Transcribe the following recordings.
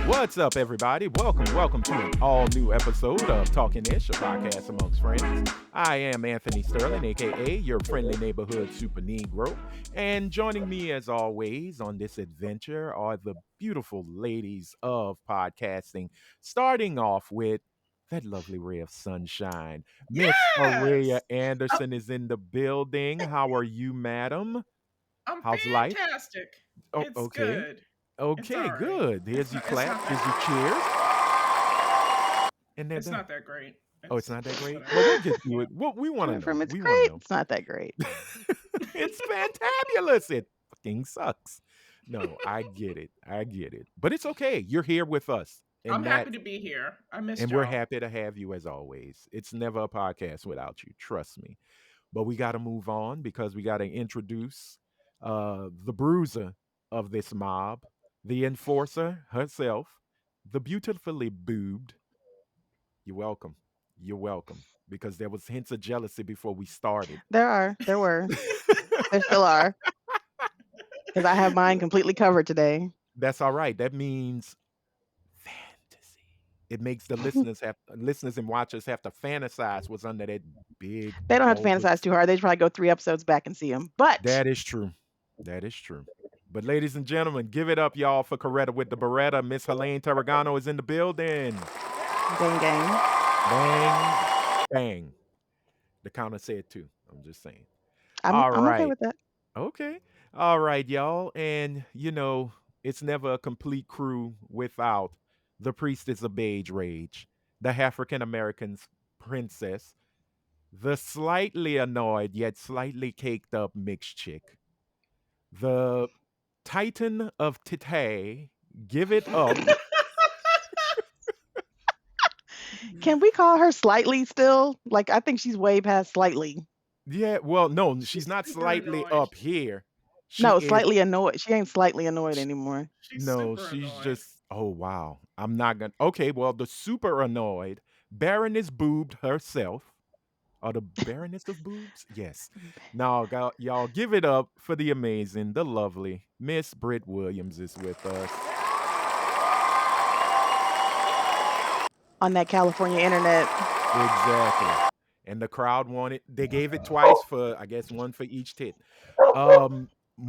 What's up, everybody? Welcome to an all-new episode of Talkin Ish, a podcast amongst friends. I am Anthony Sterling, aka your friendly neighborhood super Negro, and joining me, as always, on this adventure are the beautiful ladies of podcasting. Starting off with that lovely ray of sunshine, Miss Araya Yes. Anderson is in the building. How are you, madam? I'm How's life? fantastic. Oh, It's okay. good. It's Okay, all right. good. Here's your It's clap. not Here's your that. cheers. And they're It's done. not that great. Oh, it's not that It's great? whatever. Well, we'll get to it. What we want to Coming know. from it's We want to great. know. It's not that great. It's fantabulous. It fucking sucks. No, I get it. I get it. But it's okay. You're here with us. I'm happy to be here. I missed And y'all. we're happy to have you as always. It's never a podcast without you. Trust me. But we got to move on because we got to introduce the bruiser of this mob, the enforcer herself, the beautifully boobed. You're welcome. You're welcome. Because there was hints of jealousy before we started. There were, there still are, because I have mine completely covered today. That's all right. That means fantasy. It makes the listeners and watchers have to fantasize what's under that big. They don't have to bulbous- fantasize too hard. They should probably go 3 episodes back and see them. But That is true. That is true. But ladies and gentlemen, give it up, y'all, for Coretta with the Beretta. Miss Helene Tarragano is in the building. gang gang. Bang, bang. The counter said too. I'm just saying. I'm All okay right. with that. Okay. All right, y'all. And, it's never a complete crew without the priestess of beige rage, the African American's princess, the slightly annoyed yet slightly caked up mixed chick, the titan of Tite. Give it up. Can we call her slightly still? Like, I think she's way past slightly. Yeah, well, no, she's not super slightly annoyed. up here. She No, is- slightly annoyed. She ain't slightly annoyed anymore. She's No, super she's annoyed. just. Oh wow, I'm not gonna. Okay, well, the super annoyed Baroness boobed herself, or the Baroness of boobs. Yes. Now, y'all, give it up for the amazing, the lovely Miss Britt Williams is with us. On that California internet. Exactly. And the crowd wanted. They gave it twice for, I guess, one for each tit. Moving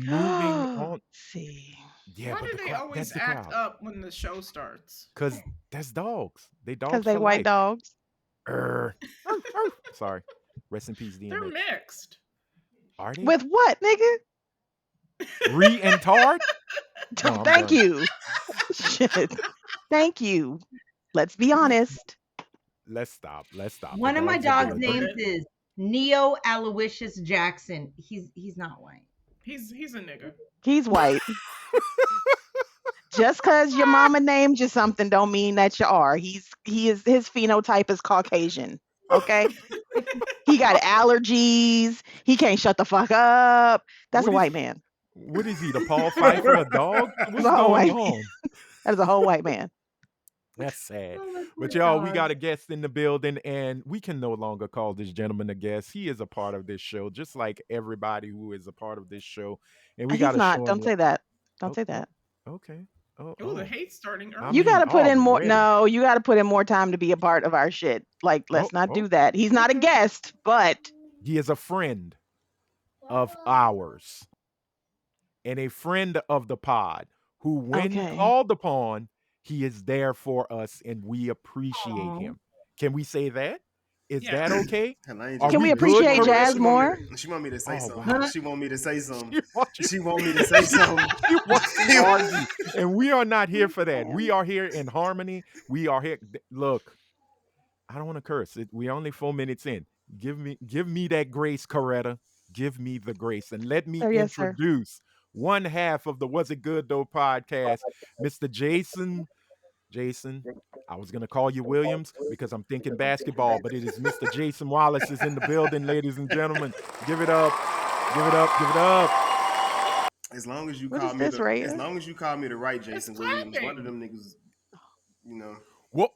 on. See. Yeah, Why but do the they crowd. always That's the act crowd. up when the show starts? Cause that's dogs. They dogs Because they for white life. dogs. Sorry. Rest in peace, They're DMX. mixed. Are they? With what, nigga? Re and Tard? No, I'm Thank done. you. Shit. Thank you. Let's be honest. Let's stop. The One of my dogs are dog's good. names is Neo Aloysius Jackson. He's not white. He's a nigga. He's white. Just because your mama named you something don't mean that you are. His phenotype is Caucasian. Okay? He got allergies. He can't shut the fuck up. That's What a is- white man. What is he, the Paul Pfeiffer of dog? What's a whole going white on? That is a whole white man. That's sad. Oh, But y'all, we got a guest in the building, and we can no longer call this gentleman a guest. He is a part of this show, just like everybody who is a part of this show. And we He's got to not. show Don't him. say that. Don't Oh, say that. Okay. Oh, Oh, the hate's starting I early. You mean, got to put in more. already. No, you got to put in more time to be a part of our shit. Like, let's not do that. He's not a guest, but He is a friend of ours and a friend of the pod who, when Okay. called upon, he is there for us and we appreciate Aw. him. Can we say that? Is Yeah. that okay? Helene Are can we we good, appreciate Coretta? Jazz She want more? she want me to say Oh, something. wow. She want me to say something. You She want me to say something. you want to argue, and we are not here for that. We are here in harmony. We are here. Look, I don't want to curse. We only 4 minutes in. Give me that grace, Coretta. Give me the grace, and let me Oh, yes, sir. introduce one half of the Was It Good Though podcast, Mr. Jason. Jason, I was gonna call you Williams because I'm thinking basketball, but it is Mr. Jason Wallace is in the building, ladies and gentlemen. Give it up. Give it up. Give it up. As long as you What call is me this the, right as here? long as you call me the right Jason It's Williams, one clapping. of them niggas, you know. What?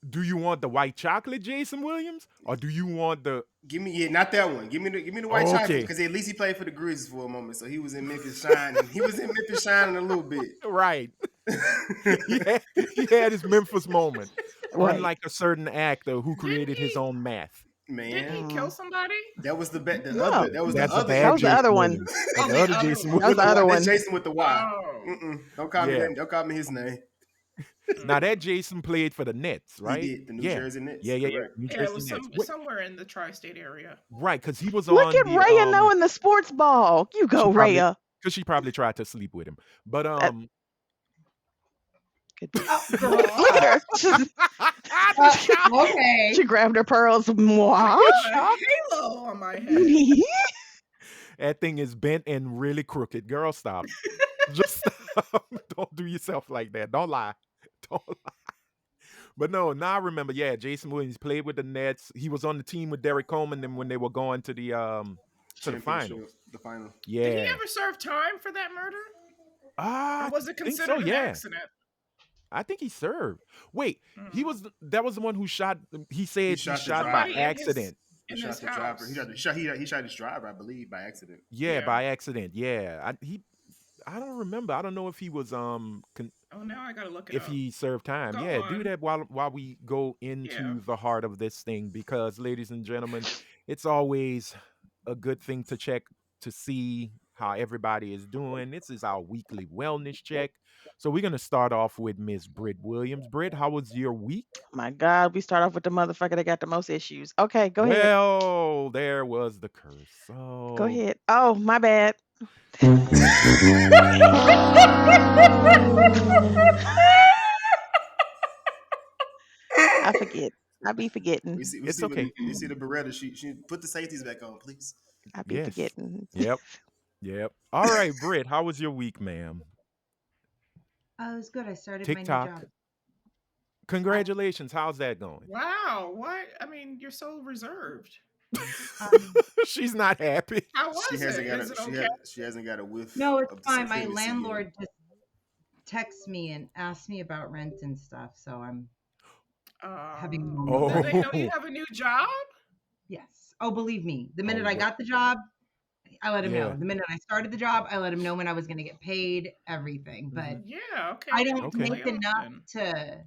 do you want the white chocolate Jason Williams or do you want the Give me not that one. Give me the white chocolate Okay. because at least he played for the Grizzlies for a moment, so he was in Memphis shining. He was in Memphis shining a little bit. right? He had his Memphis moment, Right. unlike a certain actor who created his own math. Didn't he Man, kill somebody? that was the No. other. That was That's the a other. bad That was the Jason other one. Williams. Oh, That's the the other other Jason one. That was Williams. the other That's one. Jason with the Y. Oh. Don't call me Yeah. that. Don't call me his name. Now that Jason played for the Nets, He right? did the New Yeah. Jersey Nets. Yeah. Correct. New Yeah, Jersey it was Nets. somewhere in the tri-state area. Right, because he was Look on at the Rhea knowing the sports ball. You go, she probably- Rhea. because she probably tried to sleep with him. But Could be. Oh, girl. Look at her. Okay. She grabbed her pearls. Mwah. I got a halo on my head. that thing is bent and really crooked. Girl, stop. Just stop. Don't do yourself like that. Don't lie. Don't lie. But no, now I remember, yeah, Jason Williams played with the Nets. He was on the team with Derek Coleman and when they were going to the Championship, finals. The final. Yeah. Did he ever serve time for that murder? Ah, Or was it I think considered so, an yeah. accident? I think he served. Wait, he Mm. was that was the one who shot. He said he shot shot, the by driver. In his- accident. In He his shot the driver. house. He shot his driver, I believe, by accident. Yeah, Yeah. by accident. Yeah, I don't remember. I don't know if he was Oh, now I gotta look it if up. he served time. Go Yeah, do on. that while we go into Yeah. the heart of this thing because, ladies and gentlemen, it's always a good thing to check to see how everybody is doing. This is our weekly wellness check. So we're gonna start off with Miss Britt Williams. Britt, how was your week? My God, we start off with the motherfucker that got the most issues. Okay, go ahead. Well, there was the curse. So Go ahead. Oh, my bad. I forget. I be forgetting. We see It's okay. We see the Beretta. She put the safeties back on, please. I be Yes. forgetting. Yep. All right, Britt, how was your week, ma'am? Oh, it was good. I started my new TikTok. job. Congratulations. How's that going? Wow, what? I mean, you're so reserved. She's not happy. How was She hasn't it? got Is it a, okay? she hasn't got a whiff. No, it's of the fine. My supremacy yet. landlord just texts me and asks me about rent and stuff. So I'm having a moment. Oh. Do they know you have a new job? Yes. Oh, believe me. The minute Oh, I got the job, I let him Yeah. know. The minute I started the job, I let him know when I was going to get paid, everything. But Yeah, okay. I don't Okay. make Play enough off then.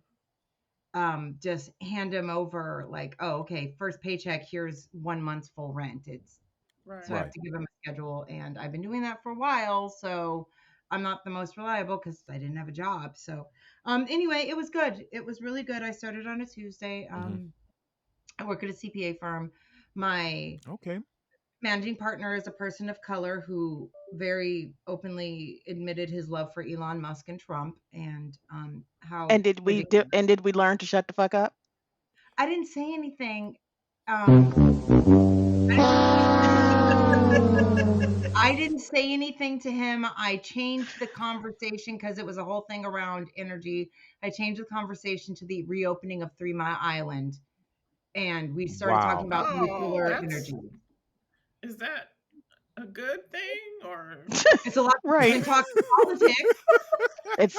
to just hand him over like, oh, okay, first paycheck, here's 1 month's full rent. It's Right. so I have to give him a schedule, and I've been doing that for a while, so I'm not the most reliable because I didn't have a job. So anyway, it was good. It was really good. I started on a Tuesday. I work at a CPA firm. My Okay. managing partner is a person of color who very openly admitted his love for Elon Musk and Trump, and how And did we learn to shut the fuck up? I didn't say anything. I didn't say anything to him. I changed the conversation because it was a whole thing around energy. I changed the conversation to the reopening of 3 Mile Island, and we started talking Wow. about Oh, nuclear that's- energy. Is that a good thing or? It's a lot Right. than talking politics. It's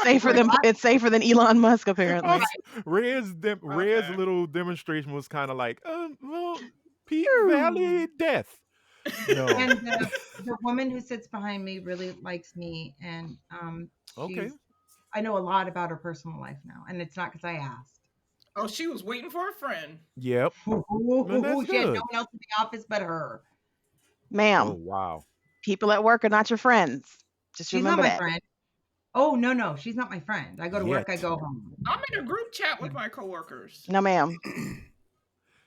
safer than Elon Musk apparently. Rhea's Okay. little demonstration was kind of like, well, Peak Valley death. No. And the woman who sits behind me really likes me, and Okay. I know a lot about her personal life now, and it's not because I asked. Oh, she was waiting for a friend. Yep. Man, that's She had no good. one else in the office but her. Ma'am, Oh wow. people at work are not your friends. Just She's not remember my that. friend. Oh, no, she's not my friend. I go to work, I Yet. go home. I'm in a group chat with my coworkers. No, ma'am.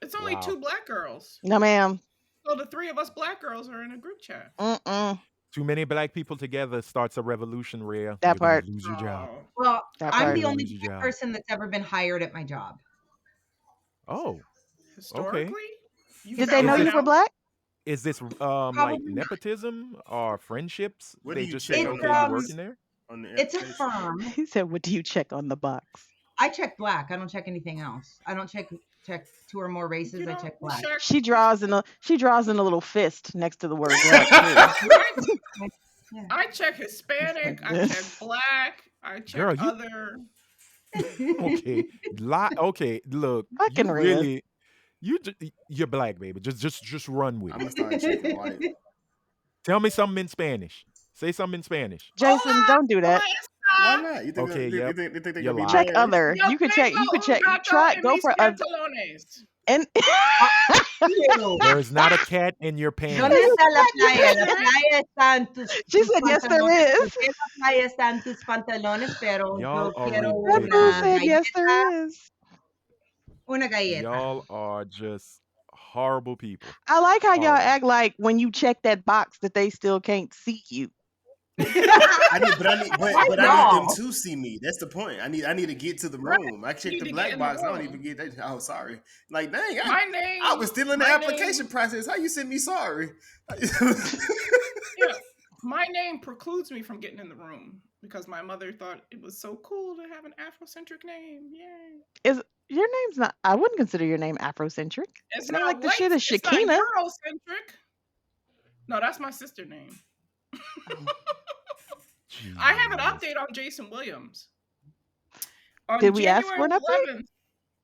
It's only Wow. 2 black girls. No, ma'am. So the 3 of us black girls are in a group chat. Mm-mm. Too many black people together starts a revolution, Rhea. That You're gonna part. lose your job. Oh. Well, That I'm part. the You're only gonna lose your black job. person that's ever been hired at my job. Oh, Historically? You Did they found know that you were out? black? is this like Probably not. nepotism or friendships? What do They you just check say, on okay, the you box? working there? On the It's a application. firm. He said, "What do you check on the box?" I check black. I don't check anything else. I don't check 2 or more races. You I don't check black. check- She draws in a little fist next to the word black too. I check Hispanic. I check black. I check Girl, you- other. Okay, okay, look, Fucking you Rhea. really, you're black, baby. Just run with I'm it. gonna start checking white. Tell me something in Spanish. Say something in Spanish. Jason, don't do that. Why Hola, not? You think Okay, you yep, think, you think they're you gonna be lie. Check mad? other. yo You could check. You could tengo un check. You gato try. en Go mis for a. pantalones. And Ew. There is not a cat in your ¿Dónde pants. está la playa? La Yes, playa está en tus, she tus said, "Yes, there pantalones. ¿Por is." qué la playa está en tus pantalones? Pero Y'all yo are quiero That fool ridiculous. said, "Yes, there is." una galleta. Y'all are just horrible people. I like how y'all Horrible. act like when you check that box that they still can't see you. I need them y'all? to see me. That's the point. I need to get to the right. room. I You checked need the to get black in the box. I don't room. even get that. Oh, sorry. Like, dang, My I was still in the my application name, process. How you send me sorry? yeah, my name precludes me from getting in the room because my mother thought it was so cool to have an Afrocentric name. Yay! Is your name's not? I wouldn't consider your name Afrocentric. It's Your name not like the white. shit is It's not Shakina. Eurocentric. No, that's my sister name. Oh. I have an Jeez. update on Jason Williams. On Did we ask for January an update? 11th,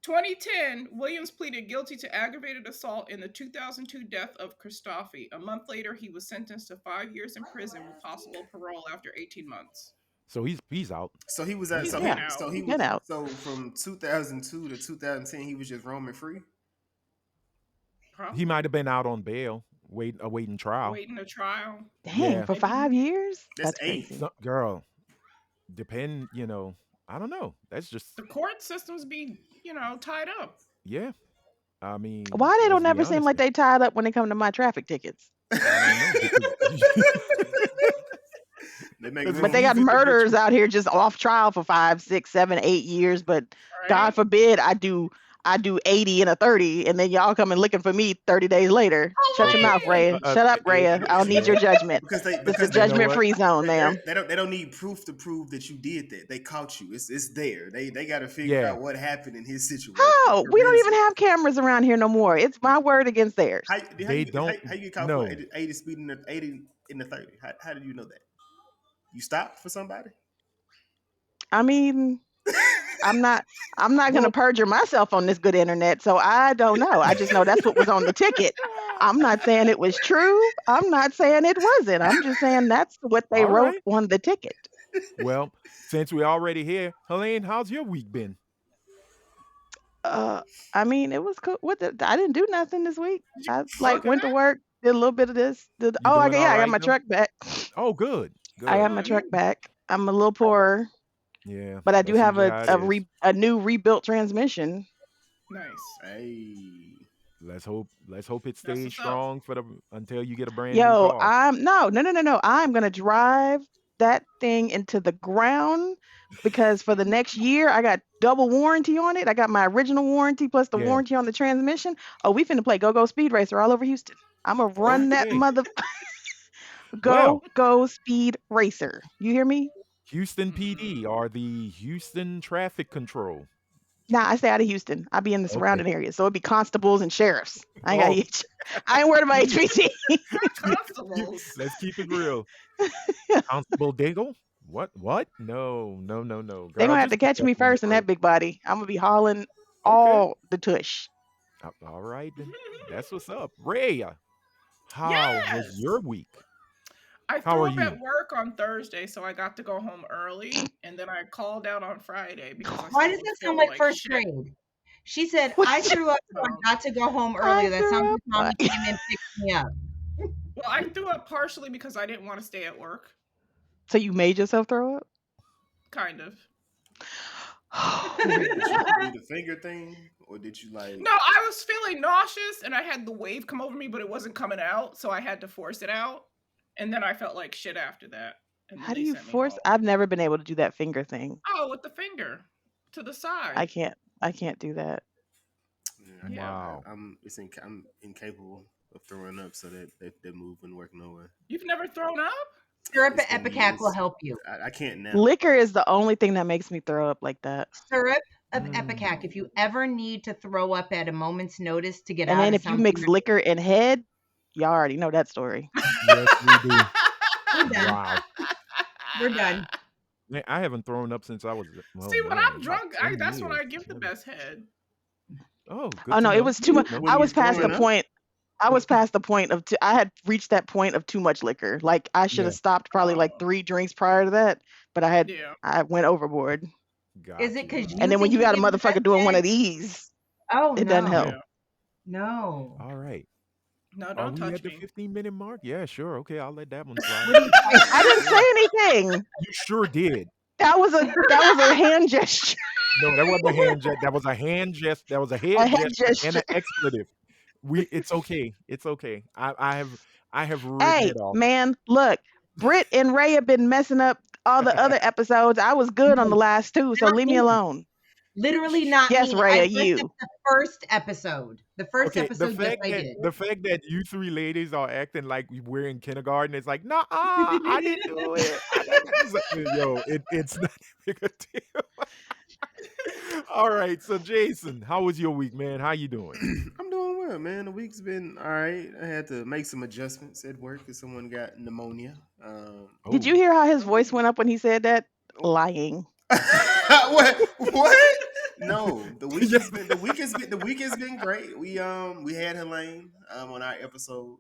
2010, Williams pleaded guilty to aggravated assault in the 2002 death of Christophe. A month later, he was sentenced to 5 years in prison with possible parole after 18 months. So he's out. So he was at He's so been he out. so he He was been out. so from 2002 to 2010 he was just roaming free. Probably. He might have been out on bail, awaiting trial. Waiting a trial. Dang, Yeah. for Maybe 5 years? That's That's 8. crazy. Girl, I don't know. That's just The court systems be, tied up. yeah. I mean, Why they don't let's be never seem honest like here. they tied up when they come to my traffic tickets? I don't know because They make But But they got movies. murderers out here just off trial for 5, 6, 7, 8 years. But God Right? forbid I do 80 and a 30, and then y'all coming looking for me 30 days later. Shut your mouth, Hilarious. Rhea. Shut up, Rhea. I don't need your judgment. because they This is a because they, You know what? judgment-free zone, ma'am. they don't need proof to prove that you did that. They caught you. It's there. They got to figure Yeah. out what happened in his situation. How? We don't even have cameras around here no more. It's my word against theirs. How They you don't get caught know. for 80 speeding at 80 in the 30? How did you know that? You stopped for somebody? I mean, I'm not gonna Well, perjure myself on this good internet, so I don't know. I just know that's what was on the ticket. I'm not saying it was true. I'm not saying it wasn't. I'm just saying that's what they all wrote right. on the ticket. Well, since we're already here, Helene, how's your week been? I mean, it was cool. I didn't do nothing this week. Did you I work went to out? work, did a little bit of this. You I doing all got right my though? truck back. Oh, good, I got good. my Good. truck back. I'm a little poorer, Yeah, but I do that's have usually how it is. a new rebuilt transmission. Nice. Hey. Let's hope it That's stays what's up. strong until you get a brand new Yo, car. I'm no. I'm gonna drive that thing into the ground because for the next year I got double warranty on it. I got my original warranty plus the Yeah. warranty on the transmission. Oh, we finna play Go Speed Racer all over Houston. I'm gonna run that Okay. mother Well, Go Speed Racer. You hear me? Houston PD or the Houston Traffic Control. Nah, I stay out of Houston. I be in the Okay. surrounding areas, so it'd be constables and sheriffs. I ain't Oh, got I ain't worried about HPC. Constables. let's keep it real. Constable Dingle? What? No. They Girl, gonna have just to keep catch that me on the first in road. that big body. I'm gonna be hauling Okay. all the tush. All right then. That's what's up. Ray, how Yes. was your week? I How threw are up at you? work on Thursday, so I got to go home early, and then I called out on Friday because I Why still does that feel sound like like first shit. grade? She said, What? I threw up, so I got to go home earlier. That threw sounds up. like mommy came and picked me up. Well, I threw up partially because I didn't want to stay at work. So you made yourself throw up? Kind of. Did you do the finger thing, or did you like? No, I was feeling nauseous, and I had the wave come over me, but it wasn't coming out, so I had to force it out. And then I felt like shit after that. And then How do they you sent me force? home. I've never been able to do that finger thing. Oh, with the finger to the side. I can't do that. Yeah, Wow. I'm incapable of throwing up, so that move wouldn't work nowhere. You've never thrown up? Syrup It's gonna be- Epicac will it's- help you. I can't now. Liquor is the only thing that makes me throw up like that. Syrup of Mm. Epicac. If you ever need to throw up at a moment's notice to get And out then of if you something, mix liquor and head, y'all already know that story. Yes, we do. we're done. Wow. We're done. Man, I haven't thrown up since I was See, when I'm about drunk, 10 that's when years. I give the best head. Oh, good Oh to no, it know. was too much. Good to know. When I you was was past the growing up, point. I was past the point of I had reached that point of too much liquor. Like I should Yeah, have stopped probably like Oh, 3 drinks prior to that, but yeah. I went overboard. Is got it you. because Mm. And you then when think you you got a give the best motherfucker doing one head? of these, Oh it doesn't no, help. Yeah. no. All right. No, Are don't we touch at the me. 15-minute mark? Yeah, sure. Okay, I'll let that one slide. What are you I didn't Sure. say anything. You sure did. That was a hand gesture. No, that wasn't a hand gesture. That was a hand gesture. That was a A head head gesture and gesture. an expletive. It's okay. It's okay. I have written Hey, it off. man, look, Britt and Ray have been messing up all the other episodes. I was good on the No, last 2, so not leave me me. alone. Literally not Yes, me. I Raya, messed up you. the first episode. The first Okay, episode, yes, I did. the fact that you three ladies are acting like we're in kindergarten, it's like, nah, I didn't do it. Yo, it's not a big a deal. All right, so Jason, how was your week, man? How you doing? I'm doing well, man. The week's been all right. I had to make some adjustments at work because someone got pneumonia. Did Oh, you hear how his voice went up when he said that? Lying. What? What? No, the week Yeah. has been the week has been great. We had Helene on our episode.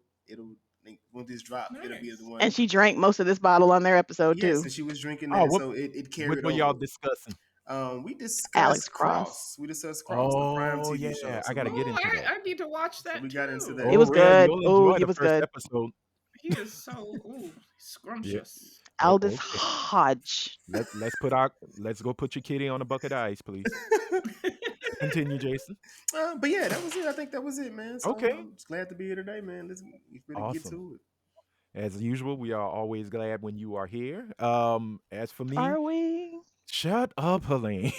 When this drop, it'll be Nice. the one. And she drank most of this bottle on their episode Yes, too. and she was drinking Oh, that, so it what carried were y'all over. discussing? We discussed Alex Cross. Cross. We discussed Cross, the Prime Oh TV show. yeah, I So gotta we get Oh, into that. I need to watch so that we got into too. that. It was Oh yeah, good. you'll Oh, enjoy it the was first good. episode. He is so Yeah. scrumptious. Oh, Aldous okay. Hodge. Let's go put your kitty on a bucket of ice, please. Continue, Jason. But yeah, that was it. I think that was it, man. So Okay, I'm just glad to be here today, man. Let's really get awesome. to it. As usual, we are always glad when you are here. As for me, Are we? shut up, Helene. Are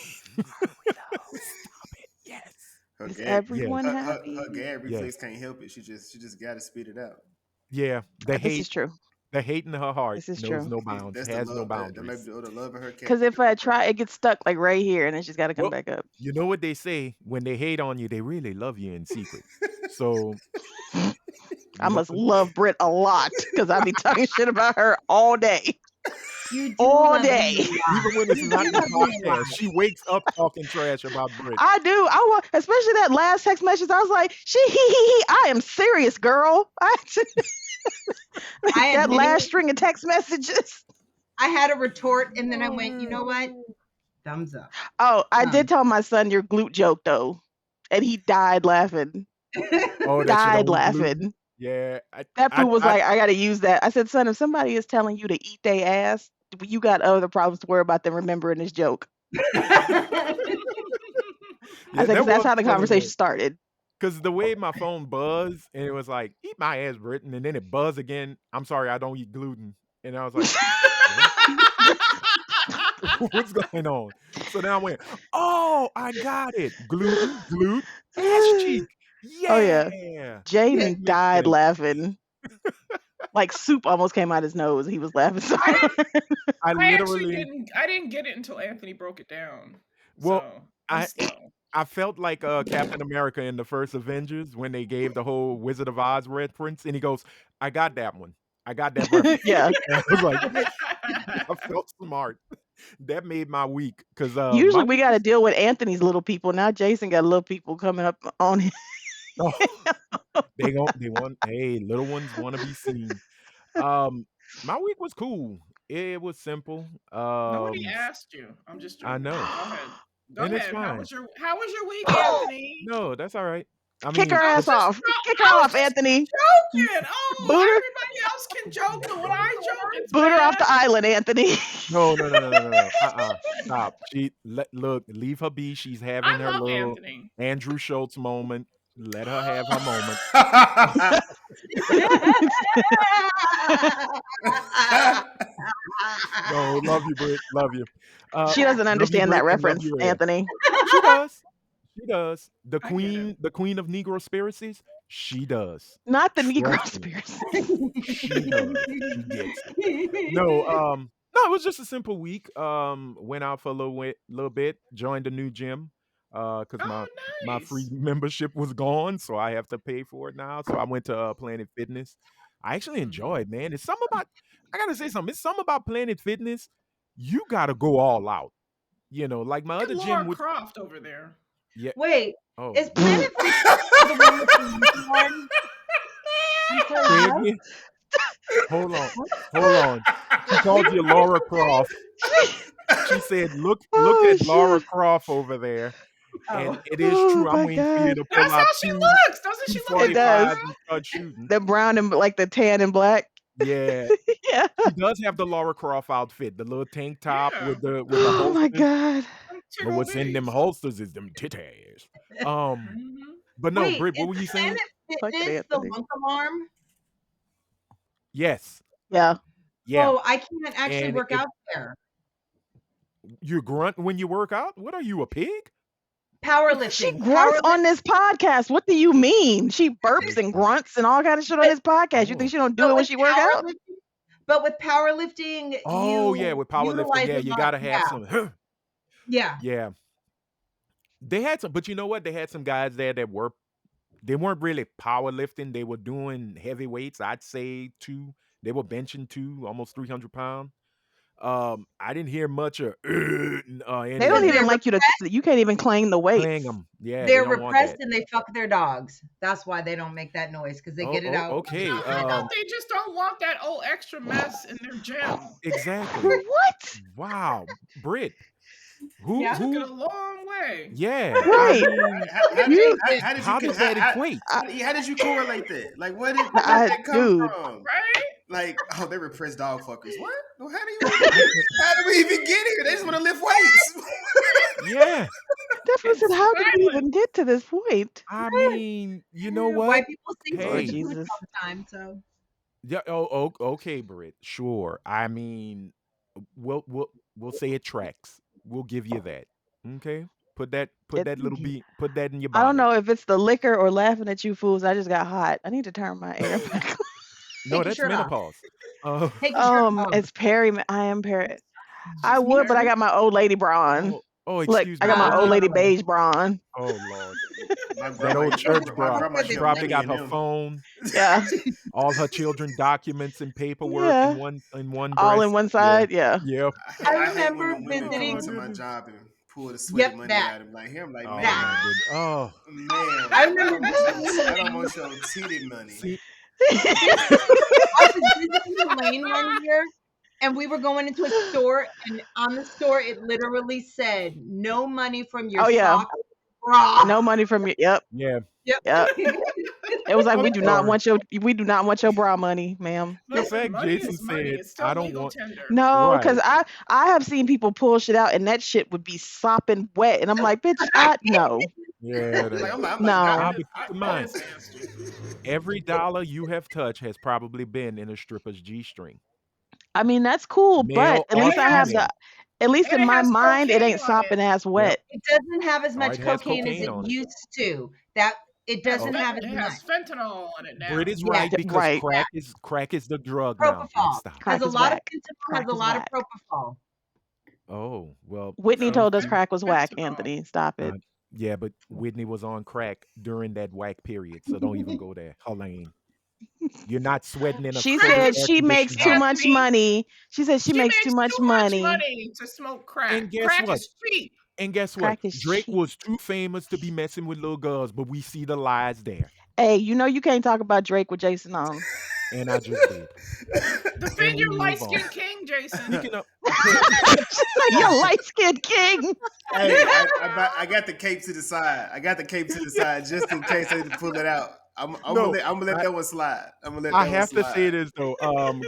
we though? Stop it. Yes. Her Is gag, everyone her happy? gag Yes. reflex can't help it. She just got to spit it out. Yeah. This is true. The hate in her heart This is knows true. no bounds, That's the has no love. That may be boundaries. the love of her cat. Because if I try, it gets stuck like right here, and then she's got to come Well, back up. you know what they say? When they hate on you, they really love you in secret. So I must love Britt a lot because I be talking shit about her all day. You do All love me day. a lot. even when it's You not do the love me a lot. podcast, she wakes up talking trash about Brit. I do. Especially that last text message. I was like, I am serious, girl. That admit last it. string of text messages. I had a retort, and then I went, you know what? Thumbs up. Oh, I did tell my son your glute joke though, and he died laughing. Oh, that shit Died on laughing. gluten. Yeah, That fool was like, I got to use that. I said, son, if somebody is telling you to eat their ass, you got other problems to worry about than remembering this joke. I said, because that's how the conversation started. Because the way my phone buzzed, and it was like, eat my ass, Britain, and then it buzzed again. I'm sorry, I don't eat gluten. And I was like, what's going on? So then I went, oh, I got it. Glute, ass cheek. Yeah. Oh, yeah. Jaden Makes died sense. laughing. Like soup almost came out his nose. He was laughing so hard. I I didn't get it until Anthony broke it down. Well, So, I slow. I felt like Captain America in the first Avengers when they gave the whole Wizard of Oz reference, and he goes, I got that one. I got that reference. Yeah. And I was like, I felt smart. That made my week because Usually we got to deal with Anthony's little people. Now Jason got little people coming up on him. oh, they want hey, little ones want to be seen. My week was cool. It was simple. Nobody asked you. I'm just joking. I know. Go ahead. Go And it's ahead. How fine. was your week, Anthony? No, that's all right. I Kick mean, her ass off. Kick her off, Anthony. Joking. Oh, Boot her. everybody else can joke, but when I joke, it's Boot her off bad. the island, Anthony. No. Stop. Look, leave her be. She's having I her love little Anthony. Andrew Schultz moment. Let her have her moment. No, love you, Britt. Love you. She doesn't love you, understand Britt, that and love reference, you, Rhea. Anthony. She does. She does. The I get it. queen of Negro spiracies. She does. Not the Negro Trust me. conspiracy. She does. She gets it. No, it was just a simple week. Went out for a little bit, joined a new gym. Because Oh, my nice. free membership was gone, so I have to pay for it now. So I went to Planet Fitness. I actually enjoyed, man. I gotta say something. It's something about Planet Fitness. you got to go all out. Like my Look at other Laura gym would. Croft over there. Yeah. Wait, Oh, is Planet Fitness the one with the monkey arm? I'm sorry, say what? again. Hold on. What? Hold on. She called you Laura Croft. She said, "Look Oh at Laura shit! Croft over there." And Oh, it is Oh true. I'm my waiting for you god! to pull That's out how she two looks. Doesn't she look It like does. 245s Laura? and start shooting. The brown and like the tan and black. Yeah. Yeah. She does have the Laura Croft outfit, the little tank top Yeah. with the Oh my holsters. god! Them But tickle what's in them bitties. holsters is them titties. Mhm. But no, wait, Britt, is what were you saying? Planet Fucking Fitness the Anthony. lunk alarm? Yes. Yeah. Yeah. Oh, I can't actually And work out there. you grunt when you work out? What are you, a pig? She Powerlifting. grunts on this podcast. What do you mean? She burps and grunts and all kind of shit on this podcast. You think she don't do it when she work out? But with powerlifting, Oh, you yeah, with powerlifting. utilize Yeah, your you body. got to have some. Yeah. Yeah. They had some, but you know what? They had some guys there that they weren't really powerlifting. They were doing heavy weights. I'd say they were benching almost 300 pounds. I didn't hear much of any They don't of even they're like you to. You can't even claim the weights. playing them. Yeah, They're they don't want repressed that. and they fuck their dogs. That's why they don't make that noise because they get it out. Okay. I thought they just don't want that old extra mess in their gym. Exactly. What? Wow, Britt. Who? Yeah. Took it a long way. Yeah. Right. How does that equate? How did you correlate that? Like, where did I that come do. from? Right? Like, oh, they repressed dog fuckers. What? Well, how do we even get here? They just want to lift weights. Yeah. Definitely said, how did we even get to this point? I mean, you know what? White people think Hey. Lord we do it Jesus. all the time. So Yeah. Oh, okay, Britt. Sure. I mean, we'll say it tracks. We'll give you that. Okay. Put that put that in your bonnet. I don't know if it's the liquor or laughing at you fools. I just got hot. I need to turn my air back on. No, your that's shirt off. menopause. take your shirt off. It's Perry. I am Perry. I would, but I got my old lady bra on. Look, Excuse I me. got my old lady Oh. beige bra on. Oh Lord. My That old church bra. grandma She showed probably me got and her them. phone, Yeah, all her children documents and paperwork Yeah. in one all breast. in one side. Yeah. Yep. I hate remember when the women come visiting- into my goodness. job and pull the sweaty Yep, money that. out of me. Like, here, I'm like, Oh man, my goodness. Oh. man, I remember I don't want your titty money. See, I was visiting Elaine one year, and we were going into a store, and on the store it literally said, "No money from your Oh, yeah. sock bra." No money from you. Yep. yeah. Yep. It was like I'm we do not sorry. want your bra money, ma'am. The Listen, fact money Jason is money. said, It's still I don't legal want. tender. No, Right. because I have seen people pull shit out and that shit would be sopping wet, and I'm like, bitch, no. Yeah. Like, I'm like, No. Now, God, but keep in That mind, is nasty. every dollar you have touched has probably been in a stripper's G-string. I mean, that's cool, Male but at or least I have female. at least And in it my has mind, it cocaine ain't on sopping it. ass wet. It doesn't have as Oh, much it has cocaine as cocaine it on it. used to. That it doesn't have as It much. has fentanyl on it now. Britt is Yeah. right because Right. crack is the drug now. Propofol Stop. Crack has a is lot whack. of fentanyl, Crack has a is lot whack. of propofol. Oh, well. Whitney No, told us you- crack was whack, fentanyl. Anthony. Stop it. Yeah, but Whitney was on crack during that whack period, so don't even go there. Helene. You're not sweating in a She cold said air she makes conditioned too house. much money. She said she makes too much money. to smoke crack. And guess Crack what? is cheap. And guess what? Crack is Drake cheap. was too famous to be messing with little girls, but we see the lies there. Hey, you know you can't talk about Drake with Jason on. And I just did. Defend we your move light on. skinned king, Jason. Speaking of, You're a light skinned king. Hey, I got the cape to the side. I got the cape to the side just in case they pull it out. I'm No, gonna let that one slide. I'm gonna let I that have one to slide. say this though.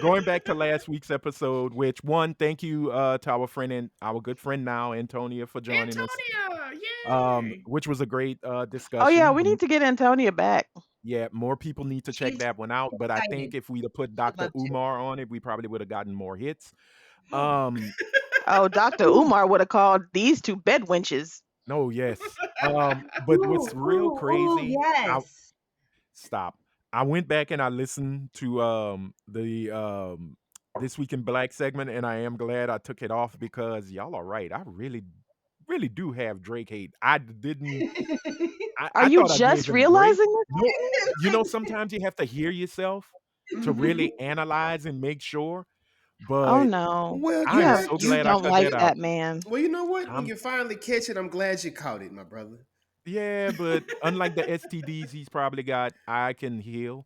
Going back to last week's episode, which one, thank you to our friend and our good friend now, Antonia, for joining us. Antonia, yay. Which was a great discussion. Oh yeah, we need to get Antonia back. Yeah, more people need to check She's that one out. But I excited. think if we'd have put Dr. love to. Umar on it, we probably would have gotten more hits. Oh, Dr. Umar would have called these two bed wenches. No, yes. But what's real crazy? Yes. Stop. I went back and I listened to the This Week in Black segment, and I am glad I took it off because y'all are right. I really do have Drake hate. I didn't. Are you thought I just gave him realizing grace. No, sometimes you have to hear yourself to really analyze and make sure. Oh But no. Well, You I'm have so you glad I don't cut like that out. that man. well, you know what? When I'm you finally catch it, I'm glad you caught it, my brother. Yeah, but unlike the STDs he's probably got, I can heal.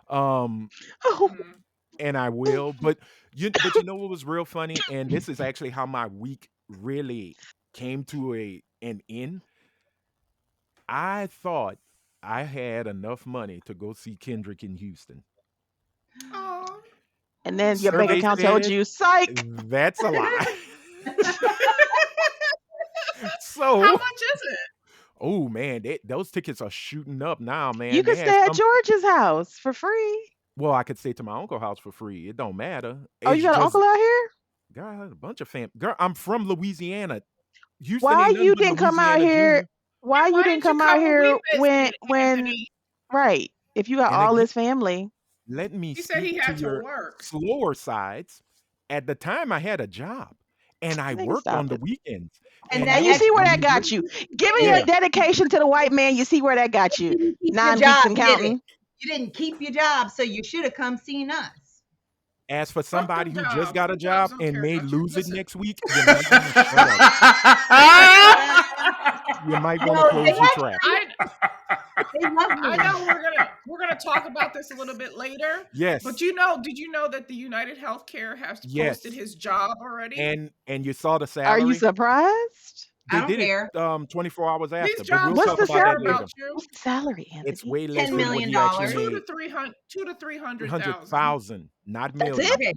Um, Oh, Mhm. and I will. But you know what was real funny? And this is actually how my week really came to an end. I thought I had enough money to go see Kendrick in Houston. Oh. and then your bank Survey account told said you, psych. that's a lie. How So, much is it? oh man, those tickets are shooting up now, You man. They could had stay at some. George's house for free. Well, I could stay to my uncle's house for free. It don't matter. Oh, you It's got an just uncle out here? God, a bunch of fam. Girl, I'm from Louisiana. Houston Why ain't nothing you but didn't come out Louisiana here? Junior. Why And you why didn't didn't you come out come when here we when visited, when Anthony? right? If you got And all again, this family, let me He said speak he to had to your work. slower sides. At the time, I had a job, and I nigga, worked on stop the it. weekends. And And that And you yo, see where when that you break, got you. Given your yeah, dedication to the white man, you see where that got you. you didn't keep your 9 weeks job, and did it? counting. You didn't keep your job, so you should have come seen us. as for Fuck somebody them who just jobs. got a Them jobs job don't and care may about you. lose it Listen. next week, you might want to shut up. You might want to No, close your trap. I they love me. I know we're gonna talk about this a little bit later. Yes, But did you know that the United Healthcare has posted yes, his job already? and you saw the Are you salary. surprised? I They don't did it care. 24 hours These after, but we'll jobs What's talk don't the about care that salary? later. about you. What's the salary, It's Anthony? way less $10 than what million. he actually Two to made. 300, 300,000. 300,000, not That's it? million. Okay.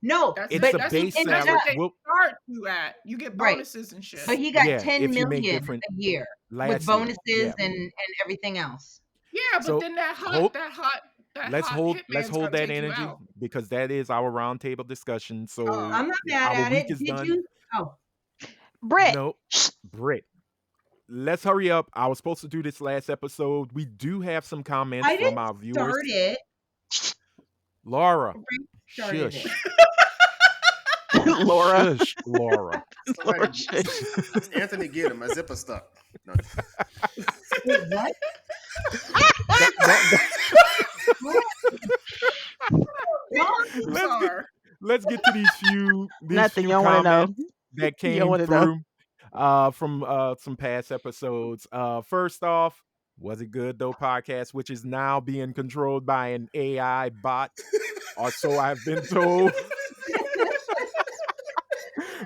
No, That's It's but it. the That's what base in that's job, what salary. they Well, start you at. You get right. bonuses and shit. But he got yeah, 10 if you make million different a year with last year. bonuses Yeah. and everything else. Yeah, but So then hold that let's hot hitman's hold gonna that take you energy out. because that is our roundtable discussion. So I'm not mad our at week it. is Did done. you? Oh, Brett. No, Britt. Let's hurry up. I was supposed to do this last episode. We do have some comments I from didn't our viewers. start it. Laura, Frank started it. shush. Laura. Shush, Laura. Somebody, Laura shush. Anthony, get him. My zipper stuck. No. Wait, what? That- What? let's get Are. let's get to these Nothing. You few don't want to know. comments that You don't came want to know. through from some past episodes. First off, was it good though podcast, which is now being controlled by an AI bot, or so I've been told.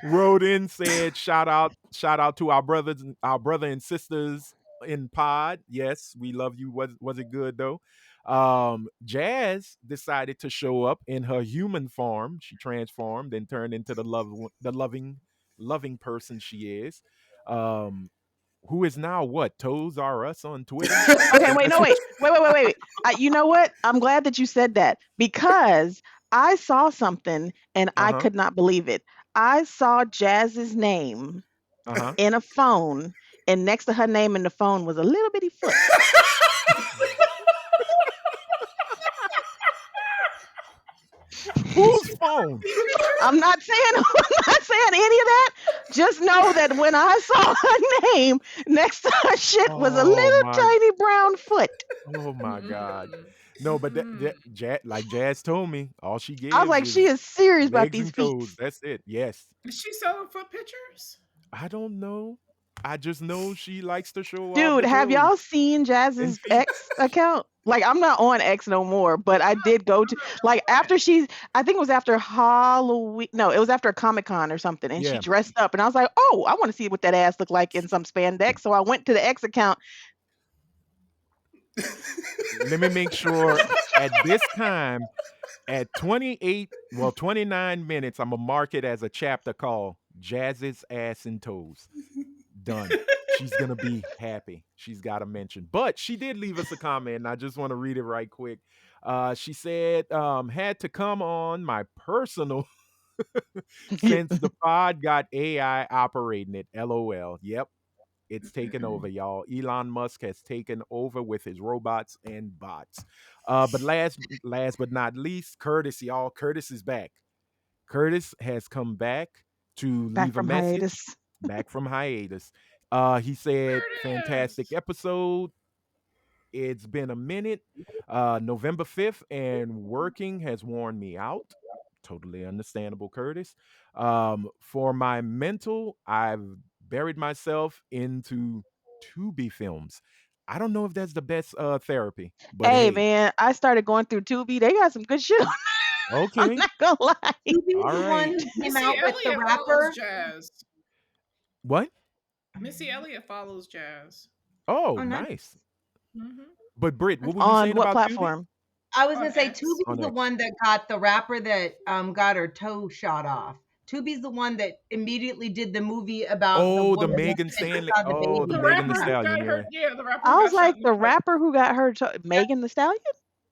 Wrote in, said shout out to our brother and sisters in pod. Yes, we love you. Was it good though? Jazz decided to show up in her human form. She transformed and turned into the loving person she is. Um, who is now what? Toes are us on Twitter. Okay, wait, no, wait. You know what? I'm glad that you said that because I saw something and Uh I huh. could not believe it. I saw Jazz's name Uh huh. in a phone, and next to her name in the phone was a little bitty foot. Whose phone? I'm not saying any of that. Just know that when I saw her name next to her shit was a Oh little my! tiny brown foot. Oh my God! Mm. No, but Mm. like Jazz told me, all she I was gives like, she is is serious about legs these and feet. toes. That's it. Yes. Is she selling foot pictures? I don't know. I just know she likes to show off Dude, the have toes y'all seen and Jazz's feet. X account? Like, I'm not on X no more, but I did go to, like, after I think it was after Halloween. No, it was after Comic Con or something, and she Yeah. dressed up, and I was like, oh, I want to see what that ass looked like in some spandex. So I went to the X account. Let me make sure at this time at 29 minutes, I'm going to mark it as a chapter called Jazz's Ass and Toes. Done. She's going to be happy. She's got to mention. But she did leave us a comment, and I just want to read it right quick. She said, had to come on my personal since the pod got AI operating it. LOL. Yep. It's taken over, y'all. Elon Musk has taken over with his robots and bots. But last but not least, Curtis, y'all. Curtis is back. Curtis has come back to Back leave a from message. hiatus. Back from hiatus. He said, fantastic Curtis. episode. It's been a minute. November 5th, and working has worn me out. Totally understandable, Curtis. For my mental, I've buried myself into Tubi films. I don't know if that's the best therapy, but Hey hey, man, I started going through Tubi. They got some good shit on there. I'm okay, not gonna lie. Tubi's all the one right. who came Missy out with the Elliott follows rapper. Jazz. What? Missy Elliott follows Jazz. Oh, Oh, nice. nice. Hmm. But Britt, what That's were you On saying what about Tubi? platform? I was On gonna say X. Tubi's On the X. one that got the rapper that got her toe shot off. Tubi's the one that immediately did the movie about the Oh, the woman Megan that Stanley. had the Oh, the The baby. Megan the rapper who Stallion. got Yeah. hurt. Yeah, the rapper who I was got shot like in the the foot. rapper who got her Megan the Stallion.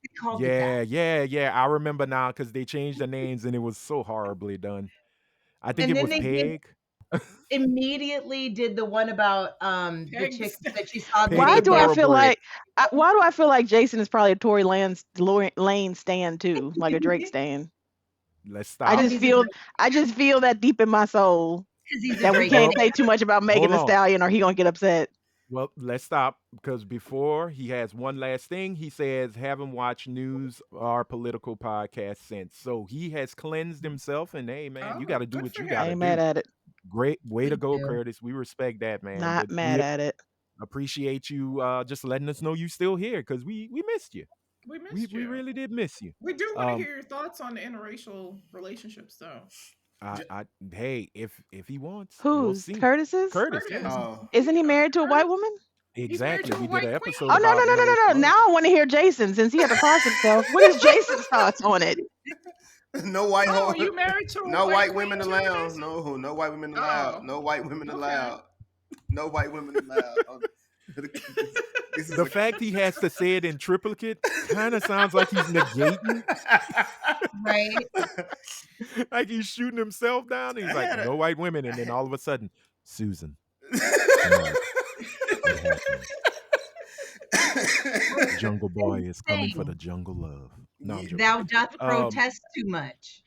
They called it Yeah, that. yeah, yeah. I remember now because they changed the names and it was so horribly done. I think And it then was they did Peg. immediately did the one about the Peg the chick Sta- that she saw the Peg Why the do I baby. feel Thoroughbred. like why do I feel like Jason is probably a Lane stan too, like a Drake stan? Let's I stop. Because just he's a feel Drake. I just feel that deep in my soul Because he's a that we Drake can't Well, say fan. too much about Megan hold the on. Stallion or he gonna get upset. Well, let's stop because before he has one last thing. He says, haven't watched news or political podcasts since. So he has cleansed himself. And hey, man, you got Oh, to do good what for you I got to him. ain't mad do. at it. Great way to Me go, too. Curtis. We respect that, man. Not But mad we at it. appreciate you just letting us know you still here because we missed you. We We missed we you. really did miss you. We do want to Um, hear your thoughts on the interracial relationships, though. I, J- I hey, if he wants, we'll Whose? see. Curtis's? Curtis, yeah, Curtis. oh, Isn't he Yeah, married to a white Curtis. woman? He's married exactly. to a We did an white episode Oh queen. no no about no no no no! interracial love. Now I want to hear Jason since he had to cross himself. What is Jason's thoughts on it? no white Oh, ho- you married to a no white white queen women too, allowed. Jason? No, no white women allowed. Oh, No white women okay. allowed. No white women allowed. This is The fact he has to say it in triplicate kind of sounds like he's negating, Right? like he's shooting himself down. And I he's like, had a, no white women, I and then had, all of a sudden, Susan, tonight, what happened? Jungle Boy is coming for the Saying, jungle love. No, I'm yeah, joking. thou doth Um, protest too much.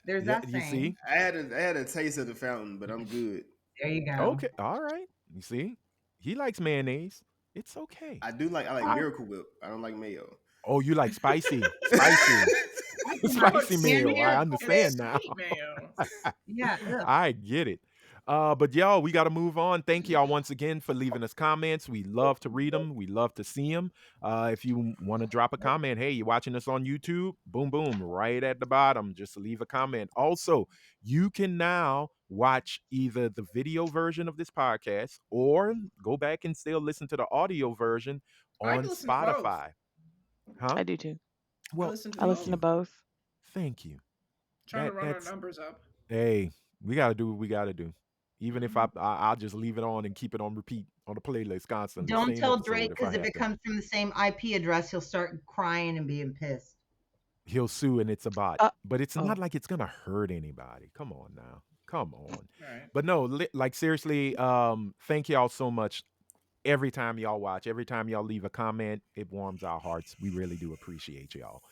There's yeah, that you saying. see, I had a taste of the fountain, but I'm good. There you go. okay, all right. You see, he likes mayonnaise. It's okay. I like I Miracle Whip. I don't like mayo. Oh, you like spicy, I cannot So spicy it's stand mayo. I smeared. Miracle Whip. It's understand now. sweet mayo. Yeah. Ugh. I get it. But y'all, we got to move on. Thank y'all once again for leaving us comments. We love to read them. We love to see them. If you want to drop a comment, hey, you're watching us on YouTube, boom, boom, right at the bottom. Just leave a comment. Also, you can now watch either the video version of this podcast or go back and still listen to the audio version I on can listen to both. Spotify. Huh? I do too. I Well, listen to I thank listen to both. you. both. Thank you. Trying to run our That's numbers up. Hey, we got to do what we got to do. Even if Hmm. I'll just leave it on and keep it on repeat on the playlist constantly, Don't same tell episode Drake if I because if have it to. comes from the same IP address, he'll start crying and being pissed. He'll sue and it's a bot, Uh but it's not oh. like it's gonna hurt anybody. Come on now, come on. Right. But no, like seriously, thank y'all so much. Every time y'all watch, every time y'all leave a comment, it warms our hearts. We really do appreciate y'all.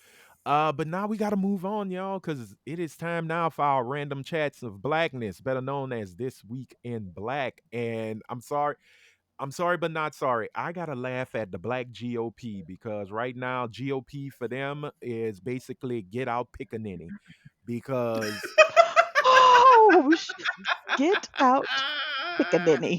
But now we gotta move on, y'all, because it is time now for our random chats of blackness, better known as This Week in Black. And I'm sorry, but not sorry. I gotta laugh at the black GOP because right now GOP for them is basically get out Pickaninny because Oh, get out Pickaninny.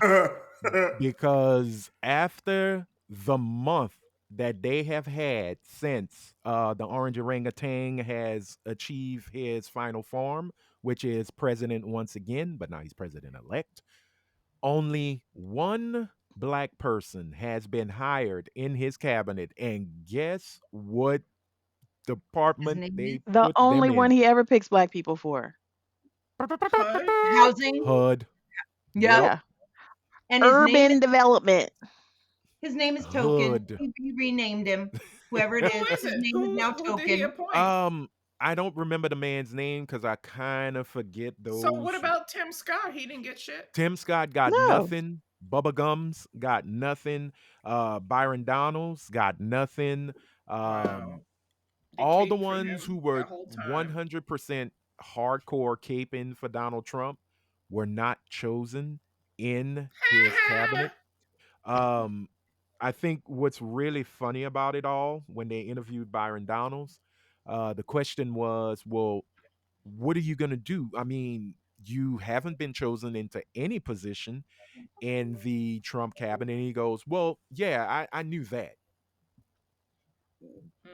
after the month that they have had since the orange orangutan has achieved his final form, which is president once again, but now he's president elect, only one black person has been hired in his cabinet. And guess what His department name is they The put them only one in? he ever picks black people for. HUD. housing. HUD. Yep. Yep. Yeah. And Urban development. his name is Token. HUD. He renamed him. Whoever it Who is, is his it? name is now Who did he Token. appoint? I don't remember the man's name because I kind of forget So what those. about Tim Scott? He didn't get shit. Tim Scott got No. nothing. Bubba Gums got nothing. Byron Donalds got nothing. Wow. They All the caped for ones who him were that whole time. 100% hardcore caping for Donald Trump were not chosen in his cabinet. Um, I think what's really funny about it all when they interviewed Byron Donalds, the question was, well, what are you going to do? I mean, you haven't been chosen into any position in the Trump cabinet. And he goes, well, yeah, I knew that.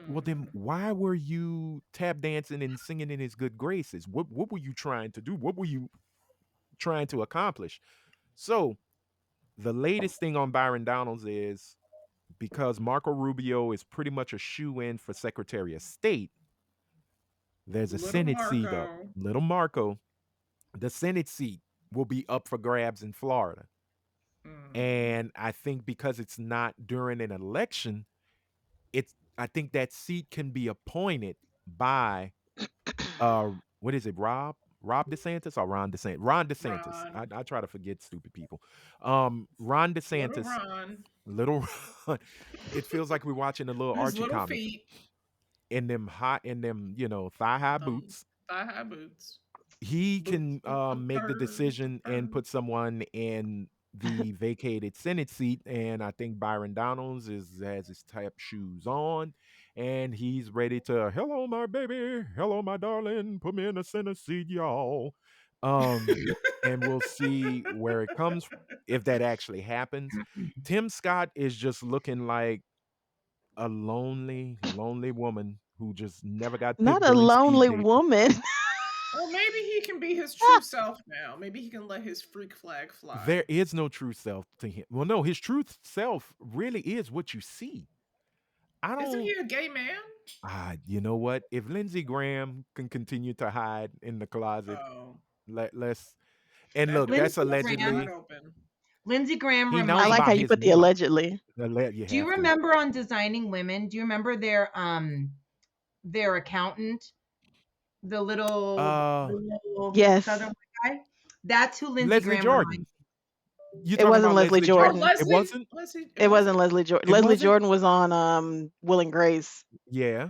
Well, then Mm. why were you tap dancing and singing in his good graces? What were you trying to do? What were you trying to accomplish? So the latest thing on Byron Donalds is because Marco Rubio is pretty much a shoe-in for Secretary of State, there's a Little Senate seat up. Marco. Little Marco, the Senate seat will be up for grabs in Florida. Mm. And I think because it's not during an election, I think that seat can be appointed by what is it, Rob DeSantis or Ron DeSantis? Ron DeSantis. Ron. I try to forget stupid people. Ron Little DeSantis, Ron. little Ron. It feels like we're watching a little His Archie little comic feet. in them, thigh high Um, boots. thigh high boots. He Boots can with the make the bird. decision and bird. put someone in the vacated Senate seat. And I think Byron Donalds has his tap shoes on, and he's ready to hello my baby, hello my darling, put me in the Senate seat, y'all. Um, and we'll see where it comes if that actually happens. Tim Scott is just looking like a lonely, lonely woman who just never got picked Not a during speed lonely dating. woman. Well, maybe he can be his true self now. Maybe he can let his freak flag fly. There is no true self to him. Well, no, his true self really is what you see. I Isn't don't. he a gay man? You know what? If Lindsey Graham can continue to hide in the closet, Oh, let's. And that look, door that's is Lindsey busted wide Graham. allegedly. open. Lindsey Graham He I knows like reminds. how about you his put the mouth. allegedly. You Do you have to. remember on Designing Women? Do you remember their accountant, Uh, the little Yes. southern white guy? That's who Lindsey Leslie Graham reminds. Jordan. You It talking wasn't about Leslie Leslie Oh, Jordan? Jordan. It Leslie. wasn't. Leslie. It wasn't Leslie Jordan. It Leslie wasn't. Jordan was on Will and Grace. Yeah.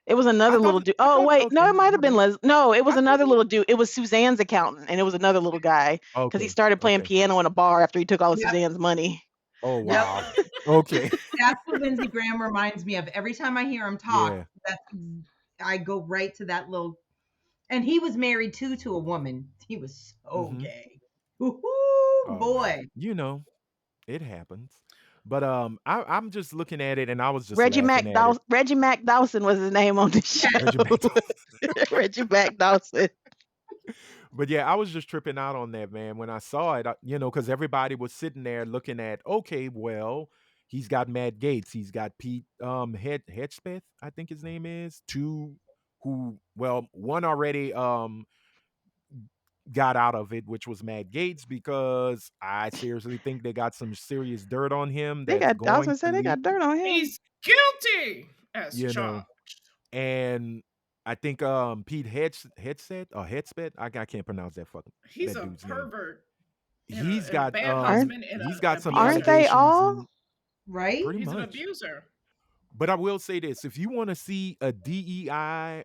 It was I another thought. little dude. I Oh thought. wait, no, Okay. it might have My been bad. Les. No, it was I thought another it was. little dude. It was Suzanne's accountant, and it was another little guy because he Okay. started playing Okay. piano in a bar after he took all of Yep, Suzanne's money. Oh yep. wow. Okay. That's what Lindsey Graham reminds me of. Every time I hear him talk, Yeah. I go right to that little. And he was married too to a woman. He was so Mm-hmm. gay. Ooh, Oh well. boy. It happens. But I'm just looking at it and I was just laughing at it. Reggie Mac Dawson was his name on the show. Reggie McDowell. Reggie Mac Dawson. But yeah, I was just tripping out on that, man. When I saw it, because everybody was sitting there looking at, okay, well, he's got Matt Gaetz, he's got Pete Hedgepeth, I think his name is, two who, well, one already got out of it, which was Matt Gaetz, because I seriously think they got some serious dirt on him They that's got. I was going gonna to say they lead, got dirt on him. He's guilty as you charged. know, and I think Pete Hedgepeth, I can't pronounce He's that a dude's name. pervert He's and a got bad Aren't husband and he's an got some aren't abuser. they allegations all? and Right? pretty He's an much. abuser. But I will say this: if you want to see a DEI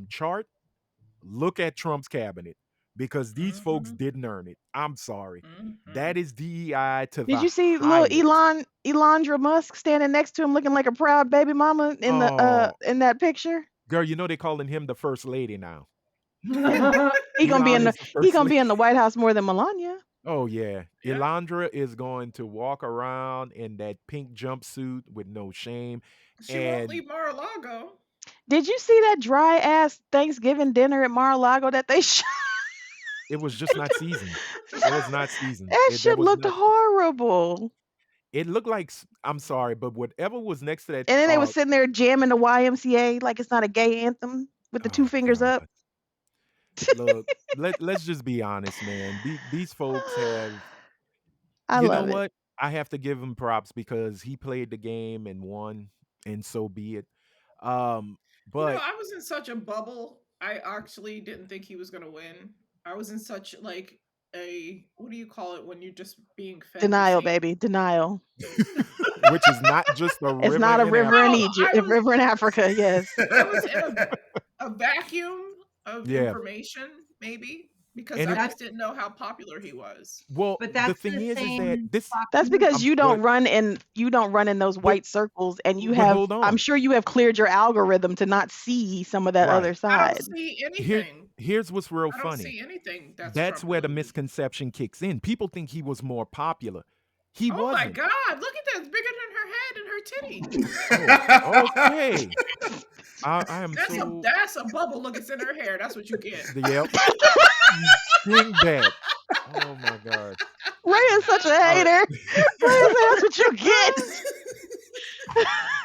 chart, look at Trump's cabinet because these folks Mm-hmm. didn't earn it. I'm sorry. Mm-hmm. That is DEI to Did the you see little highest. Elandra Musk standing next to him, looking like a proud baby mama in the Oh, in that picture? girl, they calling him the first lady now. He gonna be Elon in the is the first lady. White House more than Melania. Oh yeah. Yeah. Elandra is going to walk around in that pink jumpsuit with no shame. She won't And leave Mar-a-Lago. Did you see that dry ass Thanksgiving dinner at Mar-a-Lago that they showed? it was just not seasoned. It was not seasoned. That That shit was looked not. horrible. It looked like I'm sorry, but whatever was next to that. And then they was sitting there jamming the YMCA like it's not a gay anthem with the two fingers up. Look, let's just be honest, man. These folks have. I You know love it. what? I have to give him props because he played the game and won, and so be it. But I was in such a bubble. I actually didn't think he was gonna win. I was in such like a what do you call it when you're just being fed Denial, deceit? baby. Denial. which is not just a It's river not a in river in Africa. Egypt, I a was river in Africa, yes. I was in a vacuum of Yeah. information, maybe because And I it, just didn't know how popular he was. well, But the that's thing the is that same this. That's because I'm you good. don't run in those But white circles, and you but have. hold I'm on. sure you have cleared your algorithm to not see some of that Right. other I don't side. see Here anything. here's what's real I don't funny. see anything that's That's Trump where the related. misconception kicks in. People think he was more popular. He Oh my wasn't. God! Look at that! It's bigger than her head and her titty. Oh, okay. I am so That's a bubble. Look, it's in her hair. That's what you get. yep. Dingbat. Oh my god. Ray is such a All right. hater. Ray said that's what you get.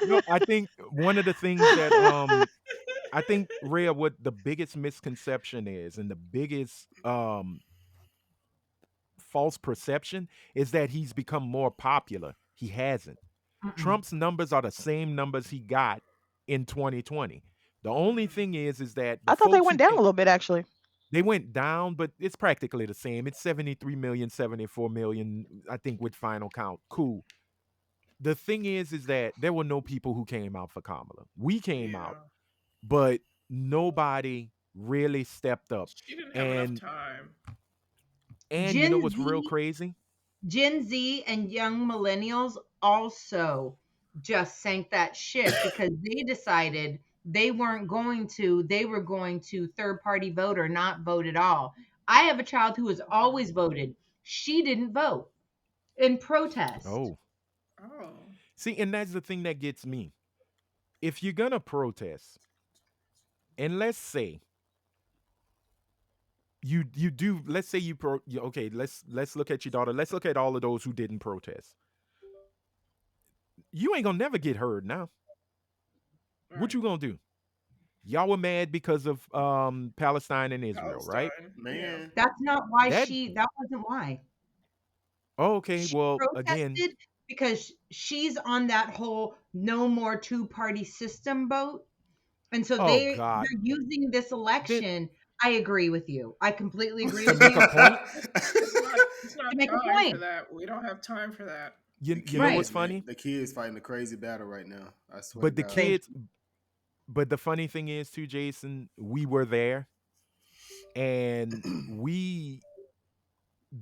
No, I think one of the things that I think Rhea, what the biggest misconception is and the biggest false perception is that he's become more popular. He hasn't. Mm-mm. Trump's numbers are the same numbers he got in 2020. The only thing is that the I thought they folks went who down a think little bit actually. they went down, but it's practically the same. It's 73 million, 74 million, I think, with final count. Cool. The thing is that there were no people who came out for Kamala. We came out, Yeah, but nobody really stepped up. she didn't have enough And time. you know Gen what's real Z, crazy? Gen Z and young millennials also just sank that ship because they decided they weren't going to, they were going to third party vote or not vote at all. I have a child who has always voted. She didn't vote in protest. Oh. Oh, See, and that's the thing that gets me. If you're gonna protest, and let's say you do, let's say okay, let's look at your daughter. Let's look at all of those who didn't protest. You ain't gonna never get heard now. What right. you gonna do? Y'all were mad because of Palestine and Israel, right? Palestine. Yeah. Man, That's not why That that wasn't why. okay, She well, again, protested because she's on that whole no more two-party system boat. And so oh God. they're using this Then election. I agree with you. I completely agree to with make a you point, It's not to make a time for point. that. We don't have time for that. you know what's Right. funny? The kids fighting a crazy battle right now. I swear But to the God. Thank kids, but the funny thing is too, Jason, we were there and we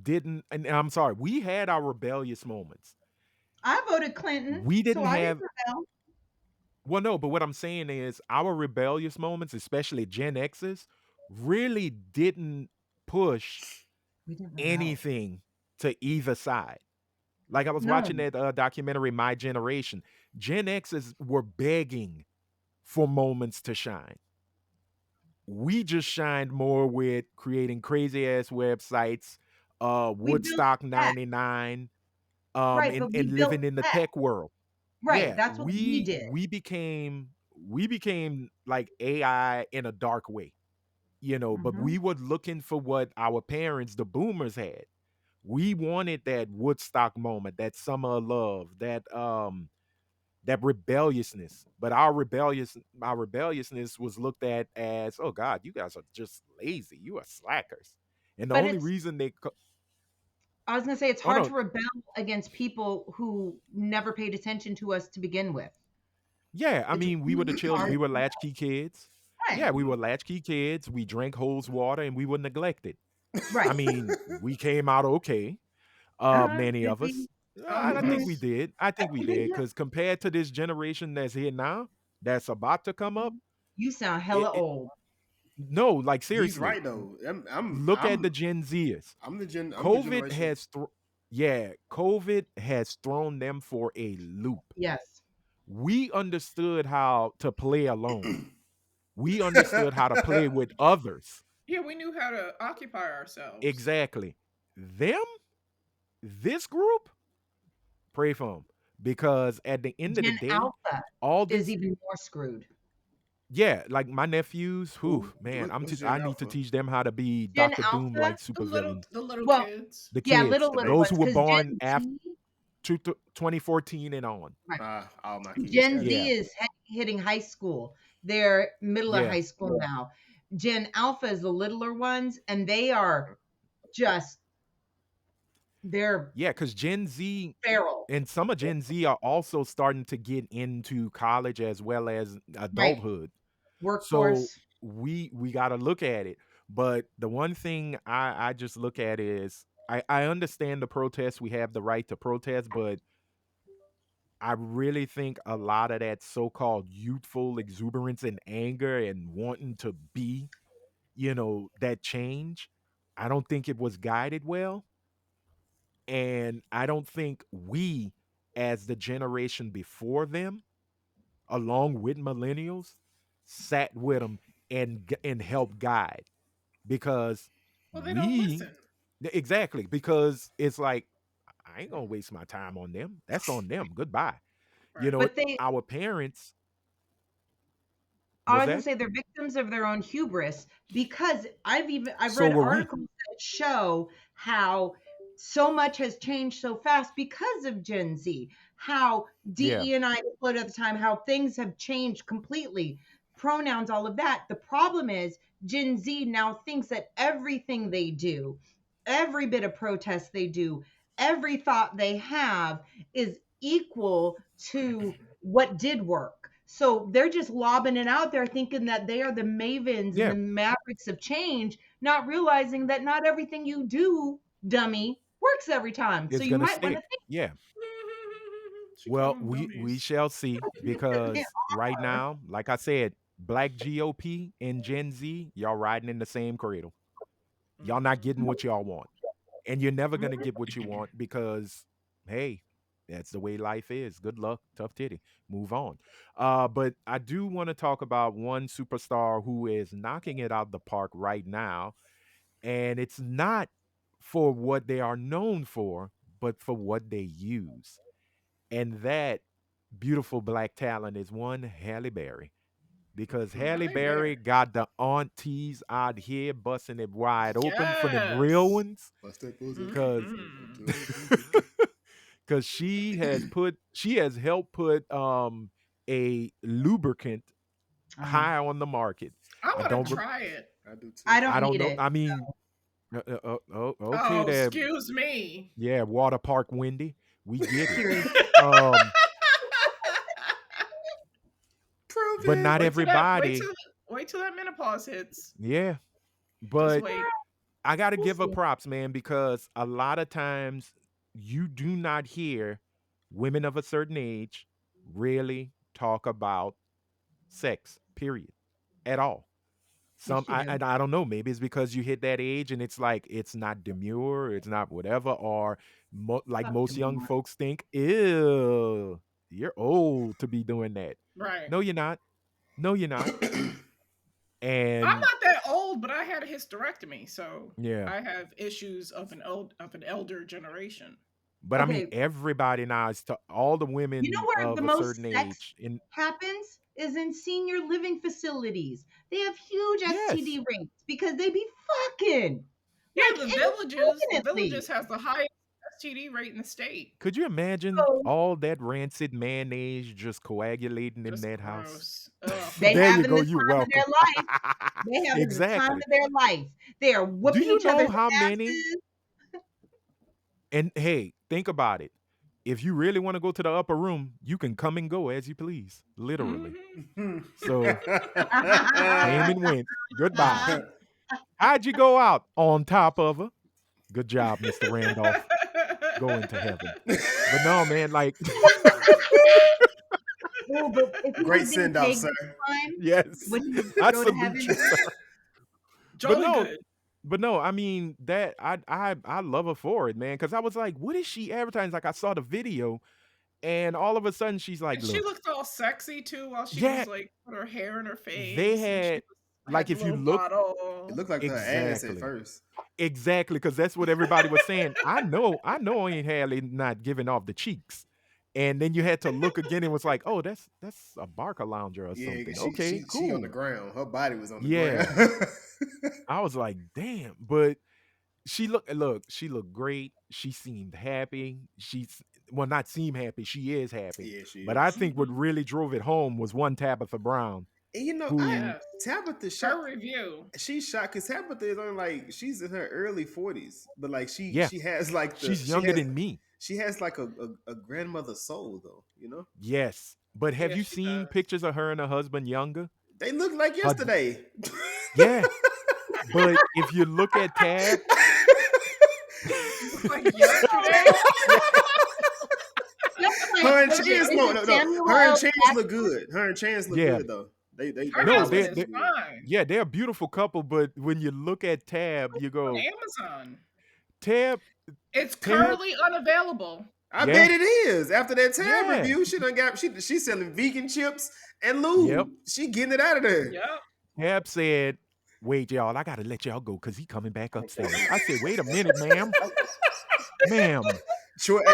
didn't, and I'm sorry, we had our rebellious moments. I voted Clinton, We so didn't I didn't have, rebel. well, no, but what I'm saying is our rebellious moments, especially Gen X's, really didn't push We didn't rebel. anything to either side. Like I was watching No. that documentary, My Generation. Gen X's were begging for moments to shine. We just shined more with creating crazy ass websites, We built Woodstock tech. 99, Right, and, but we and built living in the tech. tech world. Right, Yeah, that's what we did. we became like AI in a dark way, but Mhm. we were looking for what our parents, the boomers, had. We wanted that Woodstock moment, that summer of love, that rebelliousness. But our rebelliousness was looked at as, oh God, you guys are just lazy. You are slackers. And the But only reason I was going to say it's oh hard no, to rebel against people who never paid attention to us to begin with. yeah, I It's mean, we were the really children, hard we to were rebel. latchkey kids. Right. Yeah, we were latchkey kids. We drank hose water and we were neglected. I Right. mean, we came out okay. Many Did of we? us. I think we Almost. did. I think we did. Because compared to this generation that's here now, that's about to come up, You sound it, hella it old. no, like He's seriously, right though. I'm look at the I'm Gen Zers. I'm the gen. I'm the COVID generation. has yeah, COVID has thrown them for a loop. Yes. We understood how to play alone. We understood how to play with others. Yeah, we knew how to occupy ourselves. Exactly. Them, this group, pray for them. Because at the end of the Gen day, Alpha all is this, even more screwed. yeah, like my nephews, who, man, What's I Gen need to Alpha? teach them how to be Gen Dr. Doom Alpha? like supervillains. The little Well, kids. The yeah, kids, little those ones, who were because born Gen after Z, 2014 and on. right. All my kids Gen got it. Yeah, Z is hitting high school. They're middle of yeah, high school now. Gen Alpha is the littler ones, and they are just they're yeah, because Gen Z feral. and some of Gen Z are also starting to get into college as well as Right. adulthood. So Workforce. we got to look at it. But the one thing I just look at is I understand the protests. We have the right to protest, but I really think a lot of that so-called youthful exuberance and anger and wanting to be that change, I don't think it was guided well. And I don't think we, as the generation before them, along with millennials, sat with them and helped guide because Well, they don't we listen. exactly because it's like I ain't gonna waste my time on them. That's on them. Goodbye. Right. But they, Our parents I was was gonna that say they're victims of their own hubris because I've so read were we. articles that show how so much has changed so fast because of Gen Z. How Yeah, DE and I exploded at the time, how things have changed completely, pronouns, all of that. The problem is Gen Z now thinks that everything they do, every bit of protest they do, every thought they have is equal to what did work. So they're just lobbing it out there thinking that they are the mavens and yeah, the mavericks of change, not realizing that not everything you do, dummy, works every time. So it's you gonna might want to stick. Yeah. She called Well, them we dummies. shall see think. because right now, like I said, Black GOP and Gen Z, y'all riding in the same cradle. Y'all not getting what y'all want. And you're never gonna get what you want because hey, that's the way life is. Good luck, tough titty. Move on. But I do want to talk about one superstar who is knocking it out the park right now, and it's not for what they are known for, but for what they use. And that beautiful black talent is one Halle Berry. Because Halle Halle Berry. Berry got the aunties out here busting it wide open for them real Yes. ones. Bust that pussy. Cause Mhm. because she has helped put a lubricant high on the market. I I want to don't re- try it. I do too. I I don't don't need know. it. I mean, okay, Oh, there. excuse me. Yeah, Water Park Wendy, we get it. Period. Um, Prove but it. not everybody. Wait till that menopause hits. Yeah, Just but wait. I got to We'll give her see. props, man, because a lot of times you do not hear women of a certain age really talk about sex, period, at all. Yes, you do. I don't know. Maybe it's because you hit that age and it's like it's not demure, it's not whatever, or like Fuck most them young more. folks think, ew, you're old to be doing that. Right. No, you're not. No, you're not. I'm And not that old, but I had a hysterectomy, so yeah, I have issues of an elder generation. but I mean, Okay, everybody now is all the you know women where the of a most certain sex age. In happens is in senior living facilities. They have huge yes, STD rates because they be fucking Yeah, like the indiscriminately. villages has the highest STD rate in the state. could you imagine So all that rancid mayonnaise just coagulating in Just that house? gross. Ugh. they There you having go. the You're time of their welcome. life. They having the time Exactly. of their life. They are Do whooping you each know other's how many? asses. And hey, think about it. If you really want to go to the upper room, you can come and go as you please, literally. Mhm. So came and went. Goodbye. How'd you go out? On top of her. Good job, Mr. Randolph. Going to heaven. But no, man, like Oh, but if he Great was being send off, paid sir. this time, yes, would he I go to salute you, heaven? sir. But Jolly no, good. but no, I mean that I love her for it, man. Because I was like, what is she advertising? Like I saw the video, and all of a sudden she's like, And she look, looked all sexy too while she yeah, was like put her hair in her they face and she had had like the if you little look It bottle. looked like her ass at exactly, first. exactly, because that's what everybody was saying. I know, Aunt Hallie not giving off the cheeks, and then you had to look again and was like, oh, that's a Barca lounger or Yeah, something. cause Okay, she on the cool. ground. Her body was on the Yeah, ground. I was like, damn, but she looked great. She seemed happy. She's well, not seem happy. She is happy. Yeah, she But I is. think what Mhm. really drove it home was one Tabitha Brown, And you know, who Yes. Tabitha shot. Her review. She's shot because Tabitha is only like she's in her early 40s, but like she yeah, she has like she's younger than me. she has like a grandmother soul though. You know, Yes, but have Yes, you she seen does. pictures of her and her husband younger? they look like Her, yesterday. yeah, but if you look at Tab, Looked like yesterday. yeah, That's like, Her and okay, Chance, is no, it no, no. Samuel Her and L. Chance look Jackson? good. Her and Chance look yeah, good though. Her No, husband they is they fine. yeah, they're a beautiful couple, but when you look at Tab, you On go, Amazon. Tab, It's Tab, currently unavailable. I yeah, bet it is. After that tab yeah, review, she's selling vegan chips and yep. lube. She getting it out of there. Yep. Tab said, "Wait, y'all, I gotta let y'all go because he coming back upstairs." I said, "Wait a minute, ma'am, ma'am, Look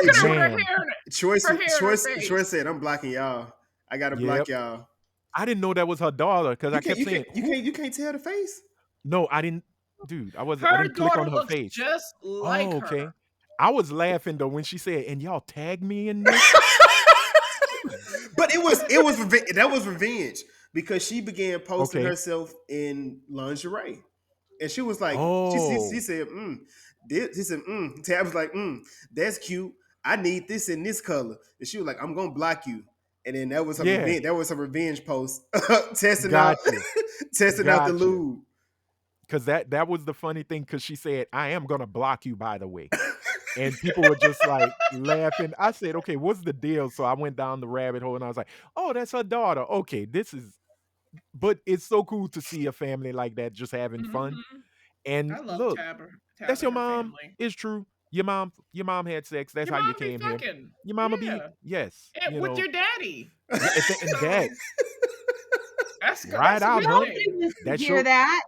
at her with ma'am." her hair in her Choice face. said, "I'm blocking y'all. I gotta block Yep. y'all. I didn't know that was her daughter because I kept saying, "Who?" You can't tell the face." No, I didn't, dude. I Her didn't click on daughter her looks face. just like Oh, her. okay. I was laughing though when she said, "And y'all tag me in this." But that was revenge because she began posting Okay. herself in lingerie, and she was like, she Oh, said, she said, Tab was like, that's cute. I need this in this color, and she was like, I'm gonna block you. And then that was her yeah. revenge. That was her revenge post, testing out, Gotcha. testing out the Gotcha. lube. Because that was the funny thing. Because she said, "I am gonna block you." By the way, and people were just like laughing. I said, "Okay, what's the deal?" So I went down the rabbit hole, and I was like, "Oh, that's her daughter." Okay, this is. But it's so cool to see a family like that just having fun. Hmm. And I love look, Tab that's and your her mom. family. It's true. Your mom had sex. That's Your how you mom be came here. fucking. Your mama be Yeah. yes. And with your daddy. Yeah, and that So that's right a out, good huh? Nobody thing. wants to That hear show. that.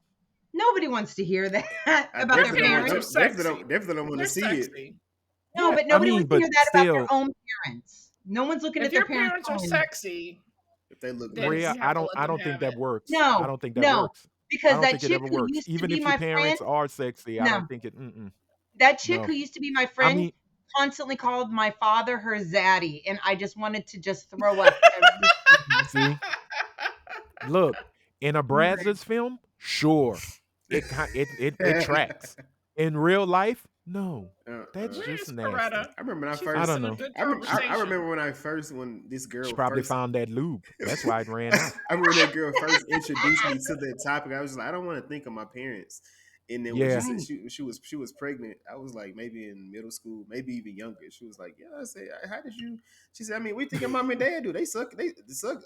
Nobody wants to hear that I about Their their parents are parents. sexy. definitely don't want to They're see it. sexy. No, Yeah, but I nobody mean, wants to but hear that about their still, own parents. No one's looking If at their your parents parents are going, sexy, If they look then Rhea, nice, you I have to don't let I them don't think have that it. works. I no, don't think that no, works. I because don't that think it chick ever who works. used to Even be if your my friend, parents are sexy, I no, don't think it. that chick No, who used to be my I friend mean, constantly called my father her zaddy, and I just wanted to just throw up every time. see, look in a I'm great. Brazzers film, sure, it tracks. In real life, no, that's uh-uh. Where just is nasty. Coretta? I remember when I She's I first. don't having a know. good I conversation. remember when this She girl probably first. found that lube. That's why it ran out. I remember that girl first introduced me to that topic. I was just like, I don't want to think of my parents. And then when she Yeah, said Right. she was pregnant, I was like maybe in middle school, maybe even younger. She was like, yeah. I said, how did you? She said, I mean, we think your mom and dad do. They suck.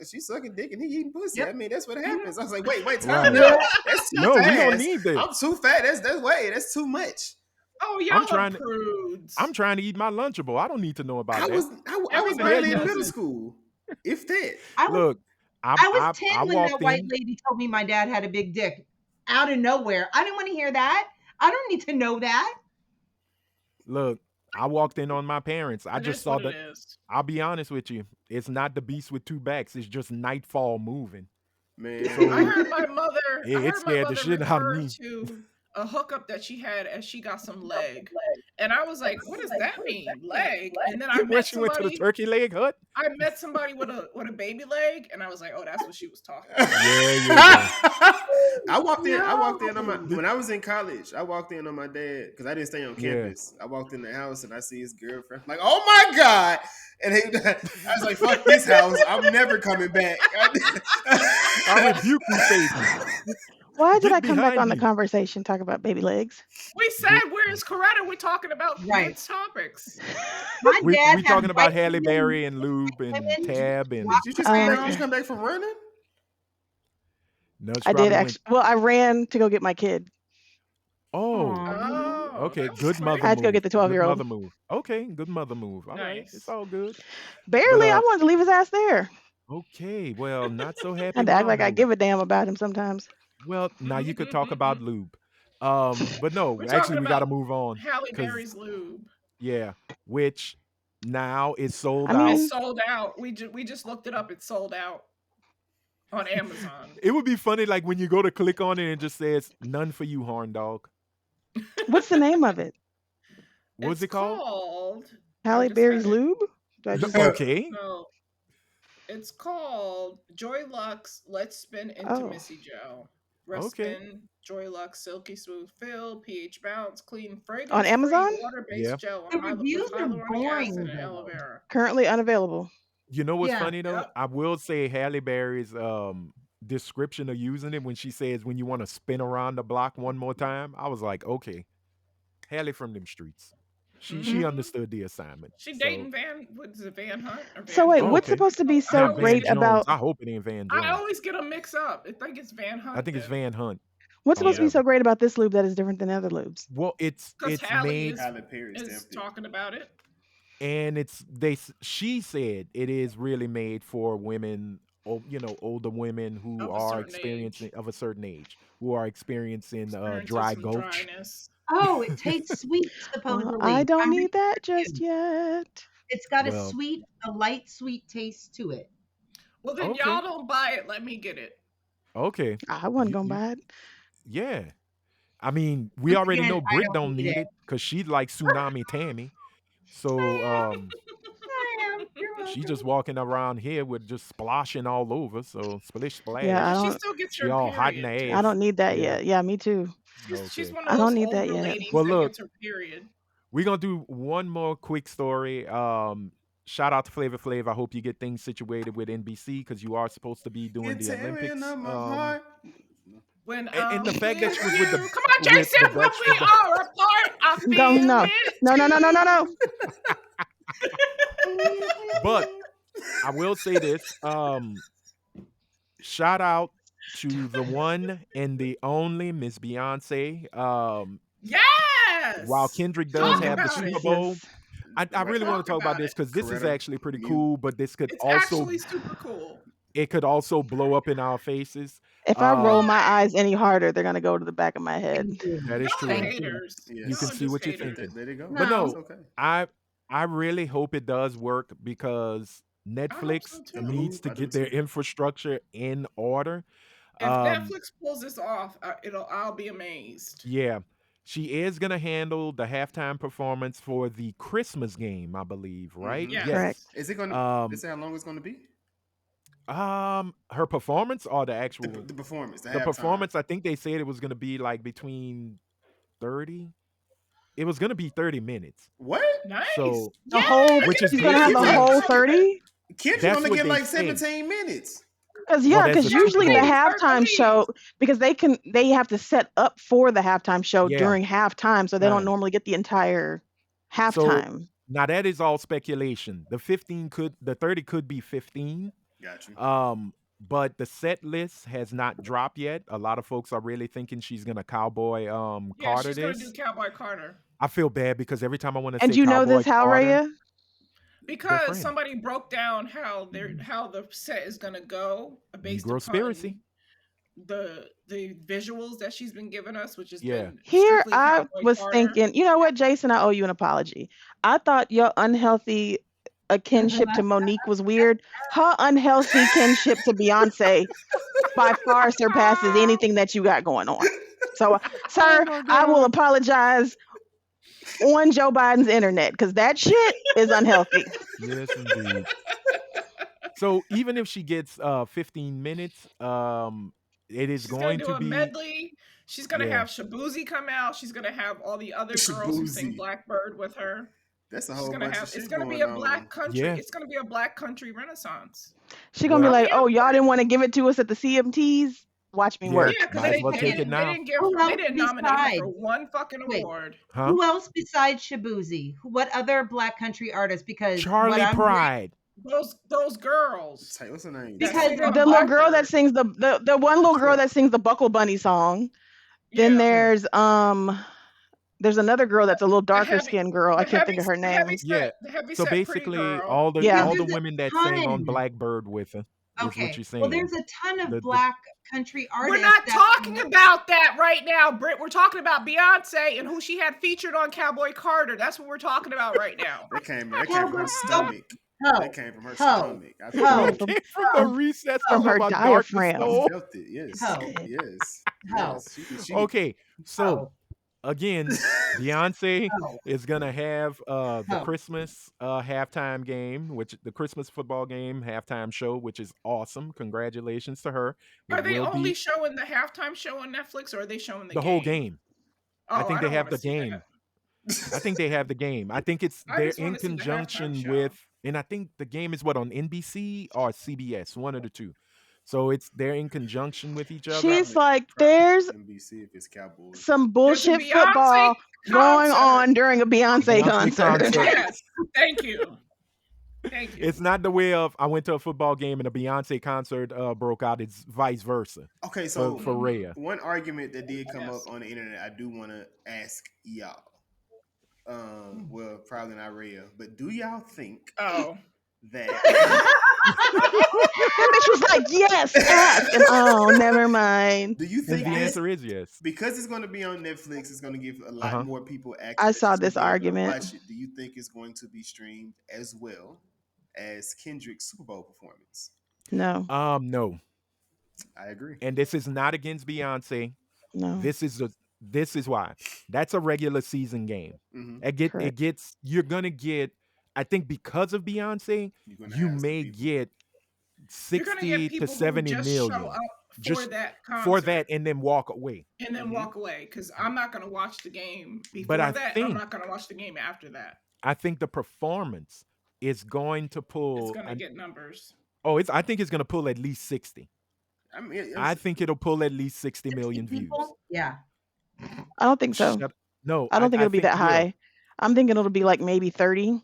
She's sucking dick and he eating pussy. I Yep. mean, that's what Mhm. happens. I was like, wait, time right. out. Yeah. That's too No, we don't fast. need this. I'm too fat. That's too much. Oh, I'm y'all are trying to. I'm prudes. trying to eat my Lunchable. I don't need to know about I that. was I was What the hell Everybody barely you in does middle mean? it. school, if that. I was Look, I I was I 10 I when that walked white in. lady told me my dad had a big dick out of nowhere. I didn't want to hear that. I don't need to know that. Look, I walked in on my parents. I It just is saw what it that. is. I'll be honest with you. It's not the beast with two backs. It's just nightfall moving. I Man, So heard my mother. I it heard my scared the mother shit out of refer me. to a hookup that she had as she got some leg, and I was like, "What does that mean, leg?" And then I When met she went to the somebody. turkey leg hut. I met somebody with a baby leg, and I was like, "Oh, that's what she was talking about." Yeah, you go. I walked in. I walked in on my No. Did- when I was in college. I walked in on my dad because I didn't stay on Yeah. campus. I walked in the house and I see his girlfriend. I'm like, oh my god! And I was like, fuck this house. I'm never coming back. I rebuke you, Satan. Why did Get I come back behind on the me. conversation talk about baby legs? We said, "Where's Coretta?" We're talking about Right. good topics. My dad We had talking about white Halle women, Berry and Lube and women Tab and Did you just come back? walking Did you Okay. come back from running? no, she I did probably went. actually. Well, I ran to go get my kid. Oh, around. Oh, okay. that's Good I mother had to sweet. go get move. the Good 12-year-old. mother move. Okay, good mother move. All right, it's Nice. all good. But Barely. I wanted to leave his ass there. okay. Well, not so happy Had to act mom like I move. give a damn about him sometimes. Well, now you could talk We're about Lube. But no, talking actually we got to about move on Halle because Berry's lube. yeah, which now is sold I out. It's mean, sold out. We just looked it up. It's sold out on Amazon. It would be funny like when you go to click on it and it just says none for you, horn dog. what's the name of it? What's It's it called? called. I Halle just had Berry's it. Lube? Do I just? Okay. No, it's called Joy Lux Let's Spin Oh, Intimacy Gel. Rest Okay. Spin Joy Lux Silky Smooth Fill pH Balance Clean on Fragrance Free Amazon? Water Yeah. Based Gel The with reviews are hyaluronic acid boring and aloe though. vera. Currently unavailable. You know what's Yeah. funny though? Yep. I will say Halle Berry's description of using it when she says when you want to spin around the block one more time. I was like, okay, Halle from them streets. She understood the assignment. She So dating what is it, Van Hunt or So Van wait, oh, Jones? what's okay. supposed to be I so Van always great get Jones. about I hope it ain't Van I Jones. always get them mixed up. I think it's Van I Hunt think it's though. Van Hunt what's or supposed to be whatever. so great about this lube that is different than other lubes? Well, Because it's Halle made Halle Perry is stamped it. talking about it. and she said it is really made for women, older women who Of a are certain age. experiencing of a certain age, who are experiencing Experiences dry some gulch. dryness. Oh, it tastes sweet, Well, I supposedly. don't I'm need reading that the just review. yet. It's got Well, a light sweet taste to it. Well, then okay, y'all don't buy it. Let me get it. okay, I wasn't you, gonna you buy it. yeah. I mean, we Once already again, know I Brit don't don't need need it. it because she like Tsunami Tammy. So I am. You're she welcome. just walking around here with just splashing all over. So splish Yeah, Well, I splash. she don't. still gets She her all hot in the period I too. ass. don't need that Yeah. yet. Yeah, me too. She's Okay. one of I those don't need that older yet. ladies Well, that look, gets her period. we're gonna do one more quick story. Shout out to Flavor Flav. I hope you get things situated with NBC because you are supposed to be doing You're the tearing Olympics. up my heart. When And the fact that with she was with you, come on, the Jason. When Dutch we football. are apart, I Don't feel no. it No, no, no, no, no, no. too. But I will say this. Shout out to the one and the only Miss Beyonce. While Yes, Kendrick does talk Oh, have the about it. Super Bowl, Jesus. I Right. really want Talk to talk about about this it. because this is Coretta, actually pretty you. cool, but this could It's also actually super cool. it could also blow up in our faces. If I Uh roll my Why? eyes any harder, they're gonna go to the back of my head. Thank you. that is Y'all are true. Thank you. haters. You can Y'all are Yes. see just what you're haters. thinking. There you go. But No. It's no, okay. I really hope it does work because I hope Netflix so And too. needs who? to I do get their too. infrastructure in order. If Um, Netflix pulls this off, I'll be amazed. yeah, she is gonna handle the halftime performance for the Christmas game, I believe, right? Mm-hmm. Yes. Correct. Yes. Is it gonna? They Um, say how long it's gonna be? her performance or the The, actual the performance, the the halftime. performance, I think they said it was gonna be like between 30. It was gonna be 30 minutes. What? Nice. So The Yay! whole which is she's gonna have the Kendrick, whole ridiculous. 30? Kendrick That's only what get they like said. 17 minutes. Because Well, yeah, that's because the Super usually the Bowl. halftime show, because they have to set up for the halftime show Yeah. during halftime, so they don't Right. normally get the entire So halftime. now that is all speculation. The 30 could be 15. Got you. But the set list has not dropped yet. A lot of folks are really thinking she's gonna cowboy Yeah, Carter she's gonna do this. Cowboy Carter I feel bad because every time I want to And say you know this cowboy how, Carter, Raya? they're because friends. somebody broke down how the set is gonna go based Negro spiracy. upon the visuals that she's been giving us, which has Yeah. been Here strictly I Cowboy was Carter. thinking, you know what, Jason, I owe you an apology. I thought your unhealthy kinship to Monique was weird. Her unhealthy kinship to Beyonce by far surpasses anything that you got going on. So, Oh sir, my I will God. apologize on Joe Biden's internet because that shit is unhealthy. Yes, indeed. So even if she gets 15 minutes, it is She's gonna going do to a be medley. She's gonna yeah. have Shabuzi come out. She's gonna have all the other girls who sing Shabuzi. Blackbird with her. That's a She's whole gonna bunch have. of It's shit gonna be going a on. black country. Yeah. It's gonna be a black country renaissance. She gonna be Well, like, I'm "Oh, here y'all for it. didn't want to give it to us at the CMTs? Watch me yeah, work." Yeah, because might as well they take it didn't. They now. didn't give. Who They else didn't nominate her for besides? one fucking Wait, award. Huh? who else besides Shabuzi? What other black country artists? Because what Charlie I'm Pride. Those girls What's her name? that because sing The on little girl that Blackbird. sings the one little girl that sings the Buckle Bunny song. Then Yeah, there's another girl that's a little the darker heavy, skinned girl. I can't think of her name. Yeah. the heavy So set pretty basically girl. all the Yeah. all the there's a women that sang on ton. Blackbird with her is what Okay, you're well, saying. there's a ton of The black country We're artists not that talking about that right now, Britt. We're talking about Beyonce and who she had featured on Cowboy Carter. That's what we're talking about right now. That came from her Cowboy. stomach. Ho, That came from her ho, stomach. I It felt ho, it. came from the ho, recess From of her my darkest diaphragm. I soul. felt it. Yes. ho, Yes. ho, Yes. She Okay, so ho, again, Beyonce ho, is gonna have the ho. Christmas halftime game, which the Christmas football game halftime show, which is awesome. Congratulations to her. Are It they will only be showing the halftime show on Netflix, or are they showing the the game? whole game. I Oh, think I they don't have want the to see game. that. I think they have the game. I think I they're just want in to see the halftime conjunction show. with, and I think the game is what on NBC or CBS, one of the two. So they're in conjunction with each other. She's probably like, probably there's NBC if it's Cowboys. some There's a bullshit Beyonce football going Concert. on during a Beyonce concert. Yes, thank you. Thank you. It's not the way of I went to a football game and a Beyonce concert broke out. It's vice versa. Okay, so for Rhea. one argument that did come up on the internet, I do want to ask y'all. Well, probably not Rhea, but do y'all think that That bitch was like, yes, ask. And never mind. do you think the answer is yes? Because it's going to be on Netflix, it's going to give a lot more people access. I saw to this be able to argument. watch it. Do you think it's going to be streamed as well as Kendrick's Super Bowl performance? No. No. I agree. And this is not against Beyonce. No. This is why. That's a regular season game. It gets you're gonna get, I think because of Beyonce, you may get 60 to 70 million just that concert. For that and then walk away. And then walk away. Because I'm not gonna watch the game before But I'm not gonna watch the game after that. I think the performance is going to pull. It's gonna get numbers. I think it's gonna pull at least 60. I think it'll pull at least 60 million views. Yeah. I don't think so. No, I don't think it'll be that high. I'm thinking it'll be like maybe 30.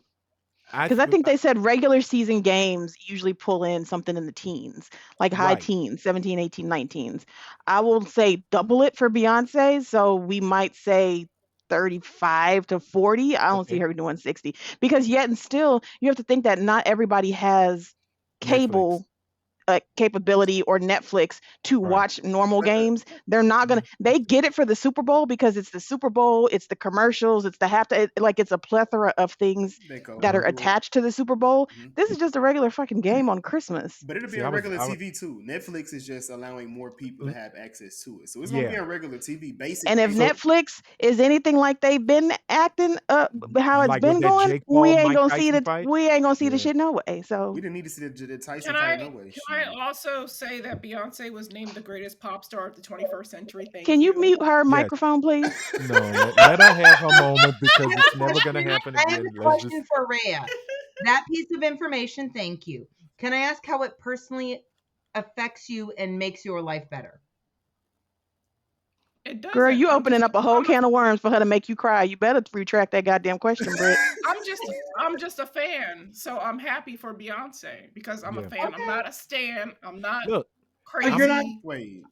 Because I think they said regular season games usually pull in something in the teens, like high teens, 17, 18, 19s. I will say double it for Beyonce. So we might say 35 to 40. I don't see her doing 60. Because yet and still, you have to think that not everybody has cable capability or Netflix to watch normal games. They're not gonna. They get it for the Super Bowl because it's the Super Bowl. It's the commercials. It's the halftime. It's a plethora of things that are attached to the Super Bowl. This is just a regular fucking game on Christmas. But it'll be on regular TV too. Netflix is just allowing more people to have access to it, so it's gonna be on regular TV. Basically, and if Netflix is anything like they've been acting, how it's been going, we ain't gonna see the we ain't gonna see the shit no way. So we didn't need to see the Tyson fight no way. I also say that Beyonce was named the greatest pop star of the 21st century. Can you mute her microphone, please? No, let her have her moment because it's never going to happen again. I have a question for Rhea. That piece of information, thank you. Can I ask how it personally affects you and makes your life better? Girl, you opening up a whole can of worms for her to make you cry. You better retract that goddamn question, Britt. I'm just a fan, so I'm happy for Beyonce because I'm a fan. Okay. I'm not a stan. I'm not crazy. You're not. Wait.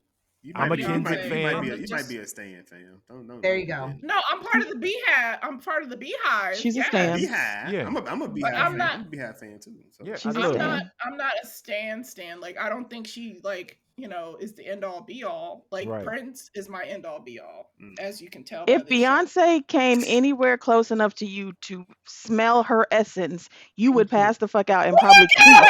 I'm a Kendrick fan. You might be a stan fan. Don't there you go. No, I'm part of the Beehive. I'm part of the Beehive. She's a stan. Beehive. Yeah. I'm a Beehive fan. I'm a Beehive fan too. So. Yeah, I'm not a stan. Like I don't think she is the end all be all. Like Prince is my end all be all, as you can tell. If Beyonce came anywhere close enough to you to smell her essence, you would pass the fuck out and probably keep.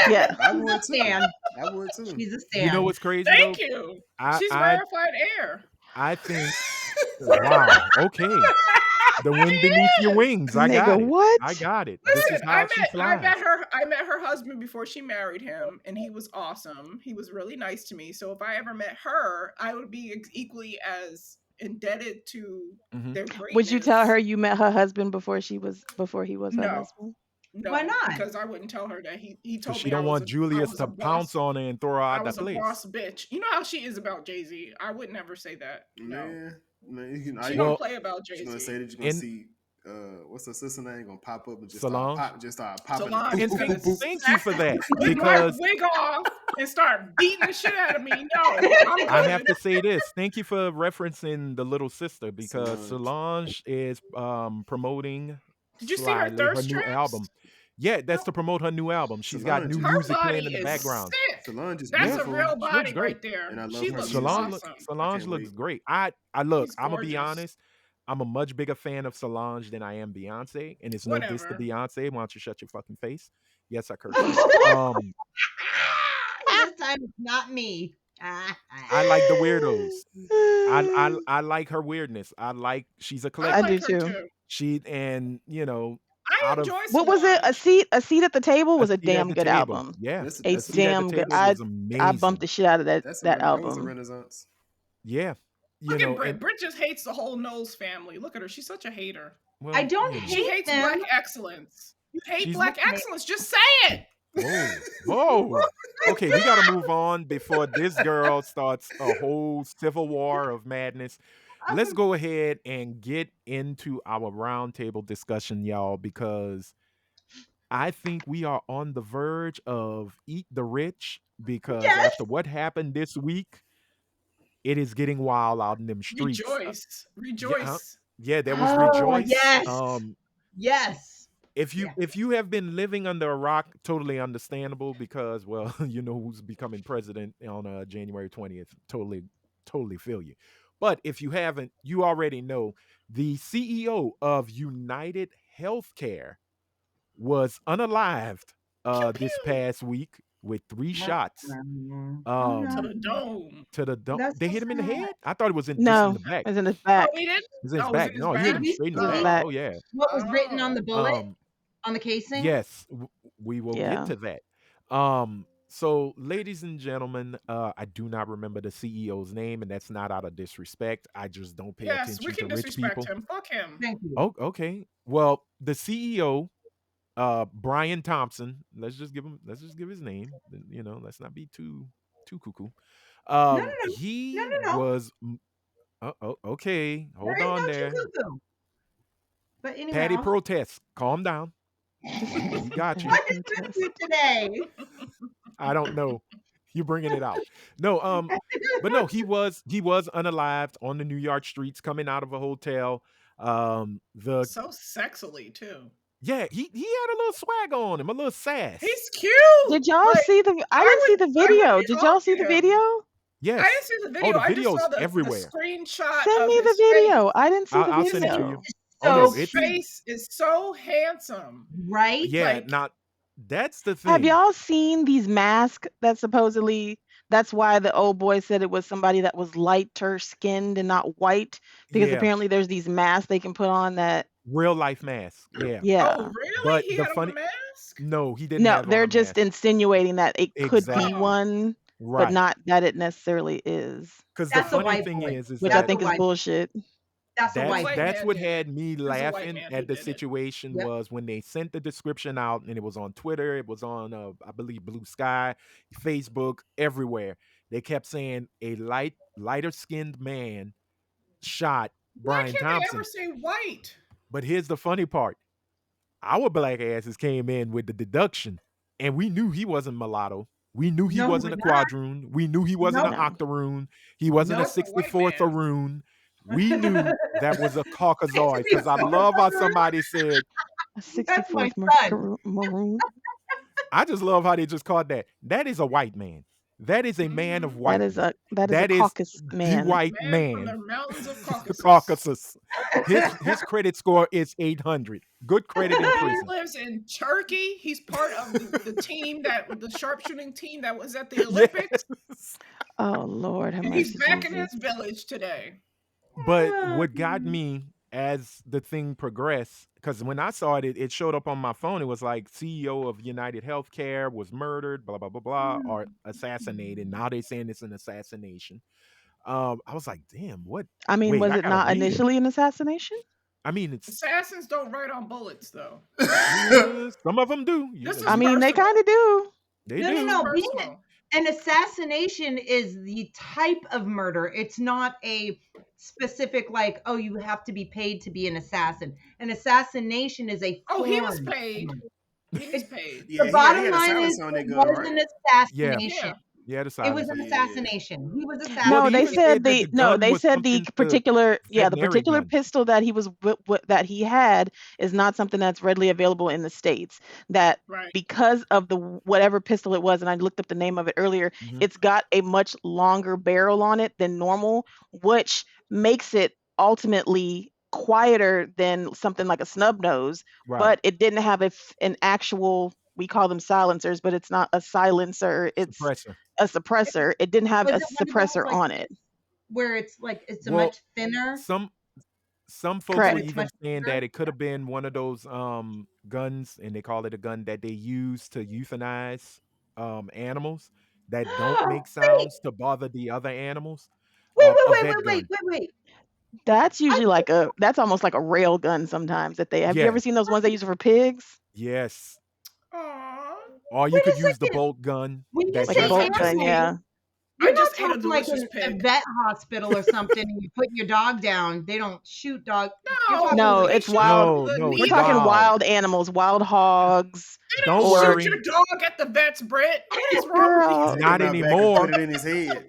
Yeah, I would too. She's a stan. You know what's crazy? Thank you. She's rarefied air. I think. Wow. Okay. The wind beneath your wings. I got it. What? I got it. Listen, this is how she flies. I met her husband before she married him, and he was awesome. He was really nice to me. So if I ever met her, I would be equally as indebted to their greatness. Would you tell her you met her husband before he was her husband? No, why not? Because I wouldn't tell her that he told me. She don't want Julius to pounce on her and throw her out the place. I was a boss bitch. You know how she is about Jay-Z. I would never say that. No. She don't play about Jay-Z. She's gonna say that you're gonna see what's her sister name gonna pop up and just start popping. Solange. Thank you for that. With my wig off and start beating the shit out of me. No, I have to say this. Thank you for referencing the little sister because Solange is promoting. Did you see her thirst new album? Yeah, that's to promote her new album. She's got new music playing in the background. Solange is That's a real body right there. And I love she her. looks Solange, awesome. Solange looks great. I look. I'm gonna be honest. I'm a much bigger fan of Solange than I am Beyonce, and it's no diss to Beyonce. Why don't you shut your fucking face? Yes, I curse. This time it's not me. I like the weirdos. I like her weirdness. She's a collector. I do too. I enjoy Solange. What was it? A seat at the table was a damn good album. Yeah, a damn good. I bumped the shit out of that album. That was a renaissance. Yeah. Look at Britt. Britt just hates the whole Knowles family. Look at her. She's such a hater. Well, I don't hate She hates them. black excellence. You hate black excellence. Just say it. Whoa. Okay, we got to move on before this girl starts a whole civil war of madness. let's go ahead and get into our roundtable discussion, y'all, because I think we are on the verge of eat the rich because Yes. after what happened this week, it is getting wild out in them streets. Rejoice. Yeah, Rejoice. yeah, there was Oh, rejoice. yes. Yes. If you Yeah. if you have been living under a rock, totally understandable because well, you know who's becoming president on January 20th. Totally feel you. But if you haven't, you already know the CEO of United Healthcare was unalived Pew this pew. past week with three shots. Oh To Um, no, the dome. to the dome. that's They so hit him in the sad. head. I thought it was just in No, the back. it's in his Oh, back. he did? It was in his Oh, was back. it his No, he hit Did back? him we straight in the It's his back. see back. Oh yeah. what was written on the Oh. bullet Um, on the casing? yes, we will get Yeah. to that. So ladies and gentlemen, I do not remember the CEO's name, and that's not out of disrespect. I just don't pay Yes, we attention to can rich disrespect people. him. Fuck him. Thank you. Oh, okay. Well, the CEO, Brian Thompson. Let's just give his name. You know, let's not be too cuckoo. No, no, no, no, He no, no. was. Okay. There Hold ain't on no there. cuckoo. But anyway, Patty I'll... protest. Calm down. We got you. what is with you today? I don't know. You bringing it out. No, but no, he was unalived on the New York streets coming out of a hotel. The So sexily, too. Yeah, he had a little swag on him, a little sass. He's cute. Did y'all Like, see the? I didn't see the I would video. be Did y'all see the on him. video? Yes. I didn't see the video. Oh, the I just video's saw the everywhere. screenshot Send of me the his face. video. I didn't see the I'll send it to video. you. So Oh no, His it's face is so handsome. right. yeah. Like, Not that's the Have thing. y'all seen these masks that supposedly that's why the old boy said it was somebody that was lighter skinned and not white because Yeah, apparently there's these masks they can put on that real life mask. Yeah, yeah. oh, really? but He the had on a funny mask? no, he didn't No, have on they're a just mask. insinuating that it could be Exactly. Oh, one, but Right. not that it necessarily is, Because the That's a funny white thing boy. is which I That's a think is white. bullshit. That's a the white. white that's man what did had it. me There's a white laughing man who at the did it. situation Yep. was when they sent the description out and it was on Twitter, it was on I believe Blue Sky, Facebook, everywhere. They kept saying a lighter skinned man shot Why Brian can't they ever Thompson. say white? But here's the funny part. Our black asses came in with the deduction, and we knew he wasn't mulatto. We knew he No, wasn't a we're not. quadroon. We knew he wasn't Nope. an No. octoroon. He wasn't a Nope, a white 64th man. Aroon. We knew that was a Caucasoid because I 64th love how Aroon? somebody said, A That's my 64th son. maroon. I just love how they just called that. That is a white man. That is a man of Mhm. That is whiteness. a That is caucus the man. white Man from man. the mountains of Caucasus. Caucasus. His credit score is 800. Good credit in He prison. lives in Turkey. He's part of the team the sharpshooting team that was at the Olympics. Yes. Oh Lord, have And he's mercy, back in Jesus. his village today. But what got me as the thing progressed, because when I saw it, it showed up on my phone. It was like CEO of United Healthcare was murdered, blah blah blah blah, or assassinated. Now they saying it's an assassination. I was like, damn, what? I mean, Wait, was I it gotta not read it. initially an assassination? I mean, it's Assassins don't write on bullets, though. some of them do. This is I mean, they personal. kind of do. They No, do. no, no. Being Personal. an assassination is the type of murder. It's not a specific like, oh, you have to be paid to be an assassin. An assassination is a Oh, he was form of paid. murder. He was paid. Yeah, The bottom he had a line silence is on that it gun, was right? an Yeah, assassination. yeah, the It was silence. an Yeah, yeah. assassination. He was Well, No, assassinated. they even said said that the the no, gun they was said the something to particular the veterinary particular gun. pistol that he was that he had is not something that's readily available in the States. That Right. because of the whatever pistol it was, and I looked up the name of it earlier, Mhm. it's got a much longer barrel on it than normal, which makes it ultimately quieter than something like a snub nose, Right. but it didn't have an actual, we call them silencers, but it's not a silencer, it's Suppressor. a suppressor. It didn't have Was a it one of those suppressor like on it. where it's like it's a Well, much thinner, some folks but were Correct. it's even much saying bigger? that it could have been one of those guns, and they call it a gun that they use to euthanize animals that don't make Wait, sounds to bother the other animals. wait, A wait, wait, vet wait, wait, gun. wait, wait. That's I usually like that's almost like a rail gun sometimes that they have. You Yeah. ever seen those ones they use for pigs? Yes. Aww. Or you wait a could use the second. bolt gun When you that Like a say doesn't bolt gun, animal, yeah. You're I not just ate a talking like delicious a pig. vet hospital or something, and you put your dog down. They don't shoot dog. You're No, talking No, they it's shoot wild. No, the no, We're it's meat. talking wild. wild animals, wild hogs. They Don't don't shoot worry. your dog at the vets, Brett. What is wrong with Girl. you? Take Not him out back and anymore. put it in his head.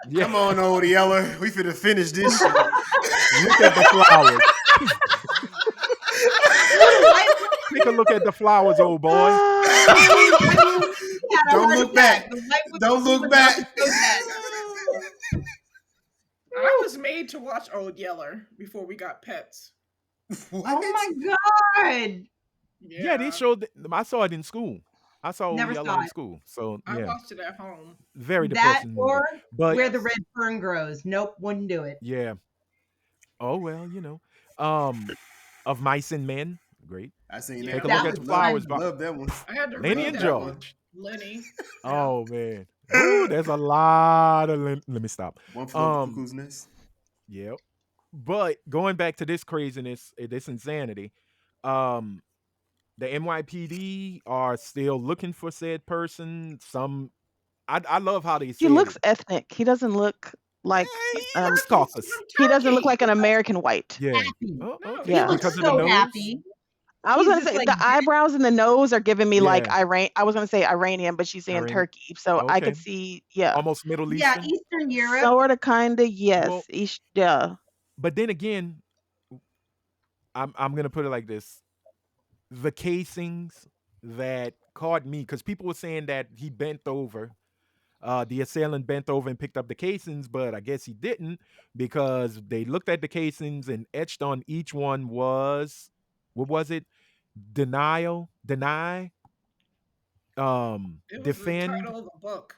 Yeah. Come on, old Yeller. We finna finish this shit. Look at the flowers. Take a look at the flowers, old boy. Don't look back. Don't look back. I was made to watch Old Yeller before we got pets. What? Oh my God. Yeah, they showed. I saw it in school. I saw Old Never Yeller saw in it. school. So I yeah, watched it at home. very That depressing or movie. But where the red fern grows. Nope, wouldn't do it. yeah. Oh well, of Mice and Men, great. I seen Yeah. that. Take a look That at was the flowers. fun. Love that one. I had to Lenny read and that Joe. one. Lenny. Oh man. Ooh, there's a lot of. Let me stop. One flew the cuckoo's nest. Yep. But going back to this craziness, this insanity, um, the NYPD are still looking for said person. I love how they He said looks it. ethnic. He doesn't look like He's caucus. he doesn't look like an American white. Yeah. Happy. Oh, No, okay. He Yeah. looks Because of the so nose. happy. I was He's gonna just say like, the eyebrows and the nose are giving me like Yeah. Iran. I was gonna say Iranian, but she's saying Iranian. Turkey, so I Okay. could see, yeah, Almost Middle yeah, Eastern. Eastern Europe. sort of, kind of, Well, yes, yeah. but then again, I'm gonna put it like this: the casings that caught me, because people were saying that he bent over. The assailant bent over and picked up the casings, but I guess he didn't because they looked at the casings and etched on each one was, what was it? Denial, deny, It was the defend, title of the book.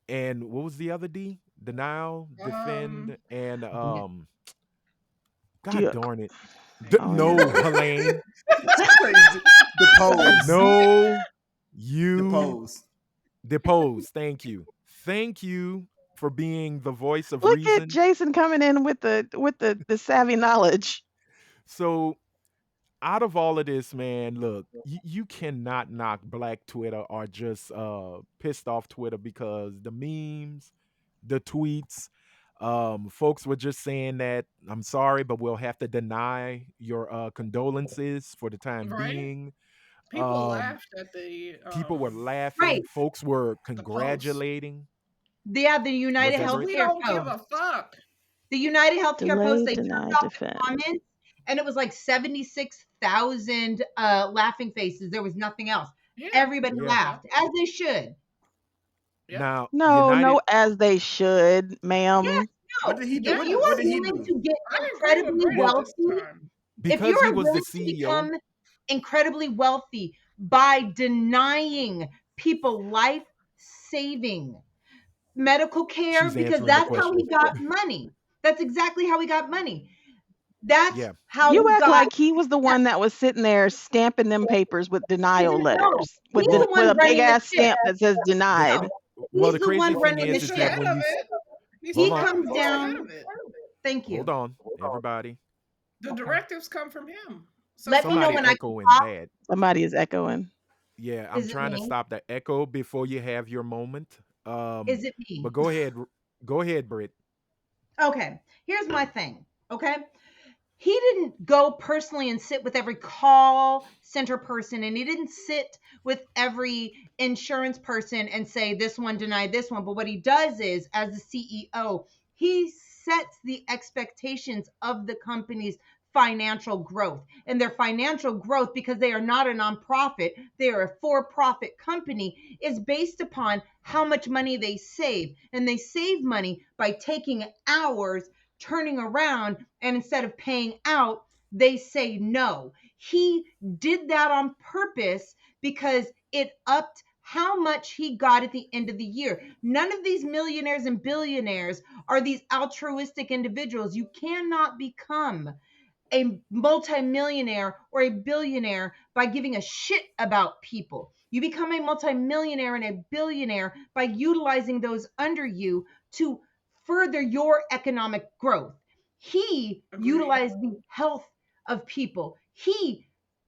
and what was the other D? Denial, defend, and Yeah. God Yeah. darn it. Oh, No, yeah. Helene. Crazy. Depose. No, you Depose. depose. Thank you. Thank you for being the voice of Look at reason. Jason coming in with the savvy knowledge. So out of all of this, man, look, you cannot knock Black Twitter or just pissed off Twitter because the memes, the tweets, folks were just saying that I'm sorry, but we'll have to deny your condolences for the time Right? being. People laughed at the People were laughing. Right. Folks were post. congratulating. Yeah, the United that Because right? we Healthcare don't give Post. a fuck. The United Healthcare Post, Delay, they deny, turned off the defend. comments, and it was like 76,000 laughing faces. There was nothing else. Yeah. Everybody Yeah. laughed, as they should. Yeah. Now, No, United, no, as they should, ma'am. Yes, no. What did he do? If you What are did he willing do? to get I agree with incredibly Brett at this wealthy, time. if because you he are was the willing to CEO, become incredibly wealthy by denying people life-saving medical care, she's because answering the that's how he question. got money. That's exactly how he got money. That's Yeah. how You he act got. like he was the one that was sitting there stamping them papers with denial No, letters with he's the with one a big running the ass ship. stamp that says The, denied. well, He's the the crazy one thing running the is He's that ship. when ahead you of it. He's He hold on, comes he's ahead down. of it. Thank you. hold on, everybody. The directives come from him. So Let me know Somebody when I can echoing talk. bad. Somebody is echoing. Yeah, I'm Is it trying to me? stop the echo before you have your moment. Is it me? But go ahead, Britt. Okay, here's my thing. Okay, he didn't go personally and sit with every call center person, and he didn't sit with every insurance person and say this one denied this one. But what he does is, as the CEO, he sets the expectations of the company's financial growth, and their financial growth, because they are not a nonprofit, they are a for-profit company, is based upon how much money they save. And they save money by taking hours, turning around, and instead of paying out, they say no. He did that on purpose because it upped how much he got at the end of the year. None of these millionaires and billionaires are these altruistic individuals. You cannot become a multimillionaire or a billionaire by giving a shit about people. You become a multimillionaire and a billionaire by utilizing those under you to further your economic growth. He Agreed. utilized the health of people. He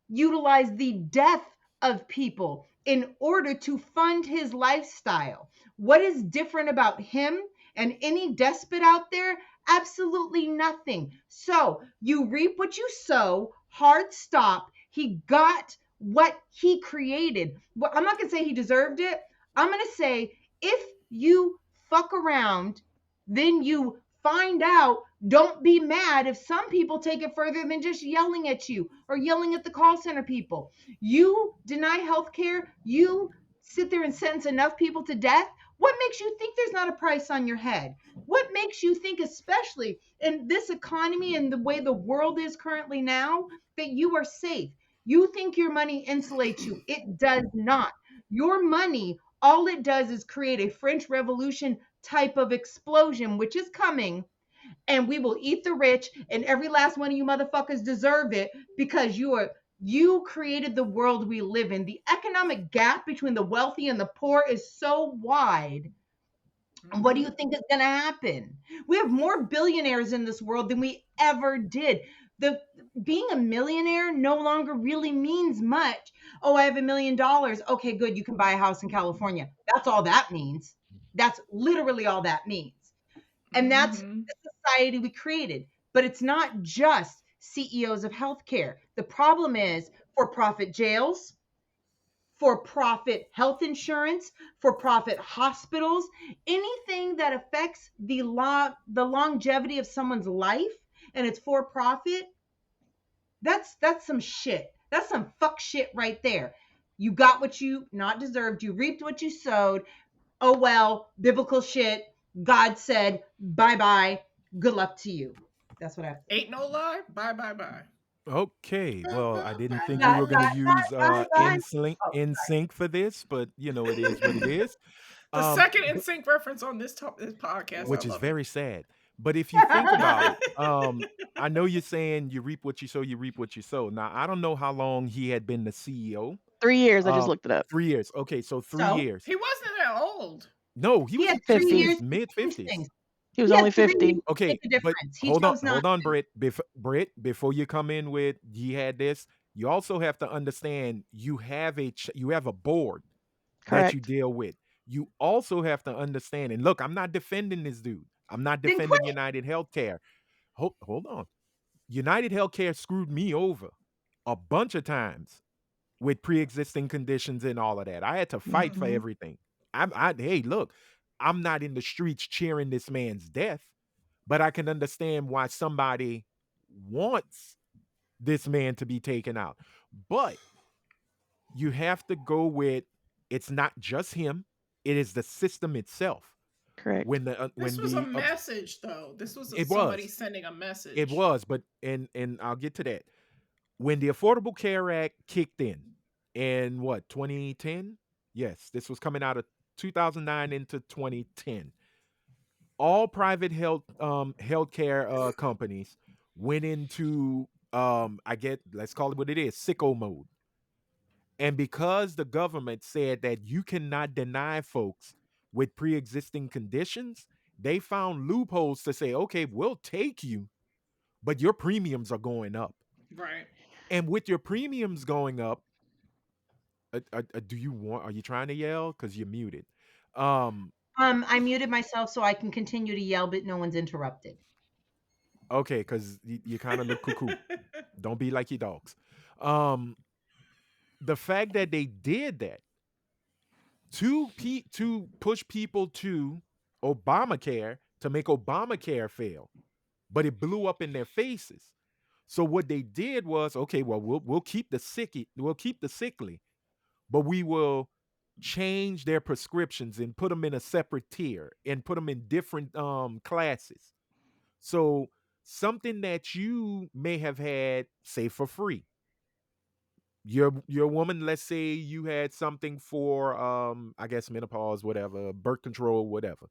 utilized the death of people in order to fund his lifestyle. What is different about him and any despot out there? Absolutely nothing. So you reap what you sow, hard stop. He got what he created. Well, I'm not going to say he deserved it. I'm going to say if you fuck around, then you find out. Don't be mad if some people take it further than just yelling at you or yelling at the call center people. You deny health care, you sit there and sentence enough people to death. What makes you think there's not a price on your head? What makes you think, especially in this economy and the way the world is currently now, that you are safe? You think your money insulates you. It does not. Your money, all it does is create a French Revolution type of explosion, which is coming, and we will eat the rich, and every last one of you motherfuckers deserve it because you created the world we live in. The economic gap between the wealthy and the poor is so wide. What do you think is going to happen? We have more billionaires in this world than we ever did. The being a millionaire no longer really means much. Oh, I have $1 million. Okay, good. You can buy a house in California. That's all that means. That's literally all that means. And that's the society we created. But it's not just CEOs of healthcare. The problem is for-profit jails, for-profit health insurance, for-profit hospitals, anything that affects the longevity of someone's life, and it's for-profit. That's some shit. That's some fuck shit right there. You got what you not deserved. You reaped what you sowed. Oh well, biblical shit. God said, bye bye. Good luck to you. That's what I have to say. Ain't no lie. Bye bye bye. Okay, well, I didn't think we Bye, were going to bye, use bye, bye. Oh, in sync for this, but it is what it is. The second in sync reference on this podcast, Which I is love very sad. But if you think about it, I know you're saying you reap what you sow, you reap what you sow. Now, I don't know how long he had been the CEO. 3 years. I just looked it up. 3 years. Okay, so 3 So? years. He wasn't that old. No, he He was had in 3 50. years his to mid change 50s. things. He was He only had 3 years 50. to Okay, make a but difference. He hold on, chose not hold on, to. Britt. Before you come in with he had this, you also have to understand you have you have a board that you Correct. deal with. You also have to understand, and look, I'm not defending this dude. I'm not Then defending quit. United Healthcare. Hold on. United Healthcare screwed me over a bunch of times with pre-existing conditions and all of that. I had to fight for Mhm. everything. Hey, look, I'm not in the streets cheering this man's death, but I can understand why somebody wants this man to be taken out. But you have to go with it's not just him, it is the system itself. Correct. This was a message, though. This was it somebody was sending a message. it was, but and I'll get to that. When the Affordable Care Act kicked in what 2010? Yes, this was coming out of 2009 into 2010. All private healthcare companies went into let's call it what it is, sicko mode. And because the government said that you cannot deny folks with pre-existing conditions, they found loopholes to say, okay, we'll take you, but your premiums are going up. Right. And with your premiums going up, are you trying to yell? Because you're muted. I muted myself so I can continue to yell, but no one's interrupted. Okay, because you kind of look cuckoo. Don't be like your dogs. Um, the fact that they did that to push people to Obamacare to make Obamacare fail, but it blew up in their faces. So what they did was, okay, well, we'll keep the sickly, but we will change their prescriptions and put them in a separate tier and put them in different classes. So something that you may have had, say, for free. Your woman, let's say you had something for I guess menopause, whatever, birth control, whatever.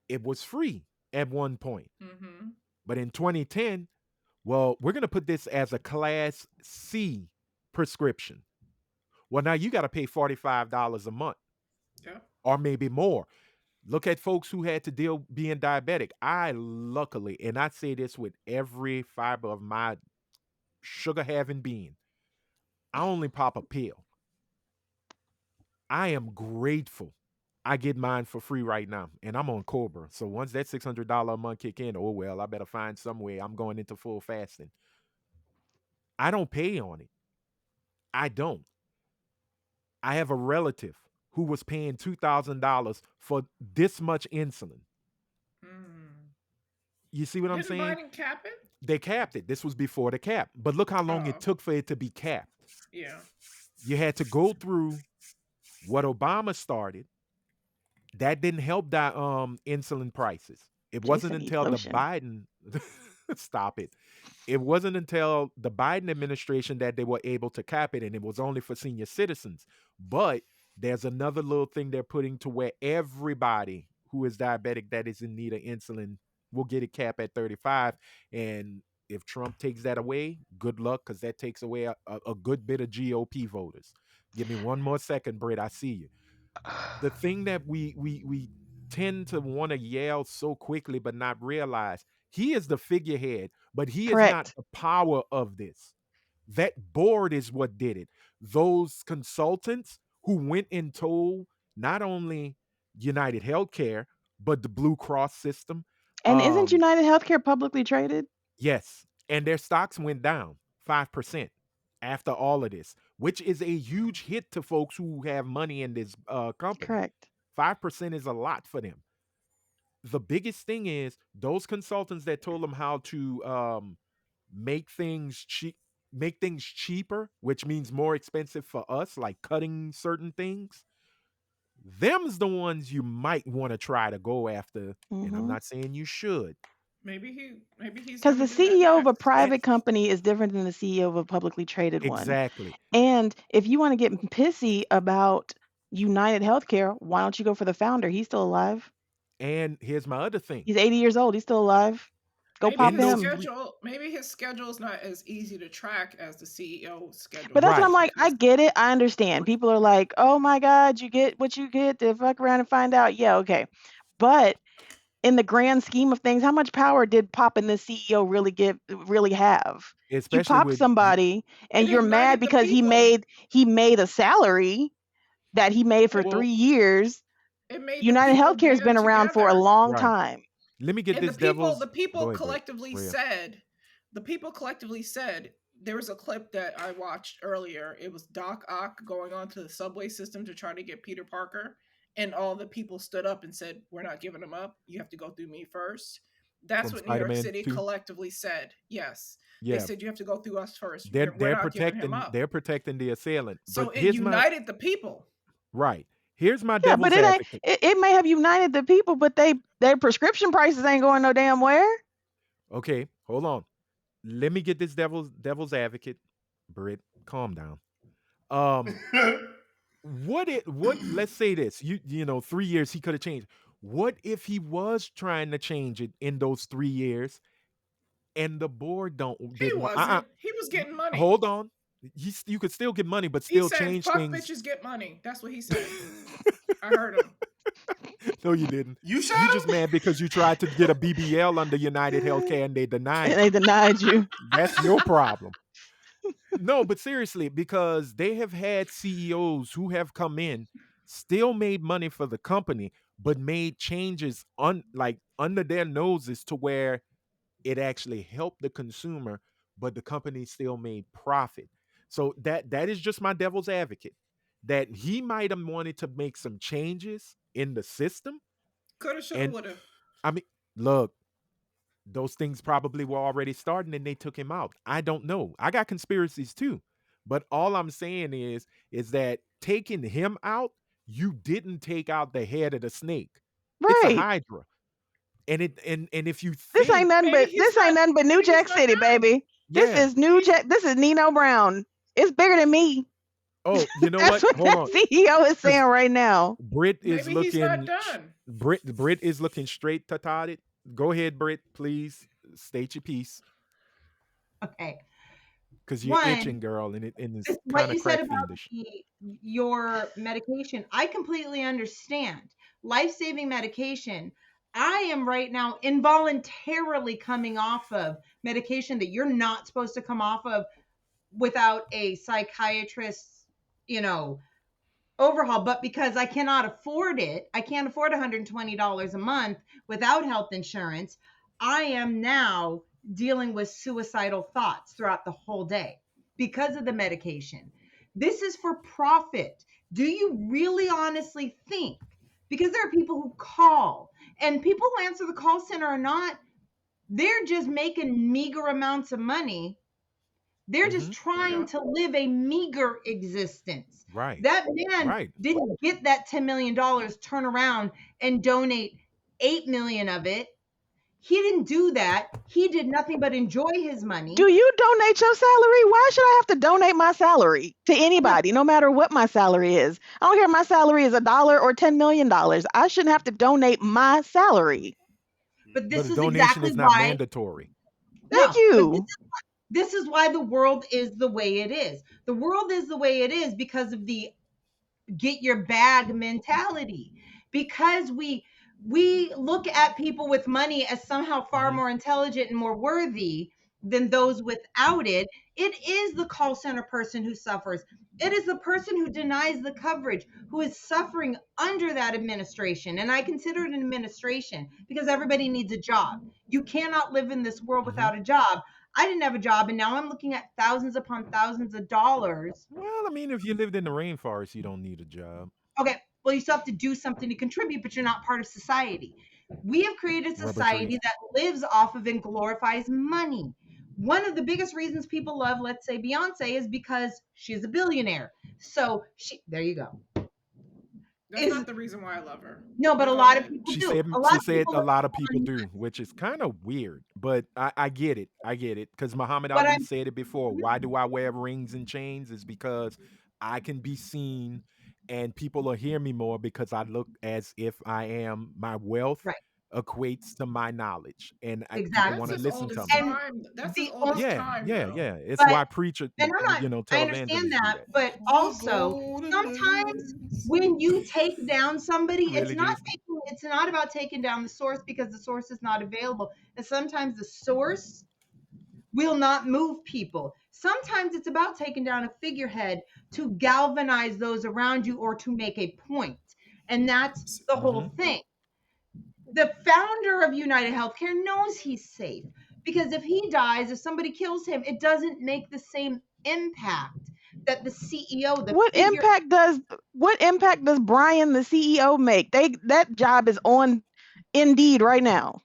It was free at one point. Mm-hmm. But in 2010, well, we're gonna put this as a class C prescription. Well, now you gotta pay $45 a month. Yeah. Or maybe more. Look at folks who had to deal being diabetic. I luckily, and I say this with every fiber of my sugar having being, I only pop a pill. I am grateful I get mine for free right now, and I'm on Cobra. So once that $600 a month kick in, oh well, I better find some way. I'm going into full fasting. I don't pay on it. I don't. I have a relative who was paying $2,000 for this much insulin. Mm. You see what I'm Didn't saying? Biden cap it? They capped it. This was before the cap. But look how long it Oh, took for it to be capped. yeah. You had to go through what Obama started. That didn't help that insulin prices. It wasn't Jason eats until the lotion. Biden stop it. It wasn't until the Biden administration that they were able to cap it, and it was only for senior citizens. But there's another little thing they're putting to where everybody who is diabetic that is in need of insulin will get a cap at 35. And if Trump takes that away, good luck, because that takes away a good bit of GOP voters. Give me one more second, Britt. I see you. The thing that we tend to want to yell so quickly but not realize, he is the figurehead, but he is not Correct. the power of this. That board is what did it. Those consultants who went and told not only United Healthcare but the Blue Cross system, And isn't um United Healthcare publicly traded? yes, and their stocks went down 5% after all of this, which is a huge hit to folks who have money in this company. Correct. 5% is a lot for them. The biggest thing is those consultants that told them how to make things cheap, make things cheaper, which means more expensive for us, like cutting certain things. Them's the ones you might want to try to go after, and I'm Mm-hmm. not saying you should. Maybe he's Because gonna the do that CEO of a next. And private company is different than the CEO of a publicly traded one. exactly. And if you want to get pissy about United Healthcare, why don't you go for the founder? He's still alive. And here's my other thing. He's 80 years old. He's still alive. Go Maybe pop In his those him. three, maybe his schedule is not as easy to track as the CEO's schedule But that's what is I'm right. like. I because get it. I understand. People are like, oh my God, you get what you get to fuck around and find out. Yeah, okay. But in the grand scheme of things, how much power did popping this CEO really have? You Especially pop with somebody and it you're mad ignited the because he people. made a salary that he made for It, well, 3 years. it made the United people Healthcare has been band around for a together. long right. time. Let me get And this devil's. the people Go ahead, Brett. collectively Go ahead. said, the people collectively said, there was a clip that I watched earlier. It was Doc Ock going onto the subway system to try to get Peter Parker, and all the people stood up and said, we're not giving him up, you have to go through me first. That's From what New York Spider-Man City 2. collectively said. Yes, they Yeah, said you have to go through us first, they're we're they're not giving him protecting up. they're protecting the assailant. So But it here's my united the people. right. Here's my Yeah, but devil's it ain't. advocate. It may have united the people, but their prescription prices ain't going no damn where. Okay, hold on. Let me get this devil's advocate. Britt, calm down. Um, what let's say this. You know, 3 years he could have changed. What if he was trying to change it in those 3 years and the board He didn't want wasn't. He was getting money. hold on. You could still get money, but He still said, change fuck things. bitches get money. That's what he said. I heard him. No, you didn't. You shot You him? just mad because you tried to get a BBL under United Healthcare and they denied And they you. denied you. That's your problem. No, but seriously, because they have had CEOs who have come in, still made money for the company, but made changes like under their noses to where it actually helped the consumer, but the company still made profit. So that is just my devil's advocate. That he might have wanted to make some changes in the system. Coulda, shoulda, And woulda. I mean, look, those things probably were already starting and they took him out. I don't know. I got conspiracies too. But all I'm saying is that taking him out, you didn't take out the head of the snake. It's a Right. hydra. And if you This ain't think, nothing Maybe but he's New maybe he's Jack not City, done. baby. This yeah. is New Jack. This is Nino Brown. It's bigger than me. Oh, you know That's what? what Hold that on. CEO is saying Because right now. Brit is Maybe he's not looking done. Brit is looking straight tatted. Go ahead, Brit, please state your piece. Okay. Because you're One, itching, girl, and it's what kind of you said crack about fiendish. your medication, I completely understand. Life-saving medication. I am right now involuntarily coming off of medication that you're not supposed to come off of without a psychiatrist's, overhaul, but because I cannot afford it, I can't afford $120 a month without health insurance. I am now dealing with suicidal thoughts throughout the whole day because of the medication. This is for profit. Do you really honestly think? Because there are people who call, and people who answer the call center are not, they're just making meager amounts of money. They're just trying to live a meager existence. Right. That man Right. didn't get that $10 million, turn around and donate 8 million of it. He didn't do that. He did nothing but enjoy his money. Do you donate your salary? Why should I have to donate my salary to anybody, no matter what my salary is? I don't care if my salary is $1 or $10 million. I shouldn't have to donate my salary. But this But a is donation exactly is not why. mandatory. Thank No, you. but this is why the world is the way it is. The world is the way it is because of the get your bag mentality. Because we look at people with money as somehow far more intelligent and more worthy than those without it. It is the call center person who suffers. It is the person who denies the coverage who is suffering under that administration. And I consider it an administration because everybody needs a job. You cannot live in this world without a job. I didn't have a job, and now I'm looking at thousands upon thousands of dollars. Well, I mean, if you lived in the rainforest, you don't need a job. Okay, well, you still have to do something to contribute, but you're not part of society. We have created a Rubber society trees. that lives off of and glorifies money. One of the biggest reasons people love, let's say, Beyonce is because she's a billionaire. So there you go. That's not the reason why I love her. No, but a Go lot of ahead. people She do. said A lot she of said people a look lot of at people money. do, which is kind of weird, but I get it. I get it because Muhammad But Ali I'm said it before. Why do I wear rings and chains? Is because I can be seen and people will hear me more because I look as if I am my wealth right, equates to my knowledge, and people exactly. want That's to as listen old to as me. And time. That's as the old as only, time, though. Yeah. It's but why preacher, and I'm not, I understand televangelists do that, that. but also sometimes when you take down somebody, Really, Jason? it's not about taking down the source because the source is not available. And sometimes the source will not move people. Sometimes it's about taking down a figurehead to galvanize those around you or to make a point. And that's the whole thing. The founder of United Healthcare knows he's safe because if he dies, if somebody kills him, it doesn't make the same impact that the CEO, What impact does Brian, the CEO, make? That job is on Indeed right now.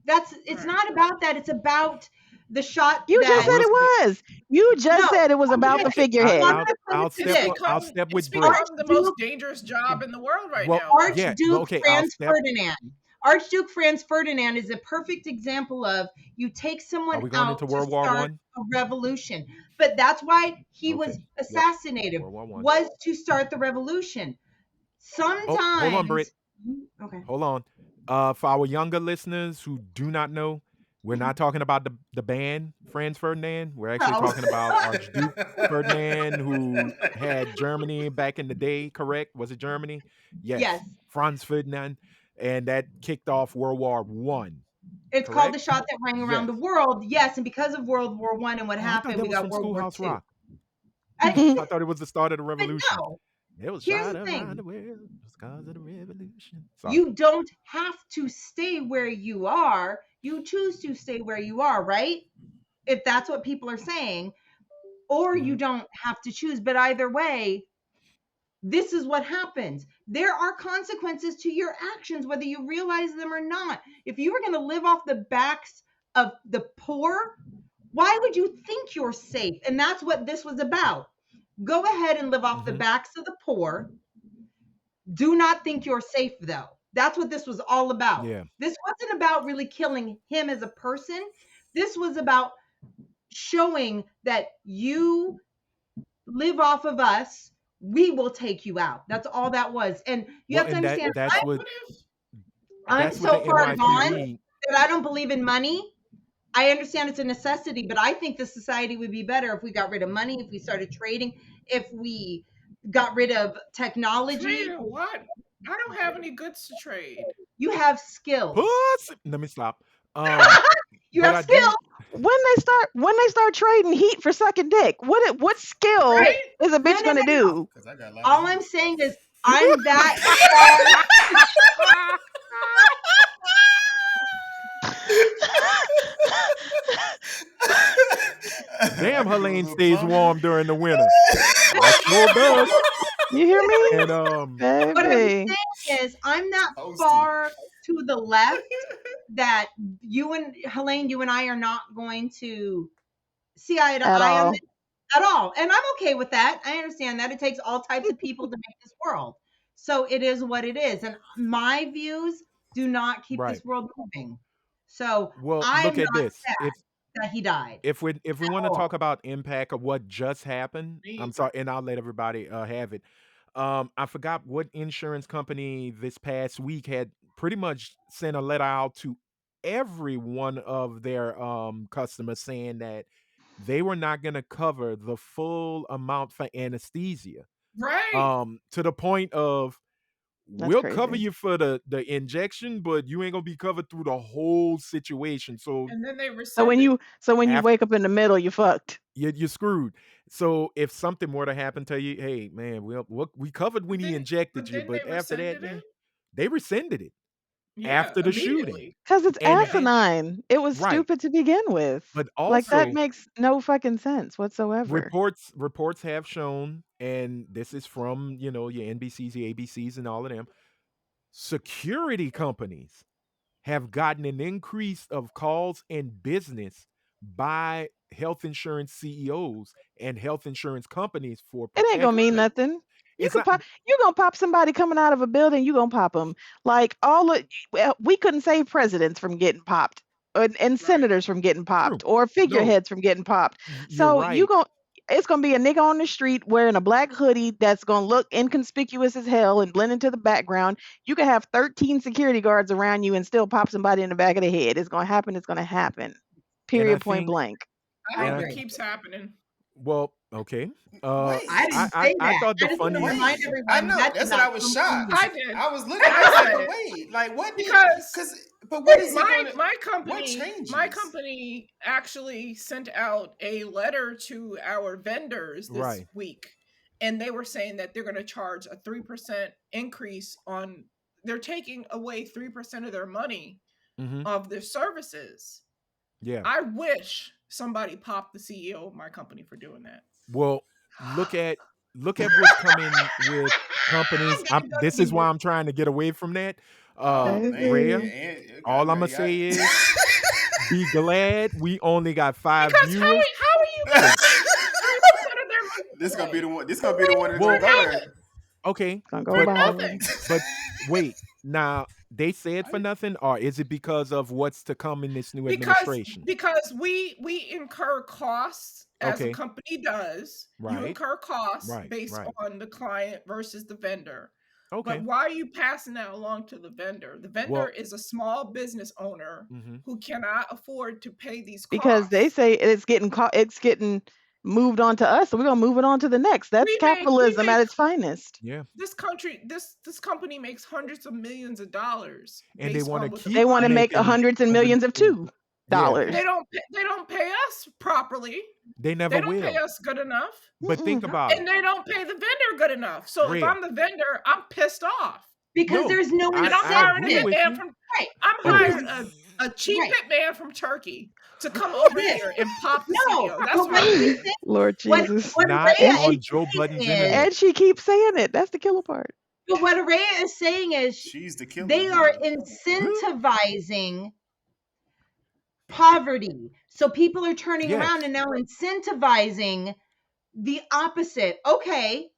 It's not about that. It's about the shot You just said that it was. You just said it was about the figurehead. I'll step with It's Britt. become the most dangerous job in the world right now. Archduke Franz Ferdinand. Archduke Franz Ferdinand is a perfect example of you take someone Are we going out into to World War start a revolution. But that's why he was assassinated, World War I. was to start the revolution. Sometimes. Hold on, Britt. Okay. Hold on. For our younger listeners who do not know, we're not talking about the band Franz Ferdinand. We're actually talking about Archduke Ferdinand, who had Germany back in the day, correct? Was it Germany? Yes. Franz Ferdinand. And that kicked off World War One. It's called the shot that rang around the world. Yes, and because of World War One and what happened, we got World War II. I thought it was the start of the revolution. No. It was Here's shot the thing. around the world because of the revolution. You don't have to stay where you are. You choose to stay where you are, right? If that's what people are saying, or you don't have to choose. But either way, this is what happens. There are consequences to your actions, whether you realize them or not. If you were going to live off the backs of the poor, why would you think you're safe? And that's what this was about. Go ahead and live off the backs of the poor. Do not think you're safe, though. That's what this was all about. Yeah. This wasn't about really killing him as a person. This was about showing that you live off of us. We will take you out. That's all that was. And you have to understand, I'm so far gone that I don't believe in money. I understand it's a necessity, but I think the society would be better if we got rid of money, if we started trading, if we got rid of technology. Trade what? I don't have any goods to trade. You have skills. Let me stop. You have skills. when they start trading heat for sucking dick, what skill Right? is a No, bitch no, gonna no, no. do? Because I got a lot of All heat. I'm saying is I'm that far. Damn, I her can do a lane little stays plumbing. warm during the winter. I sure does. You hear me, And What I'm baby? saying is I'm that Toasty. far to the left that you and I are not going to see eye to At eye on all. this at all. And I'm okay with that. I understand that. It takes all types of people to make this world. So it is what it is. And my views do not keep right. this world moving. So Well, I am look at not this. sad that he died If we at want to talk all. about impact of what just happened, Me I'm either. sorry, and I'll let everybody have it. I forgot what insurance company this past week had pretty much sent a letter out to every one of their customers saying that they were not going to cover the full amount for anesthesia. Right. To the point of That's we'll cover crazy. you for the injection, but you ain't gonna be covered through the whole situation. So And then they So when rescinded. you after wake up in the middle, you fucked. you're screwed. So if something were to happen to you, hey man, we covered when But he then, injected but you, then they but after that, rescinded it. yeah, they rescinded it Yeah, after the shooting. immediately. Cause it's And Yeah. then asinine. It was right, stupid to begin with. but Like that also makes no fucking sense whatsoever. reports have shown, and this is from your NBCs, your ABCs, and all of them. Security companies have gotten an increase of calls and business by health insurance CEOs and health insurance companies for It ain't gonna mean protection. Good. nothing. You It's could not pop. You gonna pop somebody coming out of a building. You gonna pop them. Like well, we couldn't save presidents from getting popped, and Right. senators from getting true. popped, or No, figureheads from getting popped. you're So you right. gon' it's gonna be a nigga on the street wearing a black hoodie that's gonna look inconspicuous as hell and blend into the background. You could have 13 security guards around you and still pop somebody in the back of the head. It's gonna happen. It's gonna happen. And I Period. Point think, blank. I I and hope I it agree. keeps happening. well, okay. I Wait. I didn't I, say I that. thought the I just want to funniest. remind Wait, I everyone know. that did That's what I not was come from shocked. I me. did. I was looking. I I was said like, it wait, like what did? because But what is he my going to? my What company my changes? company actually sent out a letter to our vendors this Right. week, and they were saying that they're going to charge a 3% increase on. They're taking away 3% of their money Mm-hmm. of their services. Yeah. I wish somebody popped the CEO of my company for doing that. Well, look at what's coming with I companies. gotta go to This is why music. I'm trying to get away from that. Oh man, Rhea, Baby. and all I'm gonna I say is be glad we only got 5 Because viewers. how are you going to Cause take 3% of their this gonna be money the away one. This gonna be the one that's for gonna well, go there. nothing? okay, Gonna go For but viral. nothing. but wait, now they said for I- nothing, or is it because of what's to come in this new because administration? because we incur costs as a Okay, company does. You right, incur costs right, based right. on the client versus the vendor. But Okay, why are you passing that along to the vendor? The vendor well, is a small business owner hmm who cannot afford to pay these Because they costs. say it's getting moved on to us, so we're gonna move it on to the next. That's We capitalism make at its finest. yeah, this company makes hundreds of millions of dollars and they based want to on what the They keep want to client make making pays. hundreds and hundred. millions of Yeah, $2. They don't pay us properly. they never They don't pay will. us good enough. But think Mm-mm. about And it, they don't pay the vendor good enough. So if Rhea. I'm the vendor, I'm pissed off. Because No, there's no And I'm I hiring a agree incentive. with hitman you. from Right. I'm Okay, hiring Because a cheap right. hitman from Turkey to come over This. here and pop the No. CEO. That's But what what I'm he's doing. saying, Lord what Jesus. what not Araya And is on she Joe saying Budden's is, internet. and she keeps saying it. That's the killer part. but what Araya is saying is She's the killer. they are incentivizing poverty. So people are turning Yes, around and now incentivizing the opposite. Okay,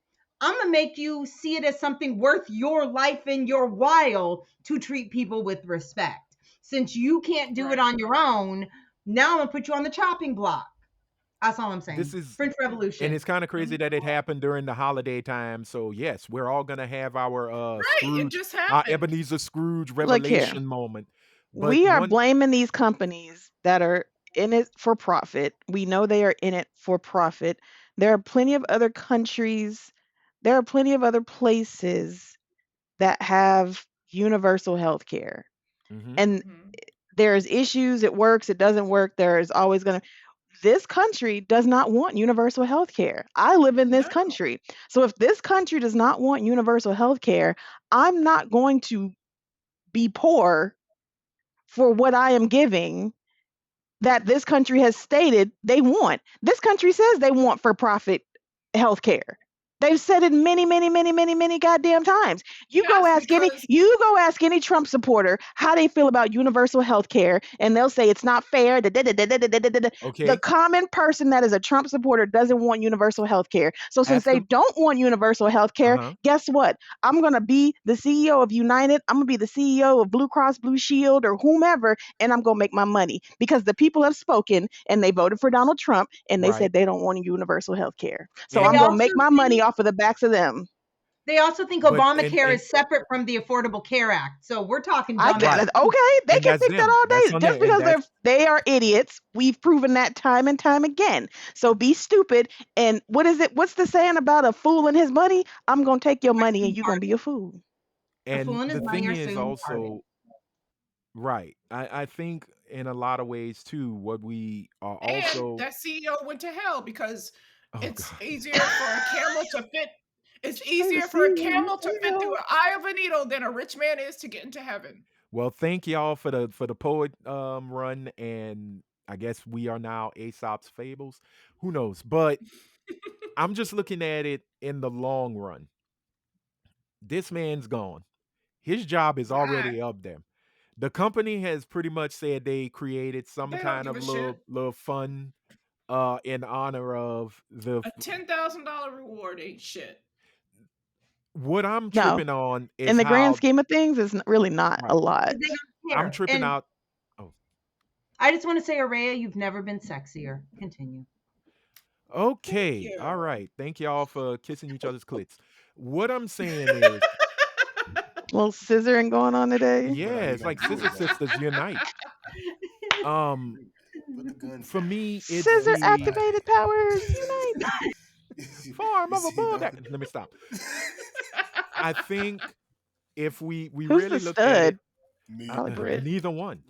I'm going to make you see it as something worth your life and your while to treat people with respect. Since you can't do it Right. on your own, now I'm going to put you on the chopping block. That's all I'm this saying. is, French and Revolution. it's kind of crazy that it happened during the holiday time. So yes, we're all gonna have our Right. It Scrooge, just our happened. Ebenezer Scrooge Look here. revelation moment. But We are one, blaming these companies that are in it for profit. We know they are in it for profit. There are plenty of other countries, there are plenty of other places that have universal health care. hmm And Hmm. There's issues, it works, it doesn't work. There's always going to This country does not want universal health care. I live in this No. country. So if this country does not want universal health care, I'm not going to be poor for what I am giving that this country has stated they want. This country says they want for profit health care. They've said it many, many, many, many, many goddamn times. Yes, because You go ask any Trump supporter how they feel about universal health care, and they'll say it's not fair. The Okay. common person that is a Trump supporter doesn't want universal health care. So since Ask they them. don't want universal health care, Uh-huh. guess what? I'm gonna be the CEO of United. I'm gonna be the CEO of Blue Cross Blue Shield or whomever, and I'm gonna make my money because the people have spoken and they voted for Donald Trump and they Right. said they don't want universal health care. So They I'm And gonna also make my money think off of the backs of them. they also think but Obamacare and is separate from the Affordable Care Act. So we're talking I got right. it. dumbass. Okay, they And can that's think that them. all That's day. on Just there. And because that's they are idiots, we've proven that time and time again. So be stupid. And what is it? What's the saying about a fool and his money? I'm gonna take your money and you're gonna be a fool. A and fool and his the money thing are is soon departed. also right. I think in a lot of ways too, what we are and also that CEO went to hell because oh it's God. easier for a camel to fit. It's Let me easier for a see. camel to fit through an eye of a needle than a rich man is to get into heaven. Well, thank y'all for the poet run, and I guess we are now Aesop's fables. Who knows? But I'm just looking at it in the long run. This man's gone. His job is Right. already up there. The company has pretty much said they created some They don't kind give of a shit. little fun in honor of A $10,000 reward ain't shit. what I'm No, tripping on in is the grand how scheme of things, it's really not a right. lot. Because they don't I'm care. tripping And out. Oh, I just want to say, Araya, you've never been sexier. Continue. Thank okay. you. All right. Thank y'all for kissing each other's clits. What I'm saying is, A little scissoring going on today. But yeah, are you it's gonna like do Sister it though? Sisters unite. Um, Put the guns for down. me, it's Scissor the activated powers unite. farm You of a see, bull. though. Let me stop. I think if we Who's the really look at it, stud? Me. Probably Britt. neither one.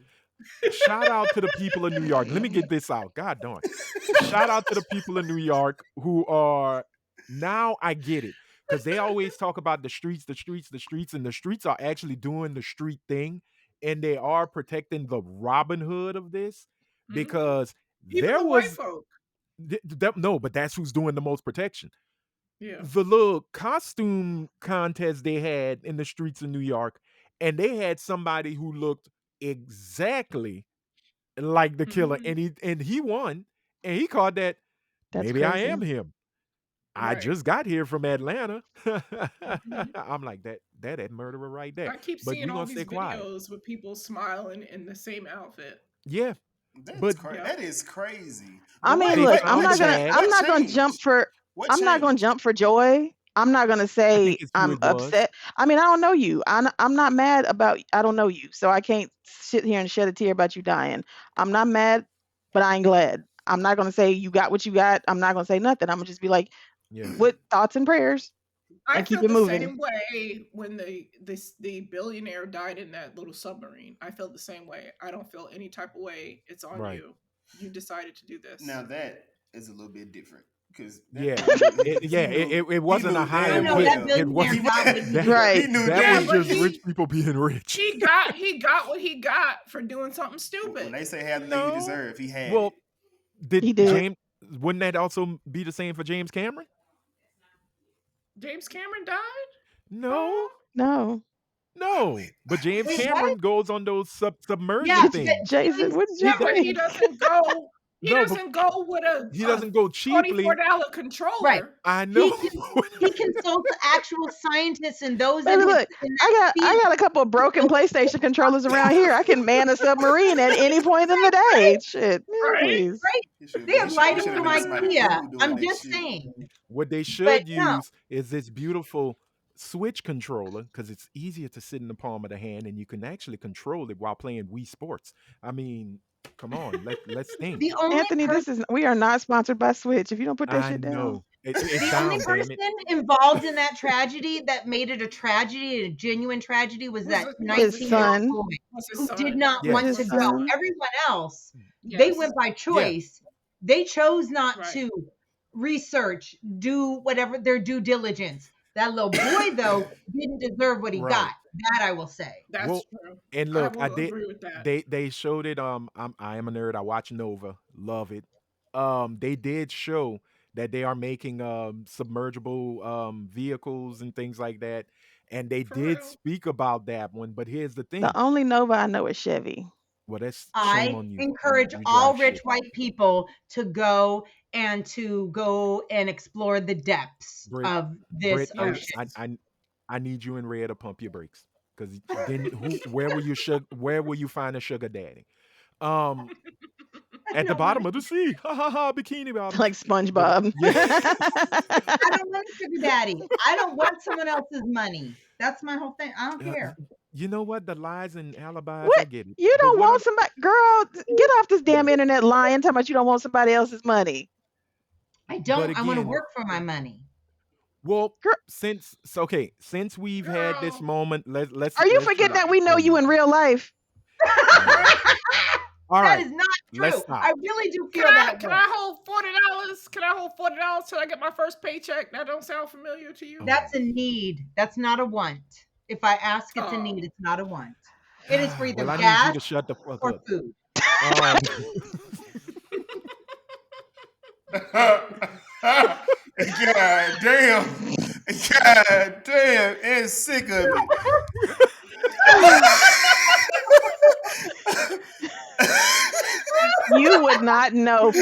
Shout out to the people of New York. Let me get this out. God darn. Shout out to the people of New York who are now I get it. Because they always talk about the streets, the streets, the streets, and the streets are actually doing the street thing. And they are protecting the Robin Hood of this Mhm. because Even there the white was folk. no, but that's who's doing the most protection. Yeah. The little costume contest they had in the streets of New York, and they had somebody who looked exactly like the killer, Mhm. and he won, and he called that That's maybe I am crazy. him. I Right. just got here from Atlanta. Mhm. I'm like that murderer right there. I keep But seeing we're all gonna these stay quiet. videos with people smiling in the same outfit. Yeah, That's but crazy. Yeah. That is crazy. I But mean, they look, found a bag. I'm What not gonna jump changed? for What I'm not gonna changed? jump for joy. I'm not gonna I think say it's who I'm it was. upset. I mean, I don't know you. I'm not mad about I don't know you, so I can't sit here and shed a tear about you dying. I'm not mad, but I ain't glad. I'm not gonna say you got what you got. I'm not gonna say nothing. I'm gonna just be like, Yeah, with thoughts and prayers, I and keep feel it the moving. same way when the billionaire died in that little submarine. I felt the same way. I don't feel any type of way. It's on right. you. You decided to do this. Now that is a little bit different because that Yeah, man knew it he wasn't a knew Oh highly damn no, hit. that well It billionaire was he got what he that deserved. he Right. knew that Yeah, was damn but just well. rich people being rich. he got what he got for doing something When stupid. they say have the thing you No, deserve, he had it. well, did He did. James? Wouldn't that also be the same for James Cameron? James Cameron died? No, Oh, No. no. But James Wait, Sh- what? Cameron goes on those Yeah, submersion things. Jason, James what did you yeah, but say? he Cameron. doesn't go. He No, but doesn't go with he a doesn't go cheaply. $24 Right. controller. I He know. he consults actual scientists and those Baby, look, in that I field. got a couple of broken PlayStation controllers around here. I can man a submarine at any point in the day. Shit, man, Right? please. Right? He should They be. have He lighting should have from been in somebody IKEA. crew doing I'm that just shit. saying. What they But should no, use is this beautiful Switch controller because it's easier to sit in the palm of the hand and you can actually control it while playing Wii Sports. I mean, come on, let's think. the only Anthony, person we are not sponsored by Switch. If you don't put that I shit down. know. It's The only down, damn person it. involved in that tragedy that made it a tragedy, a genuine tragedy, was that His 19-year-old son. boy Was his who son. did not Yes. want His to go. son. Everyone else, they Yes. went by Yeah. choice. They chose not Right. to research, do whatever their due diligence. That little boy, though, didn't deserve what he Right. got. That I will say. That's Well, true. and I look, I will did. agree with that. They showed it. I am a nerd. I watch Nova. Love it. They did show that they are making submergible vehicles and things like that, and they For did real. speak about that one. But here's the The thing. only Nova I know is Chevy. Well, that's shame I on you. encourage You all drive rich shit. white people to go and explore the depths Brit, of this Brit, ocean. I need you and Red to pump your brakes, because then where will you find a sugar daddy? Um, at the bottom of the sea, ha ha ha, bikini bottom. Like But SpongeBob. yeah, I don't want a sugar daddy. I don't want someone else's money. That's my whole thing. I don't care. you know what? The lies and alibis, I What? get it. You But don't what want somebody, girl, get off this damn internet lying, talking about you don't want somebody else's money. I but don't. I want to again, work for my money. well, Girl, since we've had this Girl. moment, let's are you let's forgetting just that we know you in real life? Right? all That right. is not Let's true. stop. I really do Can feel I that can way. I hold $40? Can I hold $40 till I get my first paycheck? That don't sound familiar to you? That's a need. That's not a want. If I ask, it's a Oh. need. It's not a want. It is for either Well, I need you gas to shut the fuck or up. food. Um, God damn. God damn. And sick of it. You would not know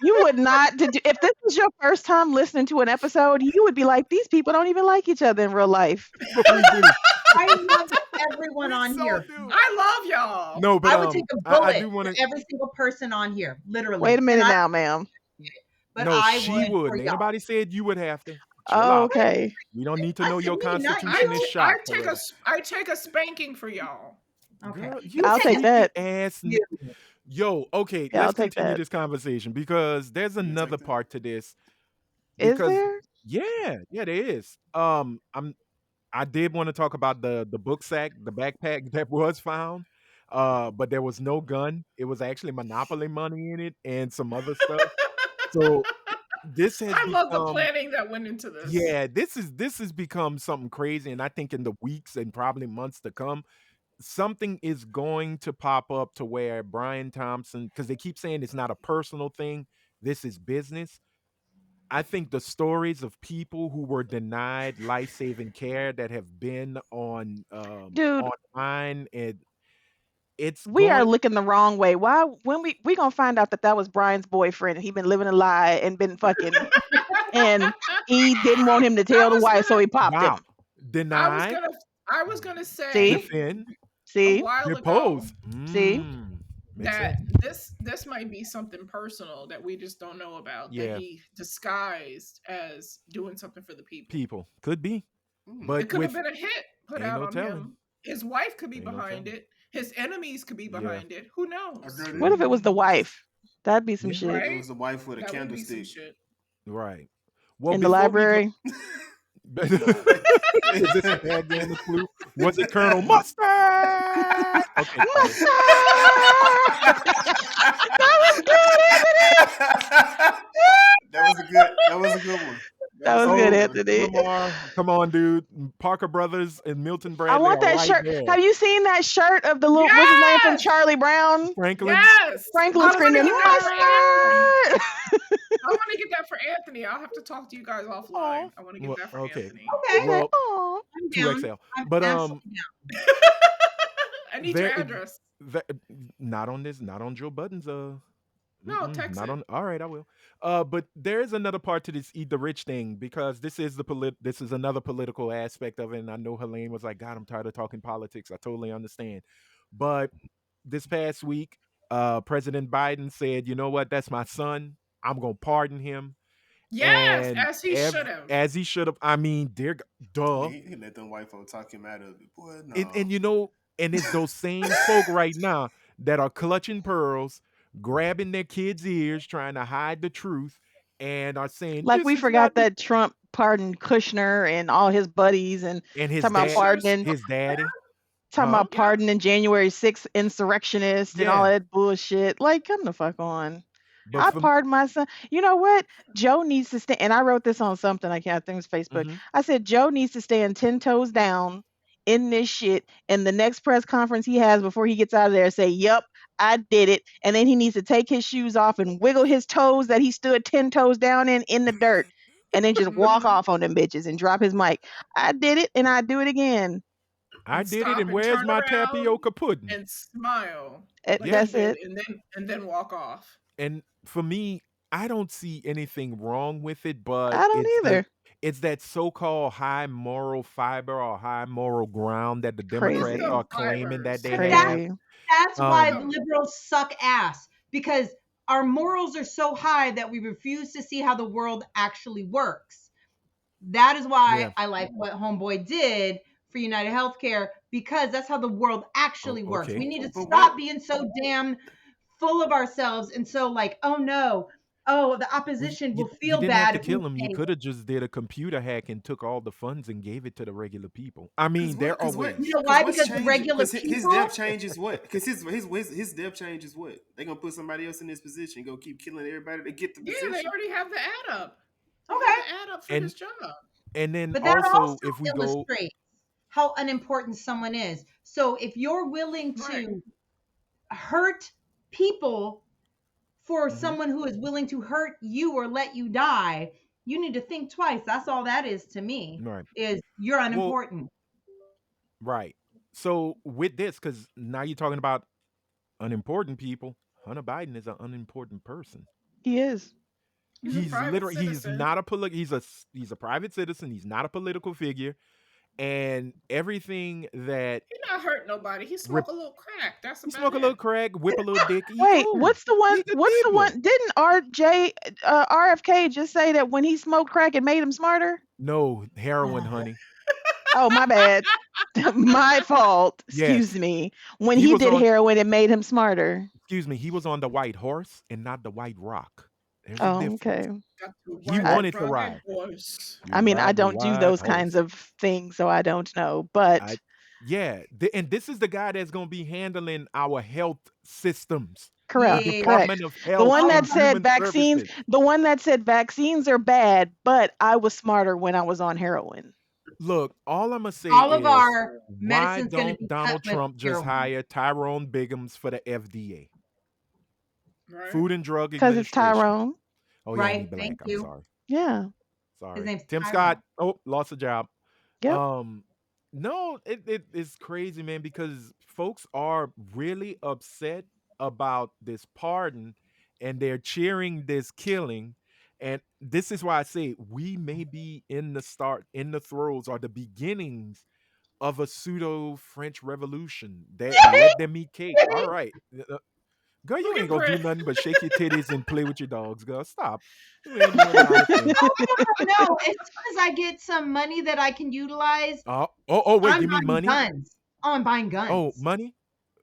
you would not, if this was your first time listening to an episode, you would be like, these people don't even like each other in real life. but we do. I love everyone We on so here. do. I love y'all. No, but I would take a I bullet do want for to. every single person on here, literally. Wait a And minute I, now, ma'am. but No, I she would would. for Ain't y'all. nobody said you would have to. Chill Oh, out. okay. We don't need to know Us your and me, not constitution is you. shot. I take a spanking for y'all. Okay. Girl, You you I'll take freaky that. ass. You. Yo, okay, Yeah, I'll let's take continue that. this conversation, because there's You take another that? part to this. Is Because there? yeah, there is. I did want to talk about the book sack, the backpack that was found. But there was no gun. It was actually Monopoly money in it and some other stuff. So this has I love the become planning that went into this. yeah, this has become something crazy, and I think in the weeks and probably months to come, something is going to pop up to where Brian Thompson, because they keep saying it's not a personal thing, this is business. I think the stories of people who were denied life-saving care that have been on Dude, online, and it's we are going looking the wrong way. Why when we gonna find out that was Brian's boyfriend? He been living a lie and been fucking, and he didn't want him to tell the was wife, so he popped wow. him. Deny, I was gonna say See? defend, a See? while ago depose. See? Makes that sense. this might be something personal that we just don't know about, Yeah. that he disguised as doing something for the people. People could be, Mm. but It could have with been a hit put ain't out no on telling. him. His wife could be Ain't no behind telling. it. His enemies could be Yeah. behind it. Who knows? girl What if it was the wife? That'd be some Yeah. shit. Right? It was a wife with a That would be some candlestick. shit. Right. Well, In the before we go, library. is this a bad game of clue? Was it Colonel Mustard? Okay. Mustard! That was good, Anthony! That was a good one. That was Oh, good, Anthony. Lamar, come on, dude. Parker Brothers and Milton I Bradley want are that right shirt. there. Have you seen that shirt of the little, what's his name from Yes! Charlie Brown? Franklin. Yes. Franklin I wanna screaming, get that for Anthony. Mustard! I want to get that for Anthony. I'll have to talk to you guys offline. Aw. I want to get Well, that for okay. Anthony. Okay. Well, Aw. I'm down. 2XL. I'm But absolutely down. I need your there- address. not on this, not on Joe Budden's. No, text not it. on. All right, I will. But there is another part to this eat the rich thing, because this is this is another political aspect of it. And I know Helene was like, God, I'm tired of talking politics. I totally understand. But this past week, President Biden said, you know what? That's my son. I'm gonna pardon him. Yes, And as he should have. as he should have. I mean, duh. He let them white folk talk him out of it. Boy, no. And you know, and it's those same folk right now that are clutching pearls, grabbing their kids' ears, trying to hide the truth, and are saying Like this we is not forgot that Trump pardoned Kushner and all his buddies and and his talking about dad, Kushner's pardoning his daddy, talking huh? about yeah. pardoning January 6th insurrectionists and all Yeah, that bullshit. Like, come the fuck on. but I for pardon my son. You know what? Joe needs to stand, and I wrote this on something, I can't think it's Facebook. mhm. I said Joe needs to stand 10 toes down in this shit. And the next press conference he has before he gets out of there, say, "Yep, I did it." And then he needs to take his shoes off and wiggle his toes that he stood 10 toes down in the dirt. And then just walk Mhm. off on them bitches and drop his mic. I did it and I do it again. I And did it, stop and and where's turn my around tapioca pudding? and smile like Yeah, he That's did, it. and then walk off. and for me, I don't see anything wrong with it, but I don't either. it's that so-called high moral fiber or high moral ground that the It's Democrats Crazy. the are claiming that fibers. It's they But have. crazy. that's why Um, the liberals suck ass, because our morals are so high that we refuse to see how the world actually works. That is yeah. why I like what Homeboy did for United Healthcare, because that's how the world Oh, actually works. We okay. need to But stop what? being so damn full of ourselves and so like, oh no, oh, the Well, opposition will you feel didn't have bad to if we kill him. You say could have just did a computer hack and took all the funds and gave it to the regular people. I Cause mean, there what? are Cause what? you ways. know Cause why? what's Because the changing? regular Cause his people, death changes what? Cause his death changes what? They gonna put somebody else in this position, go keep killing everybody to get the Yeah, they position. already have the add up. They okay, have the add up for And his job. then but that also also if we go, illustrates how unimportant someone is. So if you're willing Right. to hurt people for mhm, someone who is willing to hurt you or let you die, you need to think twice. That's all that is to me. right. Is you're Well, unimportant. right. So with this, because now you're talking about unimportant people, Hunter Biden is an unimportant person. He is. He's a private He's citizen. not a he's a private citizen. He's not a political figure, and everything that He not hurt nobody. He rep, smoke a little crack. That's he about smoke a little it. crack, whip a little dick. He Wait, cool. what's the one? He good What's the people. one? Didn't RFK just say that when he smoked crack, it made him smarter? No heroin, honey. Oh, my bad. My fault. Excuse Yes, me. When he he was did on. heroin, it made him smarter. Excuse me. He was on the white horse and not the white rock. There's a Oh, difference. okay. Got the He white I, wanted to fried ride. horse. You I mean, I ride the don't do white those kinds horse. of things, so I don't know. I But yeah, and this is the guy that's gonna be handling our health systems, the correct, Yeah. Department correct. of The Health one All that and of us. said Human vaccines, Services. the one that said vaccines are bad, but I was smarter when I was on heroin. Look, all I'm gonna say All of is, our why medicine's going to don't be cut Donald with Trump just heroin. hire Tyrone Biggums for the FDA, Right. Food and Drug Because it's Administration? Tyrone. Oh yeah, and he Right? Thank black. I'm you. sorry. Yeah. His Sorry. name's Tim Tyrone. Scott. Oh, lost a job. Yep. No, it is crazy, man, because folks are really upset about this pardon and they're cheering this killing. And this is why I say we may be in the throes or the beginnings of a pseudo French revolution that let them eat cake. All right. Girl, you Look ain't at gonna do Brett. nothing but shake your titties and play with your dogs, girl. Stop. You ain't doing not a thing. No, as soon as I get some money that I can utilize, Wait, I'm you mean buying money? guns. Oh, I'm buying Oh, guns. money?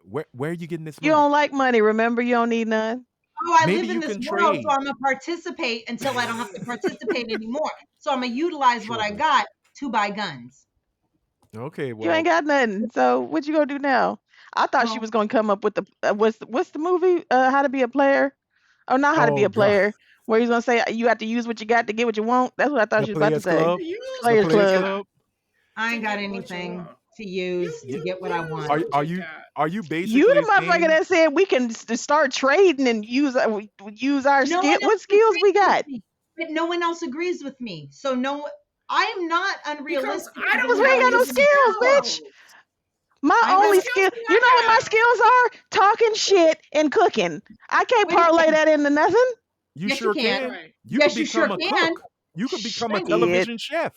Where are you getting this You money? don't like money, remember? You don't need none. Oh, I Maybe live in you this can world, so trade. I'm gonna participate until I don't have to participate anymore. So I'm gonna utilize what I Sure. got to buy guns. Okay, You ain't well, got nothing. So what you gonna do now? I thought she Well, was gonna come up with the what's the movie? How to Be a Player? Oh, not How to Be oh a god, Player. Where he's gonna say you have to use what you got to get what you want. That's what I thought the she was about to Players say. Club, Use the Players what you Players Club. Club. I to ain't got get what you anything want. to use to get what I Use want. Are what you got. are you You basically the motherfucker saying? that said we can start trading and use our No skill. one What else skills we agrees got? with me, but no one else agrees with me. So no, I'm not Because unrealistic I to Because don't we believe ain't have got the no we can. skills, bitch. skills. My I'm What only realistic. skill, skills do you know what my I have? skills are? Talking shit and cooking. I can't Wait a parlay minute. that into nothing. You Yes, you sure can. can. Right. You could Yes, you sure become a can. cook. You could become a Thank you. Shit. television chef.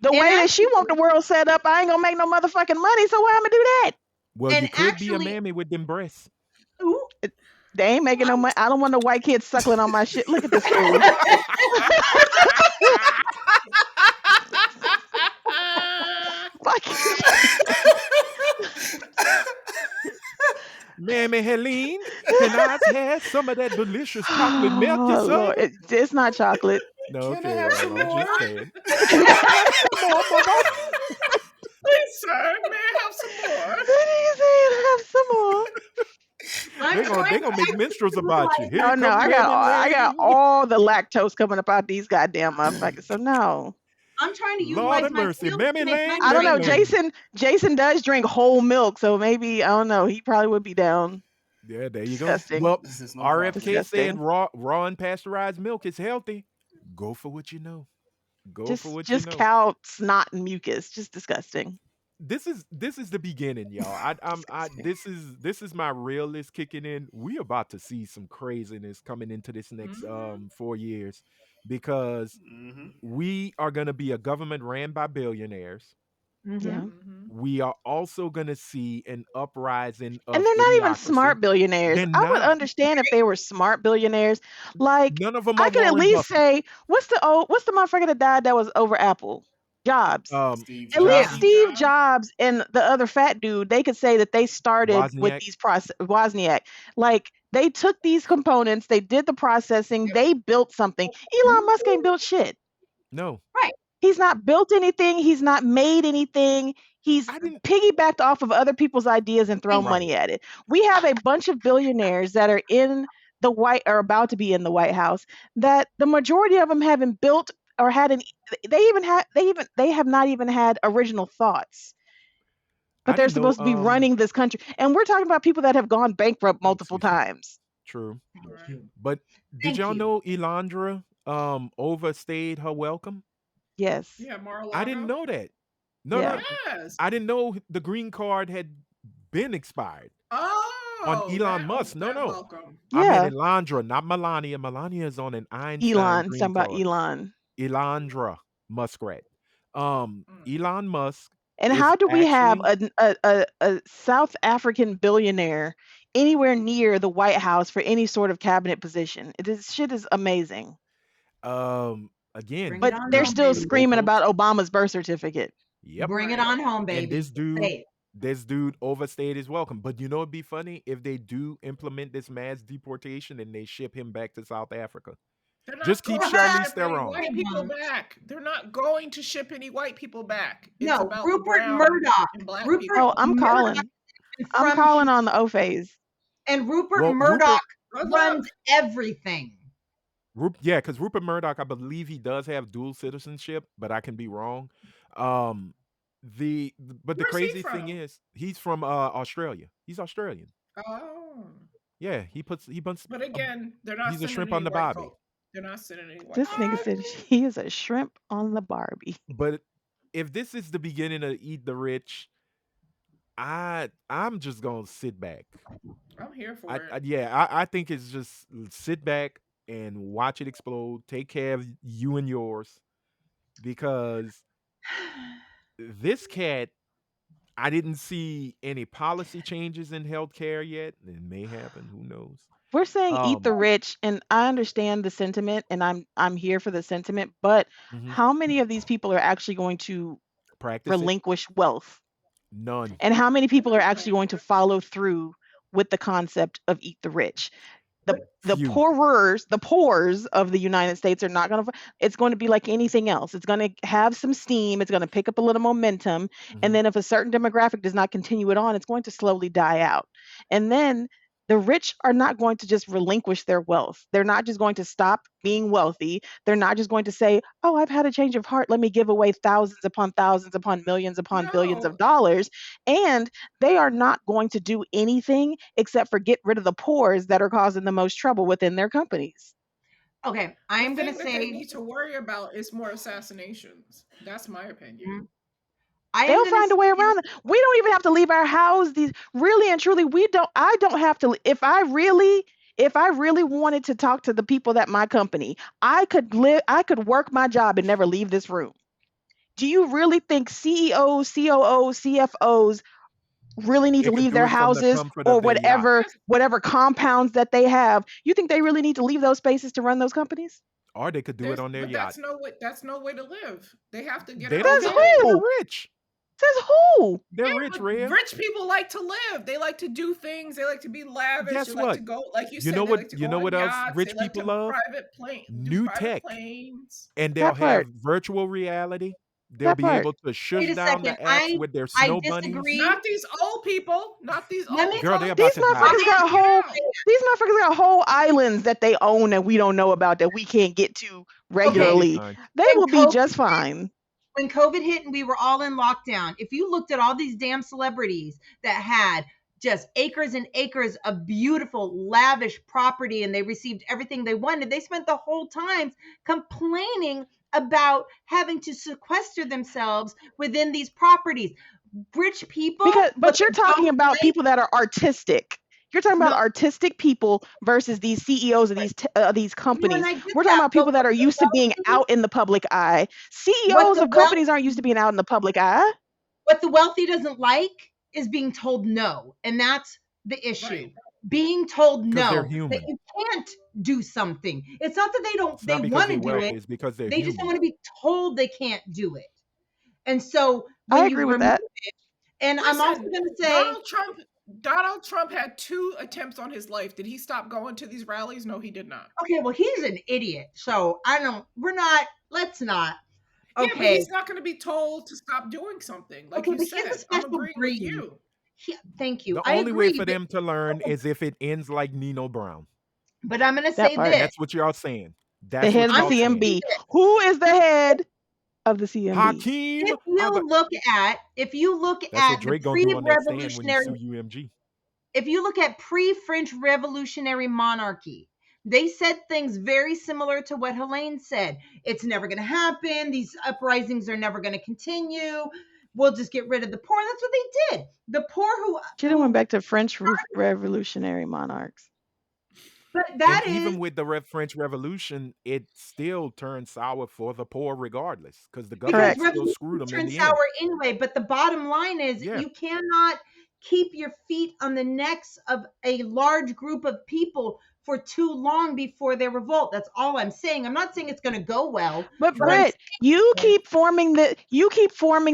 The And way that she want the actually, world set up, I ain't gonna make no motherfucking money, so why I'ma do that? Well, and you could be a actually, mammy with them breasts. ooh, They ain't making no money. I don't want no white kids suckling on my shit. Look at this fool. Fuck. Mammy Helene, can I have some of that delicious chocolate milk, you Oh Lord, son. it's not chocolate. No, Can I okay, have well, some I'm more? just saying. Can I have some more, mama? Please, sir, may I have some more? What are you saying? Have some more? I'm They trying gonna to make minstrels about you. visualize. Here Oh no, come lemon I got lady. all the lactose coming up out these goddamn motherfuckers. So no. I'm trying to Lord utilize have my mercy, skills to Mammy make Lane, I don't Mammy know. menstruators. Lane. Jason does drink whole milk, so maybe I don't know. He probably would be down. Yeah, there you go. Disgusting. Well, This is no problem. RFK said Disgusting. raw unpasteurized milk is healthy. Go for what you know. Go for what you Just know. cow snot and mucus. Just disgusting. This is the beginning, y'all. Disgusting. This is my realist kicking in. We about to see some craziness coming into this next Mhm. 4 years because Mm-hmm. we are gonna be a government ran by billionaires. Mm-hmm. Yeah. Mhm. We are also gonna see an uprising And of they're not even idiocracy. smart billionaires. They're I would not. understand if they were smart billionaires. Like, None of them I are could at Warren least Buffett. say, what's the motherfucker that died that was over Apple? Jobs. Steve At least Jobs. Yeah. Steve Steve Jobs. Jobs and the other fat dude, they could say that they started with Wozniak. these process Wozniak. Like they took these components, they did the processing, they built something. Elon Musk ain't built shit. No, Right. He's not built anything, he's not made anything. He's I didn't. piggybacked off of other people's ideas and thrown Thank you. Right. money at it. We have a bunch of billionaires that are in the White or about to be in the White House that the majority of them haven't built or had an they have not even had original thoughts, but I they're didn't know. supposed to be running this country. And we're talking about people that have gone bankrupt multiple Excuse me. times. True. Thank Right. you. But did Thank y'all you. know Elandra overstayed her welcome? Yes. Yeah, I didn't Mar-a-Lago. know that. No, Yeah. no, Yes. I didn't know the green card had been expired on Oh, Elon Musk. No, that no. welcome. I meant Yeah. Elandra, not Melania. Melania is on an Einstein Elon. green Something about card. Elon. Elandra Muskrat. Mm. Elon Musk And is how do we have actually a South African billionaire anywhere near the White House for any sort of cabinet position? This shit is amazing. Again, Bring it But on they're home, still the baby. screaming goalposts. about Obama's birth certificate. Yep. Bring it Right. on home, And baby. Say it. this dude overstayed his welcome. But you know it'd be funny if they do implement this mass deportation and they ship him back to South Africa. They're not Just keep going to Charlize ship any Theron. white people won't. back. They're not going to ship any white people back. It's No, about the Rupert brown Murdoch. and black Rupert people. Oh, I'm Murdoch calling. is I'm from calling on the O phase. and Rupert Well, Murdoch Good runs luck. everything. Yeah, because Rupert Murdoch, I believe he does have dual citizenship, but I can be wrong. Um, but the Where's he crazy thing from? is he's from Australia. He's Australian. Oh. Yeah, he puts But again, they're not he's a sending shrimp any on the white bobby. folk. They're not sending any white This folk. nigga said he is a shrimp on the Barbie. But if this is the beginning of Eat the Rich, I'm just gonna sit back. I'm here for it. I think it's just sit back and watch it explode. Take care of you and yours because this cat, I didn't see any policy changes in healthcare yet. It may happen. Who knows? We're saying eat the Um, rich, and I understand the sentiment, and I'm here for the sentiment, but mhm. how many of these people are actually going to Practice it. relinquish wealth? None. And how many people are None. actually going to follow through with the concept of eat the rich? The Few. poors of the United States are not going to. It's going to be like anything else. It's going to have some steam. It's going to pick up a little momentum, and Mhm. then if a certain demographic does not continue it on, it's going to slowly die out. And then the rich are not going to just relinquish their wealth. They're not just going to stop being wealthy. They're not just going to say, "Oh, I've had a change of heart. Let me give away thousands upon millions upon billions of No. dollars." And they are not going to do anything except for get rid of the pores that are causing the most trouble within their companies. Okay, I The am gonna thing that they say need to worry about is more assassinations. That's my opinion. I am They'll gonna find a way around it. We don't even have to leave our house. These really and truly, we don't. I don't have to. If I really wanted to talk to the people at my company, I could live. I could work my job and never leave this room. Do you really think CEOs, COOs, CFOs really need They to could leave do their it from the houses comfort or of their yacht. whatever compounds that they have? You think they really need to leave those spaces to run those companies? Or they could do it on their But yacht. that's no way to live. They have to get They out don't Says there. know. They're who? rich. Says who? They're Yeah, rich, but Rev. rich people like to live. They like to do things. They like to be lavish. Guess They like what? to go, like you You know said, they what? like to You go know on what else yachts. They rich like people to love? do New private tech. planes. And they'll That part. have virtual reality. They'll That be part. able to shush Wait a down second. the apps with their I snow bunnies. disagree. Not these old people. Not these Let me old Girl, they folks. about These to die. motherfuckers got Yeah. whole islands that they own that we don't know about that we can't get to They'll be regularly. fine. They When will be COVID just fine. when COVID hit and we were all in lockdown, if you looked at all these damn celebrities that had just acres and acres of beautiful, lavish property and they received everything they wanted, they spent the whole time complaining about having to sequester themselves within these properties. Rich people, But you're talking about people that are artistic. You're talking about No. artistic people versus these CEOs of these companies. I get We're talking that, about people but that are used to being out in the public eye. CEOs the of companies aren't used to being out in the public eye. what the wealthy doesn't like is being told no, and that's the issue. Right. Being told 'Cause they're no, human. that you can't do something. It's not that It's not they because want they're to do wealthy. it. It's because they're They just don't human. want to be told they can't do it. And so I when agree you with remove that. it, and I'm also Listen, going to say Donald Trump had 2 attempts on his life. Did he stop going to these rallies? No, he did not. okay, well, he's an idiot. So let's not. Yeah, but Okay. he's not going to be told to stop doing something. Like Okay, you but he's a said, I'm special agreeing breed. with you. Thank you. The I only way agree, for them to learn is if it ends like Nino Brown. but I'm going to That say part. this. That's what y'all saying. The That's head what of the y'all saying. CMB. Who is the head of the CMB? Hakeem. If you look That's at what the Drake gonna do on that stand when you pre-revolutionary, sue UMG. if you look at pre-French revolutionary monarchy, they said things very similar to what Helene said. It's never going to happen. These uprisings are never going to continue. We'll just get rid of the poor. That's what they did. The poor She done went back to French revolutionary monarchs. But that And is even with the French Revolution, it still turned sour for the poor regardless, because the government because still screwed them in turn the sour end. anyway. But the bottom line is Yeah. you cannot keep your feet on the necks of a large group of people for too long before they revolt. That's all I'm saying. I'm not saying it's going to go well. But I'm Britt, you saying- keep forming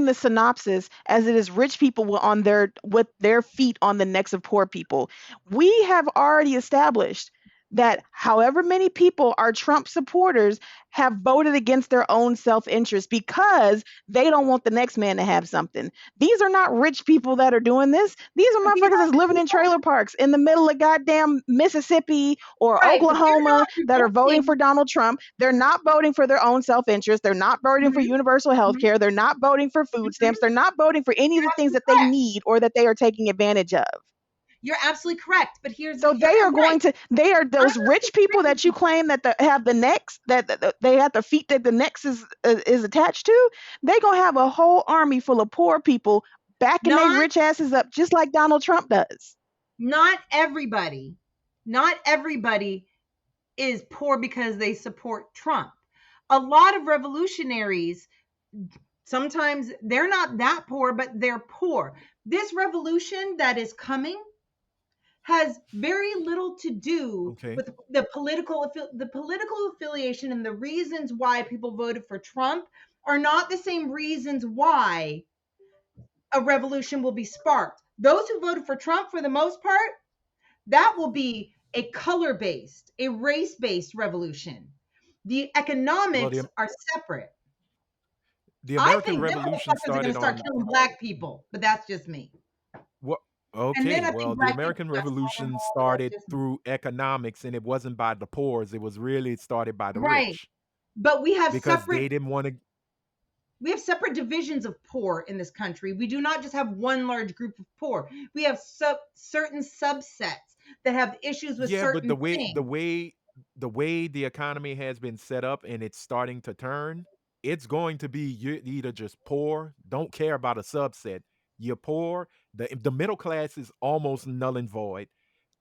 the synopsis as it is rich people with their feet on the necks of poor people. We have already established that however many people are Trump supporters have voted against their own self-interest because they don't want the next man to have something. These are not rich people that are doing this. These are motherfuckers that's living in trailer parks in the middle of goddamn Mississippi or Right, but they're Oklahoma not that are voting revolting. for Donald Trump. They're not voting for their own self-interest. They're not voting for universal health care. They're not voting for food stamps. They're not voting for any of the things that they need or that they are taking advantage of. You're absolutely correct. But here's So they are going to, they are those rich people that you claim that have the necks, that they have the feet that the necks is attached to. They're going to have a whole army full of poor people backing their rich asses up just like Donald Trump does. Not everybody is poor because they support Trump. A lot of revolutionaries, sometimes they're not that poor, but they're poor. This revolution that is coming has very little to do with the political affiliation, and the reasons why people voted for Trump are not the same reasons why a revolution will be sparked. Those who voted for Trump, for the most part, that will be a color-based, a race-based revolution. The economics are separate. The American Revolution I think them started are going to start killing black people, but that's just me. What? Okay, well, the American Revolution started through economics, and it wasn't by the poor. It was really started by the rich. But we have because they didn't want to. We have separate divisions of poor in this country. We do not just have one large group of poor. We have certain subsets that have issues with certain but things. the way the economy has been set up and it's starting to turn, it's going to be you're either just poor, don't care about a subset. You're poor. The middle class is almost null and void,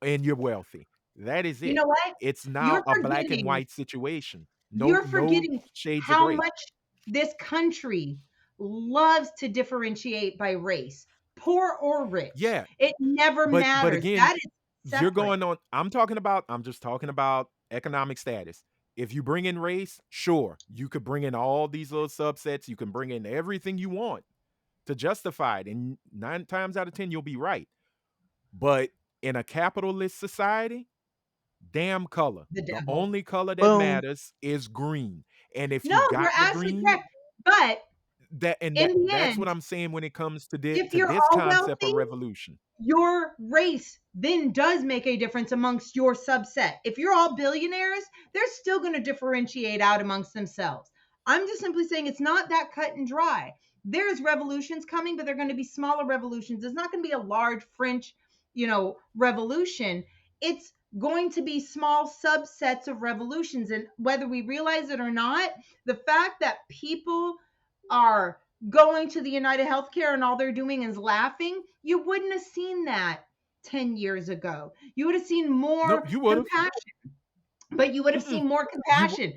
and you're wealthy. That is it. You know what? It's now a black and white situation. You're forgetting shades how of gray. much this country loves to differentiate by race, poor or rich. Yeah, it never matters. But again, that is separate. you're going on. I'm just talking about economic status. If you bring in race, sure, you could bring in all these little subsets. You can bring in everything you want to justify it. And 9 times out of 10, you'll be right. But in a capitalist society, damn color. The The devil. only color that Boom. matters is green. And if No, you you're got the absolutely green, correct. But in the that's what end, I'm saying when it comes to if to you're this all concept of wealthy, revolution. your race then does make a difference amongst your subset. If you're all billionaires, they're still going to differentiate out amongst themselves. I'm just simply saying it's not that cut and dry. There's revolutions coming, but they're going to be smaller revolutions. It's not going to be a large French, revolution. It's going to be small subsets of revolutions. And whether we realize it or not, the fact that people are going to the United Healthcare and all they're doing is laughing, you wouldn't have seen that 10 years ago. You would have seen No, more you would have. compassion, but you would have Mm-mm. seen more compassion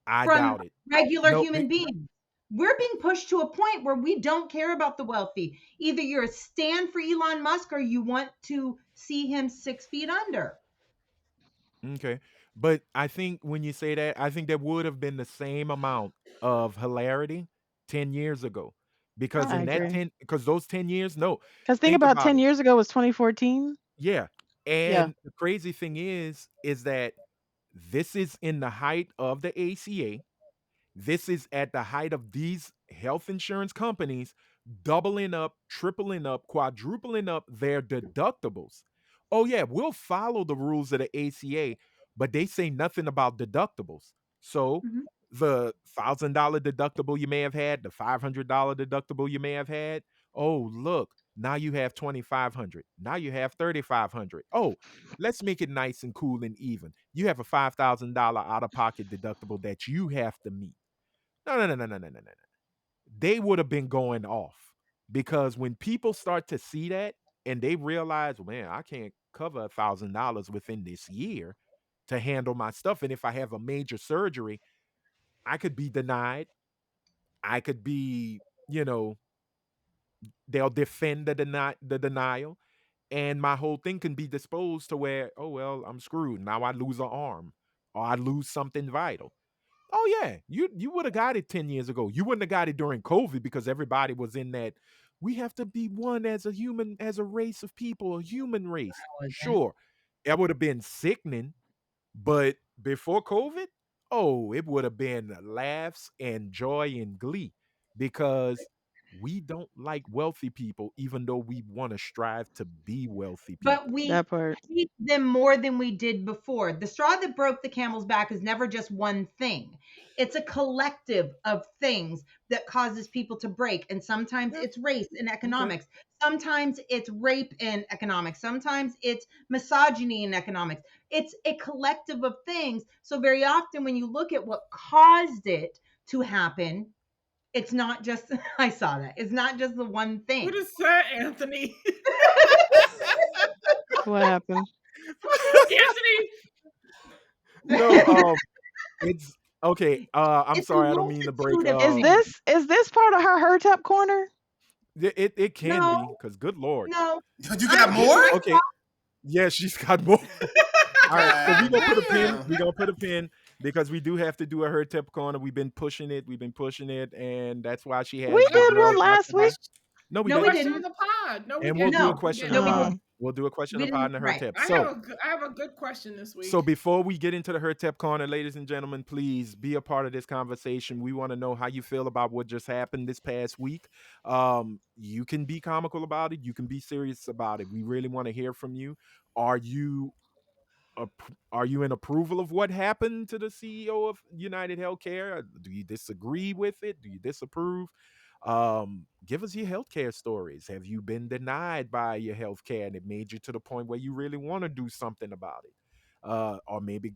I from doubt it. regular No, human beings. We're being pushed to a point where we don't care about the wealthy. Either you're a stand for Elon Musk or you want to see him 6 feet under. okay. But I think when you say that, I think there would have been the same amount of hilarity 10 years ago. Because I in that agree. 10, because those 10 years, no, Because think think about about 10 it. years ago was 2014. Yeah. Yeah. And the crazy thing is that this is in the height of the ACA. This is at the height of these health insurance companies doubling up, tripling up, quadrupling up their deductibles. Oh, yeah, we'll follow the rules of the ACA, but they say nothing about deductibles. So Mhm. the $1,000 deductible you may have had, the $500 deductible you may have had, oh, look, now you have 2,500. Now you have 3,500. Oh, let's make it nice and cool and even. You have a $5,000 out of pocket deductible that you have to meet. No, no, no, no, no, no, no, no. They would have been going off because when people start to see that and they realize, man, I can't cover $1,000 within this year to handle my stuff. And if I have a major surgery, I could be denied. I could be, you know, they'll defend the denial. And my whole thing can be disposed to where, oh, well, I'm screwed. Now I lose an arm or I lose something vital. Oh yeah, you would have got it 10 years ago. You wouldn't have got it during COVID because everybody was in that. We have to be one as a human, as a race of people, a human race. Wasn't. Sure, that would have been sickening, but before COVID, oh, it would have been laughs and joy and glee because we don't like wealthy people, even though we want to strive to be wealthy But people. we That part. hate them more than we did before. The straw that broke the camel's back is never just one thing. It's a collective of things that causes people to break. And sometimes Yeah. it's race and Okay. economics. Sometimes it's rape and economics. Sometimes it's misogyny and economics. It's a collective of things. So very often when you look at what caused it to happen, it's not just I saw that. It's not just the one What thing. is that, Anthony? What happened? Anthony, No, it's okay. I'm It's a sorry, I don't mean to break. multitude of Is things. this part of her HerTep Corner? It can be No, because good lord. no. You got I'm more? Okay, yeah, she's got more. All right, so we gonna put a pin. Damn. We gonna put a pin because we do have to do a her tip corner. We've been pushing it. We've been pushing it, and that's why she We has the did nerve one not last to week. have. No, we No, we didn't. question of didn't. the pod. No, we And we'll didn't. do a No, We question of no, we the didn't. pod. Oh, didn't. We'll do a question We of the pod didn't. and her Right. tip. I So, have a good question this week. so before we get into the her tip corner, ladies and gentlemen, please be a part of this conversation. We want to know how you feel about what just happened this past week. You can be comical about it. You can be serious about it. We really want to hear from you. Are you are you in approval of what happened to the CEO of United Healthcare? Do you disagree with it? Do you disapprove? Give us your healthcare stories. Have you been denied by your healthcare and it made you to the point where you really want to do something about it? Or maybe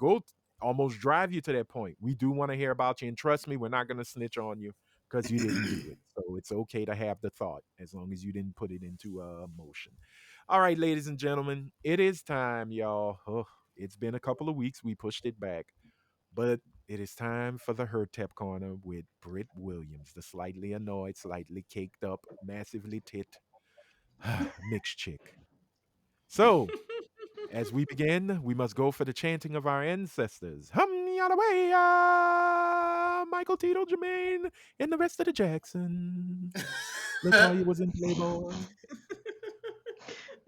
almost drive you to that point. We do want to hear about you, and trust me, we're not going to snitch on you because you didn't do it. So it's okay to have the thought as long as you didn't put it into motion. All right, ladies and gentlemen, it is time, y'all. It's been a couple of weeks. We pushed it back, but it is time for the HerTep Corner with Britt Williams, the slightly annoyed, slightly caked up, massively tit mixed chick. So, as we begin, we must go for the chanting of our ancestors. Hum yada way, Michael Tito Jermaine and the rest of the Jacksons. Latoya was in Playboy.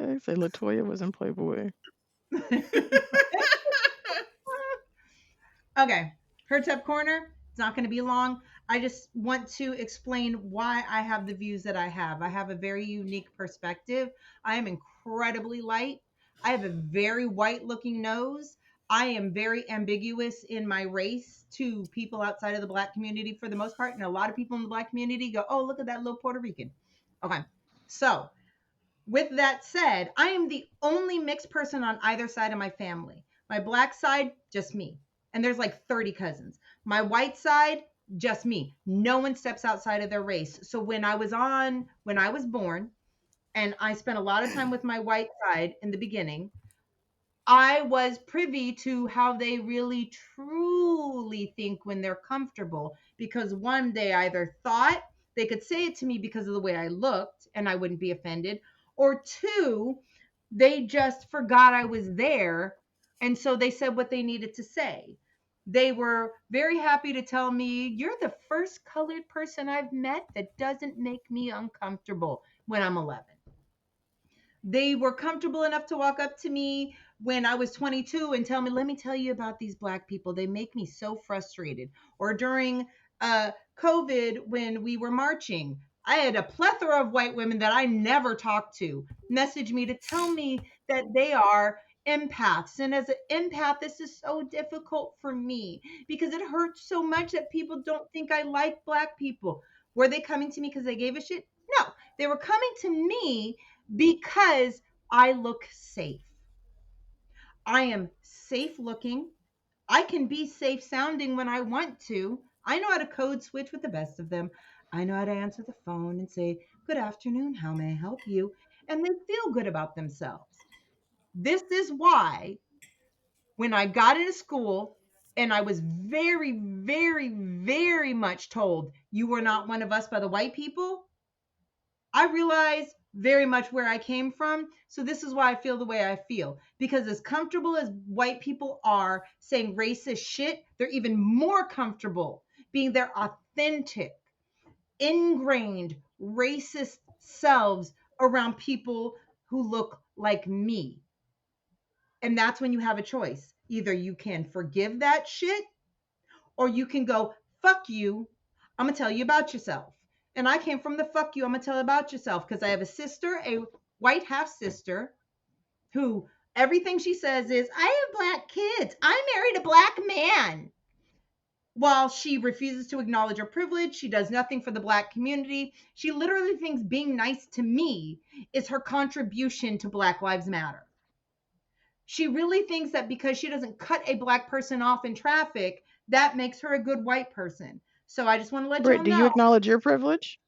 I say Latoya was in Playboy. Okay, HerTep Corner. It's not going to be long. I just want to explain why I have the views that I have. I have a very unique perspective. I am incredibly light. I have a very white looking nose. I am very ambiguous in my race to people outside of the Black community for the most part. And a lot of people in the Black community go, oh, look at that little Puerto Rican. Okay. So, with that said, I am the only mixed person on either side of my family. My Black side, just me. And there's like 30 cousins. My white side, just me. No one steps outside of their race. So when I was born, and I spent a lot of time with my white side in the beginning, I was privy to how they really truly think when they're comfortable, because one, they either thought they could say it to me because of the way I looked and I wouldn't be offended, or two, they just forgot I was there. And so they said what they needed to say. They were very happy to tell me, you're the first colored person I've met that doesn't make me uncomfortable when I'm 11. They were comfortable enough to walk up to me when I was 22 and tell me, let me tell you about these Black people. They make me so frustrated. Or during COVID, when we were marching, I had a plethora of white women that I never talked to message me to tell me that they are empaths. And as an empath, this is so difficult for me because it hurts so much that people don't think I like Black people. Were they coming to me because they gave a shit? No, they were coming to me because I look safe. I am safe looking. I can be safe sounding when I want to. I know how to code switch with the best of them. I know how to answer the phone and say, good afternoon, how may I help you? And they feel good about themselves. This is why when I got into school and I was very, very, very much told you were not one of us by the white people, I realized very much where I came from. So this is why I feel the way I feel. Because as comfortable as white people are saying racist shit, they're even more comfortable being their authentic, ingrained racist selves around people who look like me. And that's when you have a choice. Either you can forgive that shit or you can go, fuck you. I'm going to tell you about yourself. And I came from the fuck you, I'm going to tell about yourself, because I have a sister, a white half sister, who everything she says is, I have Black kids. I married a Black man. While she refuses to acknowledge her privilege, she does nothing for the Black community. She literally thinks being nice to me is her contribution to Black Lives Matter. She really thinks that because she doesn't cut a Black person off in traffic, that makes her a good white person. So I just want to let Britt, y'all do you know. acknowledge your privilege?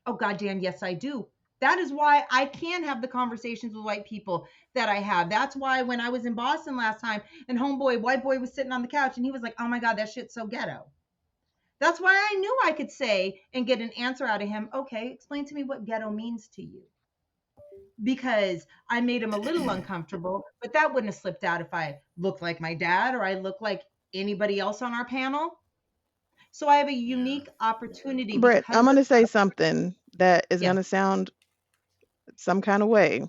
Oh, goddamn, yes, I do. That is why I can have the conversations with white people that I have. That's why when I was in Boston last time and white boy was sitting on the couch and he was like, oh my God, that shit's so ghetto. That's why I knew I could say and get an answer out of him. Okay, explain to me what ghetto means to you. Because I made him a little uncomfortable, but that wouldn't have slipped out if I looked like my dad or I looked like anybody else on our panel. So I have a unique opportunity. Britt, I'm going to say something that is Yes. going to sound some kind of way.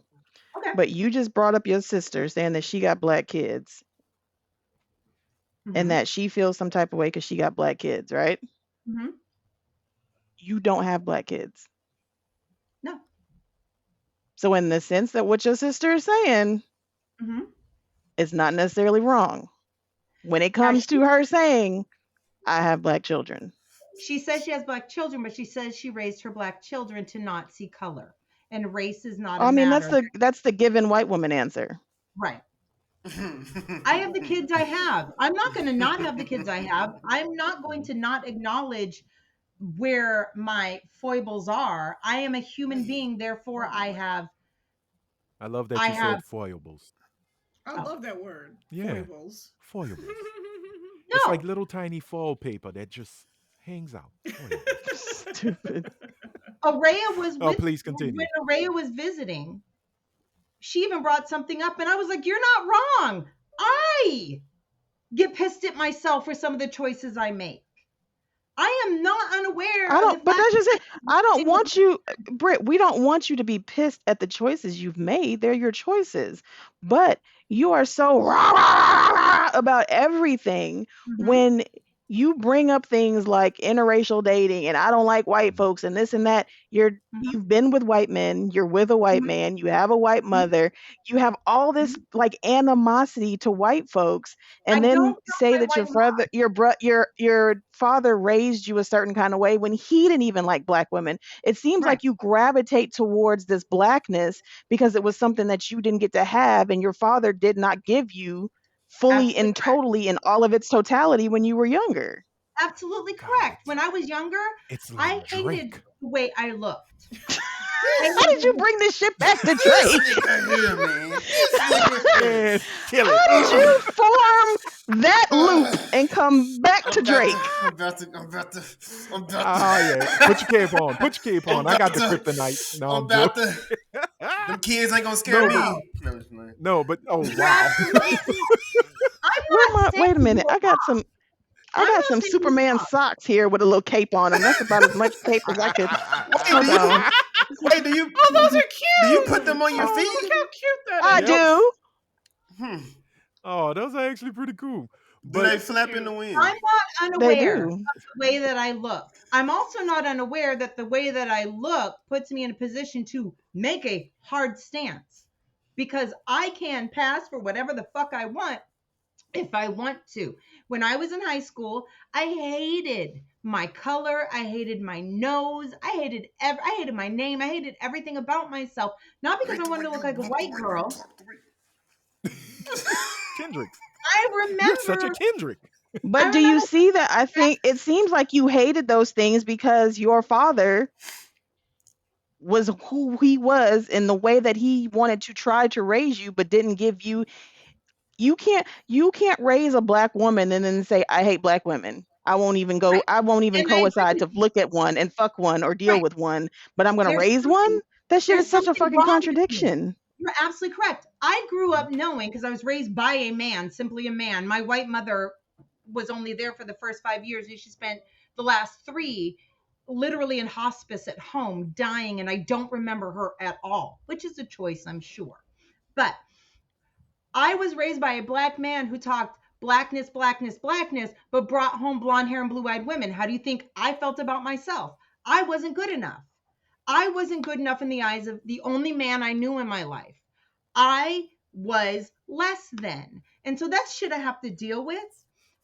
Okay. But you just brought up your sister saying that she got Black kids and that she feels some type of way because she got Black kids, right? Mm-hmm. You don't have Black kids. No. So in the sense that what your sister is saying, it's not necessarily wrong. When it comes to her saying, I have Black children. She says she has Black children, but she says she raised her Black children to not see color. And race is not a matter. That's the given white woman answer. Right. I have the kids I have. I'm not going to not have the kids I have. I'm not going to not acknowledge where my foibles are. I am a human being, therefore I have. I love that you said foibles. I love that word. Yeah. Foibles. Foibles. No. It's like little tiny foil paper that just hangs out. Stupid. Araya was with, please continue. when Araya was visiting, she even brought something up and I was like, you're not wrong. I get pissed at myself for some of the choices I make. I am not unaware I of the don't, but fact that's just it. I don't that want you, Britt. We don't want you to be pissed at the choices you've made. They're your choices. But you are so rah, rah, rah, rah about everything Mhm, when you bring up things like interracial dating and I don't like white folks and this and that. mhm, You've been with white men, you're with a white mhm, man, you have a white mhm, mother, you have all this mhm. like animosity to white folks, I and don't then know say my that white mom. your father raised you a certain kind of way when he didn't even like black women. It seems Right. like you gravitate towards this blackness because it was something that you didn't get to have and your father did not give you fully Absolutely and correct. totally in all of its totality when you were younger. Absolutely God, correct. When I was younger, it's I like hated Drake. the way I looked. I How did you hated bring this shit back to This Drake? nigga here, man. This nigga here. Man, kill it. How did you Ugh. form that loop Ugh. and come back to I'm about to, Drake? I'm about to, I'm about to, I'm about Oh yeah, to, put your cape on. Put your cape I'm on. I got about the to, kryptonite. No, I'm I'm about joking. to. Them kids ain't gonna scare No, me. but no. No, it's not. no, but oh You're wow. absolutely. I'm Where not my saying wait a you minute. are wrong. I I'm got not some saying you're Superman wrong. socks here with a little cape on them. That's about as much cape as I could. Wait, Hold on. wait, do you, Oh, those are do you cute. put them on your Oh, feet? look how cute that I is. Yep. do. Hmm. Oh, those are actually pretty cool. Do But they That's flap in the cute. wind? I'm not They unaware do. of the way that I look. I'm also not unaware that the way that I look puts me in a position to make a hard stance because I can pass for whatever the fuck I want if I want to. When I was in high school, I hated my color, I hated my nose, I hated my name, I hated everything about myself. Not I because hate I the way wanted to look you like a look, the white way you girl. talk, the way. Kendricks, I you're such a remember Kendrick. But I do you remember see that? I think it seems like you hated those things because your father was who he was in the way that he wanted to try to raise you, but didn't give you. You can't raise a black woman and then say I hate black women. I won't even go. right. I won't even And I agree coincide with to you. look at one and fuck one or deal Right. with one. But I'm gonna There's raise one. something That shit there's is such a something fucking wrong with me. contradiction. You're absolutely correct. I grew up knowing because I was raised by a man, simply a man. My white mother was only there for the first 5 years, and she spent the last 3 literally in hospice at home, dying, and I don't remember her at all, which is a choice, I'm sure. But I was raised by a black man who talked blackness, blackness, blackness, but brought home blonde hair and blue eyed women. How do you think I felt about myself? I wasn't good enough. I wasn't good enough in the eyes of the only man I knew in my life. I was less than. And so that's shit I have to deal with.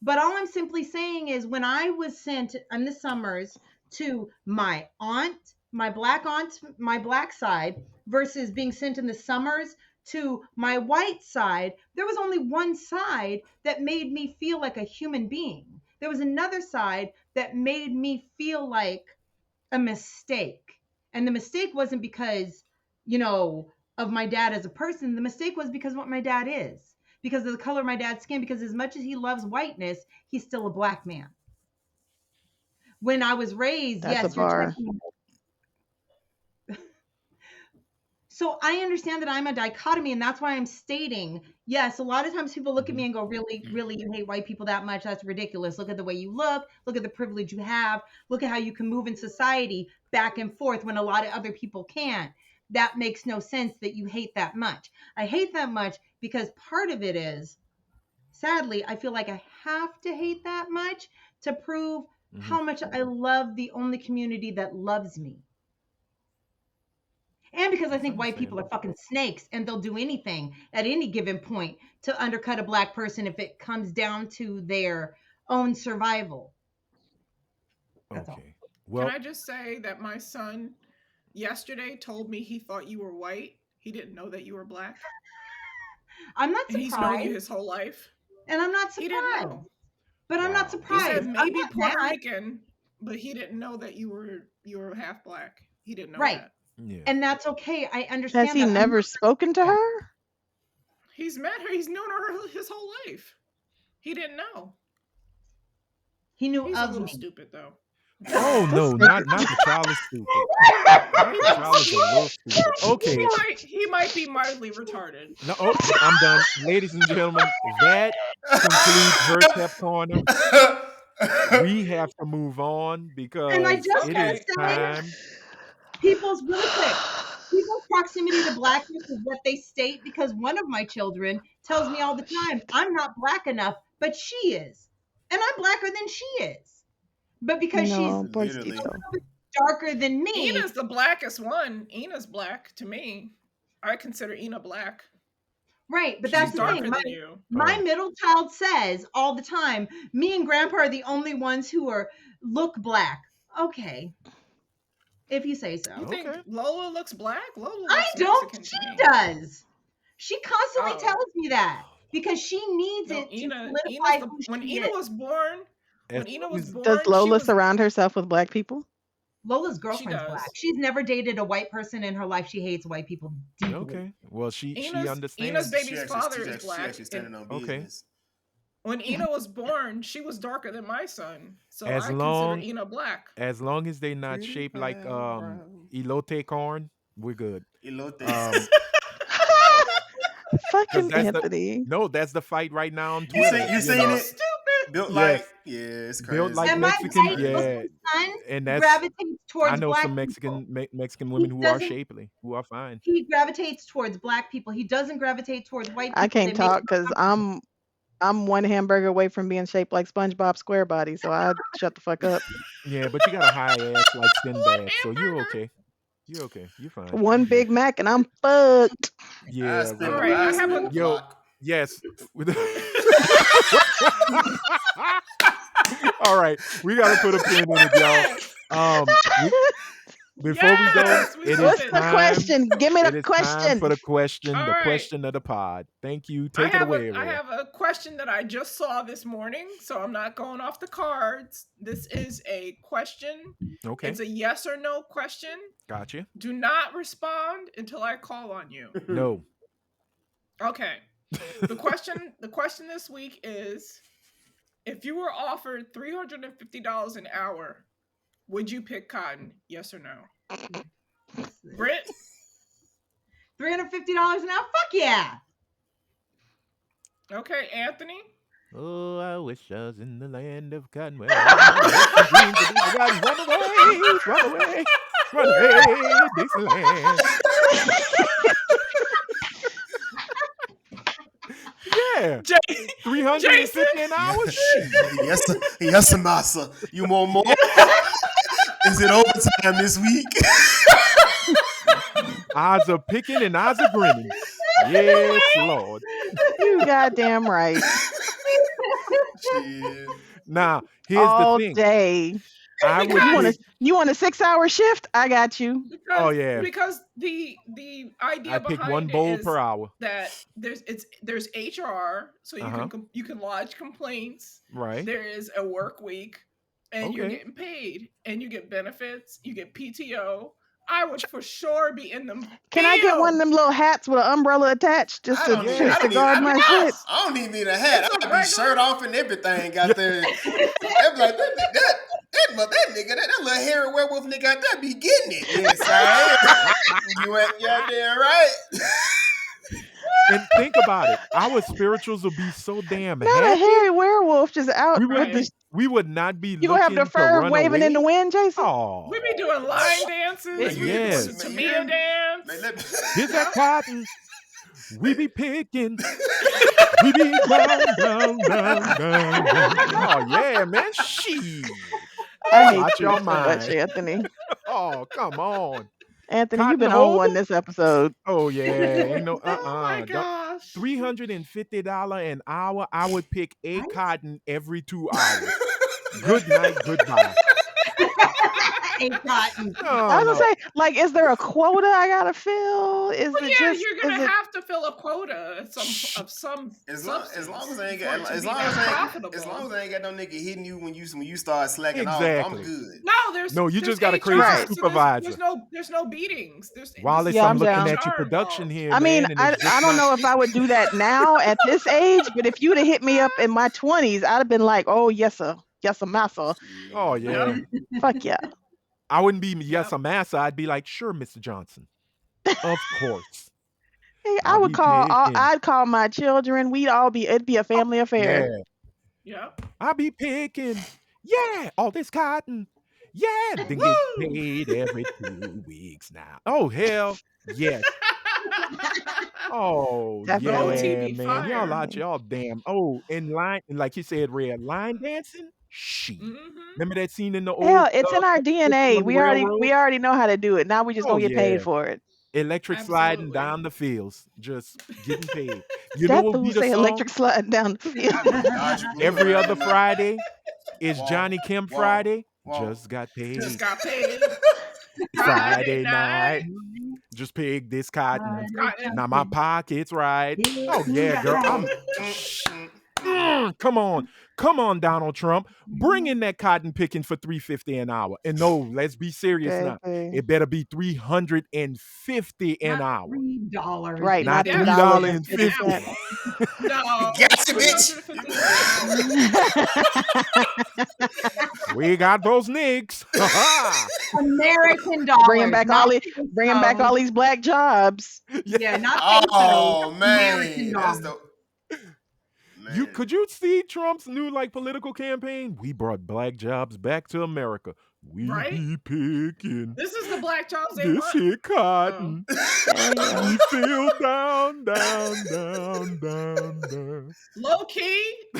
But all I'm simply saying is when I was sent in the summers to my aunt, my black side, versus being sent in the summers to my white side, there was only one side that made me feel like a human being. There was another side that made me feel like a mistake. And the mistake wasn't because, of my dad as a person. The mistake was because of what my dad is, because of the color of my dad's skin, because as much as he loves whiteness, he's still a black man. When I was raised, That's a yes, you're bar. talking. So I understand that I'm a dichotomy, and that's why I'm stating, yes, a lot of times people look at me and go, really, really, you hate white people that much? That's ridiculous. Look at the way you look at the privilege you have, look at how you can move in society back and forth when a lot of other people can't. That makes no sense that you hate that much. I hate that much because part of it is, sadly, I feel like I have to hate that much to prove how much I love the only community that loves me. And because I That's think white people are understandable. fucking snakes and they'll do anything at any given point to undercut a black person if it comes down to their own survival. That's all. Okay. Can Well, I just say that my son yesterday told me he thought you were white. He didn't know that you were black. I'm not And he's known you surprised. his whole life. And I'm not He didn't surprised. know. But I'm not wow. He surprised. said Okay. I'm maybe not Puerto mad. Rican, but he didn't know that you were half black. He didn't know Right. that. Yeah. And that's okay. I Has understand he that. I'm never not spoken to mad. her? He's met her. He's known her his whole life. He didn't know. He knew He's a of little me. stupid though. Oh This no, nigga. not the child is stupid. Not He the child is a little stupid. Okay. he might be mildly retarded. No, oh, I'm done. Ladies and gentlemen, that concludes HerTep Corner. we have to move on And I because just it want is to say, time. people's really quick. People's proximity to blackness is what they state because one of my children tells me all the time, I'm not black enough, but she is. And I'm blacker than she is. But because she's No, Literally. darker than me, Ina's the blackest one. Ina's black to me. I consider Ina black. right, but She's that's the darker thing. than you. My Oh. middle child says all the time, me and grandpa are the only ones who look black. Okay. If you say so. You think Okay. Lola looks black? Lola looks I don't. Mexican She to me. does. She constantly Oh. tells me that because she needs No, it to Ina, solidify who when she Ina is. was born, As when Ina long was as- born, Does she Lola was surround herself with black people? Lola's girlfriend's does. black. She's never dated a white person in her life. She hates white people deeply. Okay. Well, she Ina's understands. baby's father is black. She actually standing on Okay. business. When Ina was born, she was darker than my son, so As I long- consider Ina black. As long as they not Pretty shaped like brown. elote corn, we're good. Elote. Fucking that's the- Anthony. No, that's the fight right now on You Twitter. seen So know. stupid. Built Yes. like, yeah, it's crazy. Built like And my Mexican, white yeah. Muslim son And that's gravitates towards I know black some Mexican people. Mexican women who are doesn't- shapely, who are fine. He gravitates towards black people. He doesn't gravitate towards white people. I can't They make talk because I'm one hamburger away from being shaped like SpongeBob SquareBody, so I shut the fuck up. Yeah, but you got a high ass like Sinbad, so you're hamburger? okay. You're okay. You're fine. One You're good. Big Mac and I'm fucked. Yeah. spend, right. Alright, I have spend a- the Yo. block. Yes. All right, we got to put a pin in it, y'all. Before Yes, we we go, it love is What's it. the time. question? Give me It the is time question. for the question. All The right. question of the pod. Thank you. Take it away. I Ray. have a question that I just saw this morning, so I'm not going off the cards. This is a question. Okay, It's a yes or no question. gotcha. Do not respond until I call on you. No. Okay. The question this week is, if you were offered $350 an hour, would you pick cotton? Yes or no? Britt? $350 an hour? Fuck yeah. Okay, Anthony? Oh, I wish I was in the land of cotton. Where run away, Dixieland. Yeah, Jay, 350 an hour. Yes, massa. You want more? Is it overtime this week? Eyes are picking and eyes are grinning. Yes, Lord. You goddamn right. Shit. Now, here's All the thing. day. I would Because- pick, You want a 6-hour shift? I got you. because, Oh, yeah. Because the idea I pick behind one it bowl is per hour. that there's HR, so you can lodge complaints. Right. There is a work week, and you're Okay. getting paid, and you get benefits, you get PTO. I would for sure be in them. Can I get one of them little hats with an umbrella attached just to, just to guard my shit? I don't even need a hat. It's a I'd be regular- shirt off and everything out there. They'd be like, that nigga, that little hairy werewolf nigga out there be getting it. Yes, I am. You out there, right? And think about it. Our spirituals will be so damn Not a happy. hairy werewolf just out We with would, the. we would not be You gonna have looking the to fur run waving away. in the wind, Jason? Oh, We be doing line dances. We Yes. be doing the Tamia dance. Man, let me- here's that cotton. We be picking. We be down. Oh yeah, man. She. I hate Watch you your so much, mind. Anthony. Oh, come on. Anthony, Cotton you've been on Holden? one this episode. Oh yeah. Ain't no Oh my Don't- gosh. $350 an hour. I would pick a cotton every 2 hours. Good night, goodbye. Ain't cotton. No, I was no. gonna say, like, is there a quota I gotta fill? Is Well, it yeah, just? you're gonna is it, have to fill a quota of some As long as I ain't got, substance as for long it to as be I ain't, profitable. as long as I ain't got no nigga hitting you when you start slacking off, Exactly. I'm good. No, there's No, you there's just got a HR, crazy Right. so supervisor. there's no beatings. Wallace, Yeah, I'm I'm looking down. at your HR production involved. here, I mean, man. And I it's just don't not- know if I would do that now at this age, but if you'd have hit me up in my 20s, I'd have been like, oh yes sir, massa. Oh yeah. Fuck yeah. I wouldn't be yes, a massa. I'd be like, sure, Mr. Johnson. Of course. Hey, I'll be picking. I'd call my children. It'd be a family affair. Yeah. Yeah. I be picking Yeah, all this cotton. Yeah, then get Woo! paid every 2 weeks now. Oh hell, yes. Oh Go Definitely. yeah, TB man. Y'all Fire. out y'all damn. Oh, in line, like you said, Red, line dancing. She. Mm-hmm. Remember that scene in the old Hell, it's in our System DNA. on the We railroad? already know how to do it. Now we just Oh gonna get paid yeah. for it. Electric sliding Absolutely. down the fields, just getting paid. You know That what would fool be the say song? electric sliding down the field. Dodge your glue Every around other in there. Friday is Wall, Johnny Kim wall, Friday. wall. Just got Just paid. got paid Friday Friday night. night. Just pick this cotton. Cotton. Now my pocket's right. Oh yeah, girl. I'm come on. Come on, Donald Trump. Bring in that cotton picking for $3.50 an hour. And no, let's be serious now. Baby. It better be $350 an Not hour. $3. Right, Not not Yes, an $3.50. $3.50. hour. No, Gotcha, bitch. 350 an hour. We got those nicks. American bringing dollars, back not bringing back all pesos. these black jobs. Yeah, not pesos. Oh American man, that's dollars. the You man. could you see Trump's new political campaign? We brought black jobs back to America. We Right? be picking This is the black jobs they this want. here Oh. cotton. Damn. We feel down, down, down, down, down. Low key, I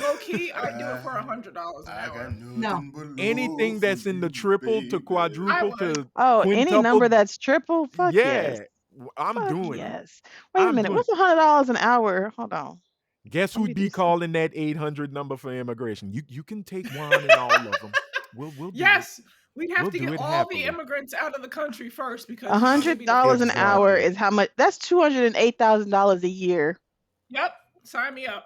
do it for $100 an I got hour. nothing No. but love Anything for that's in the you, triple to baby. I quadruple would. to Oh, any quintuple, number that's triple? Fuck yes. yeah, I'm Fuck doing it. yes. Wait a I'm minute. doing it. What's $100 an hour? Hold on. Guess Let me who'd do be some. calling that 800 number for immigration? You can take one and all of them. We'll do it. Yes, we'd have We'll to do get it all the happily. immigrants out of the country first because A they'd hundred be the dollars first an ones. hour Exactly. is how much? That's $208,000 a year. Yep, sign me up.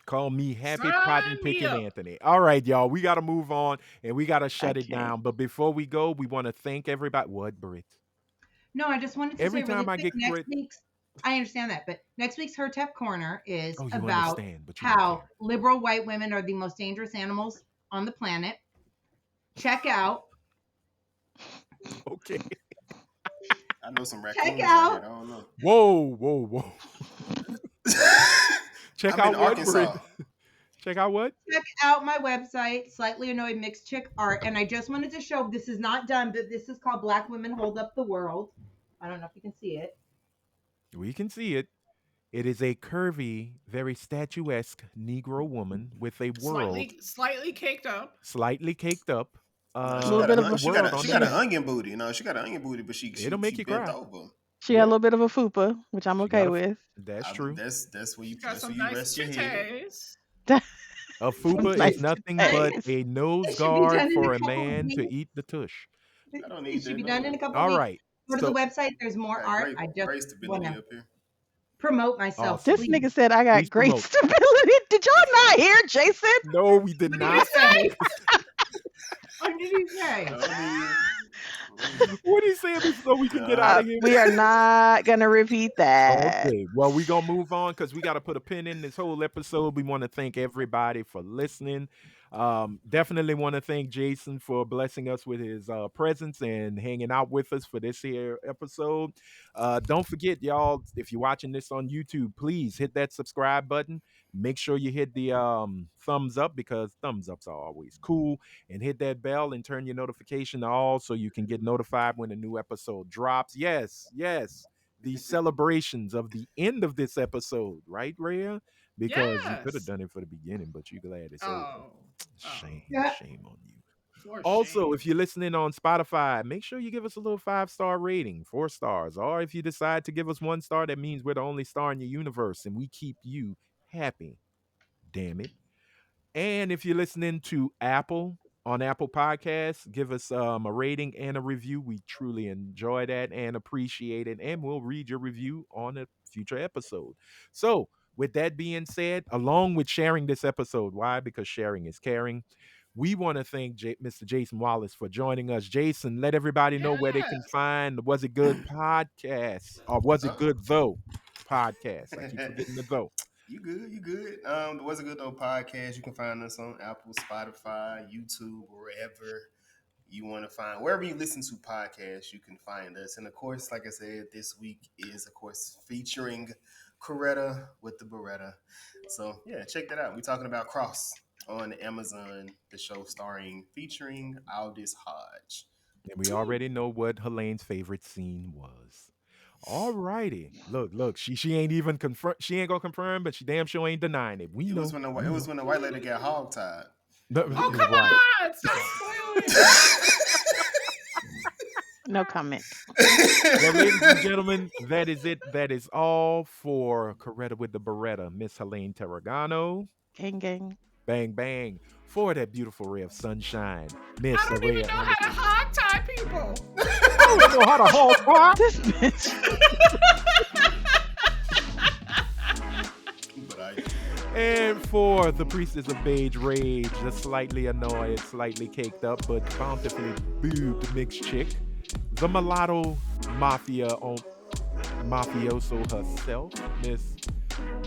Call me Happy Cotton Sign me Picking up. Anthony. All right, y'all. We got to move on and we got to I shut it can't. down. But before we go, we want to thank everybody. What, Brit? No, I just wanted to Every say really time I quick, get next crit. week's, I understand that, but next week's HerTep Corner is Oh, you about understand, but you don't how care. liberal white women are the most dangerous animals on the planet. Check out, Okay. I know some check raccoons out out, here. I don't know. Whoa, whoa, whoa. Check I'm in out what, Brit? Arkansas. Check out what? check out my website, Slightly Annoyed Mixed Chick Art. And I just wanted to show, this is not done, but this is called Black Women Hold Up the World. I don't know if you can see it. We can see it. It is a curvy, very statuesque Negro woman with a world Slightly caked up. slightly caked up. No, A little bit of With the a world she on got the an neck. onion booty. No, she got an onion booty, but It'll make she you bent cry. over. She got a Yeah, little bit of a fupa, which I'm she got okay a. with. That's true. That's where you Got some nice rest your head. titties. A Some fupa is nice nothing but titties. a nose It should be guard done in for a a couple of man to weeks. eat the tush. I don't It need should that be no done in a more. couple of All weeks. right. Go to the So website. There's more Got art. I just great want stability to up here. promote myself, awesome. This please. nigga said I Please got great promote. stability. Did y'all not hear Jason? No, we did What did not. he say? What did he say? What he said so we can get out of here? We are not gonna repeat that. Okay, well, we're going to move on because we got to put a pin in this whole episode. We want to thank everybody for listening. Definitely want to thank Jason for blessing us with his presence and hanging out with us for this here episode. Don't forget, y'all, if you're watching this on YouTube, please hit that subscribe button. Make sure you hit the thumbs up because thumbs ups are always cool. And hit that bell and turn your notification to all so you can get notified when a new episode drops. Yes, yes, the celebrations of the end of this episode, right, Rhea? Because you could have Yes. done it for the beginning, but you're glad it's over. Oh. Shame, Yeah. shame on you. For Also, shame. if you're listening on Spotify, make sure you give us a little 5-star rating, 4 stars. Or if you decide to give us 1 star, that means we're the only star in your universe and we keep you happy. Damn it. And if you're listening to Apple on Apple Podcasts, give us a rating and a review. We truly enjoy that and appreciate it. And we'll read your review on a future episode. So, with that being said, along with sharing this episode, why? Because sharing is caring. We want to thank Mr. Jason Wallace for joining us. Jason, let everybody know where they can Yes. find the Was It Good podcast or Was It Good Though podcast. I keep forgetting the though. You good, you good. The Was a Good Though podcast. You can find us on Apple, Spotify, YouTube, wherever you want to find. Wherever you listen to podcasts, you can find us. And of course, like I said, this week is, of course, featuring Coretta with the Beretta. So, yeah, check that out. We're talking about Cross on Amazon. The show featuring Aldous Hodge. And we already know what Helene's favorite scene was. All righty. Look. She ain't even confirm. She ain't gonna confirm, but she damn sure ain't denying it. We It know. was when the white lady got hogtied. Oh, come Right. on! Stop spoiling. No comment. Well, ladies and gentlemen, that is it. That is all for Coretta with the Beretta, Miss Helene Terragano. Gang, gang. Bang bang for that beautiful ray of sunshine, Miss I don't even Araya know how to Anderson. hog tie people. I don't know how to hold on. This bitch. But I And for the priestess of beige rage, the slightly annoyed, slightly caked up, but bountifully boobed mixed chick, the mulatto mafioso herself, Miss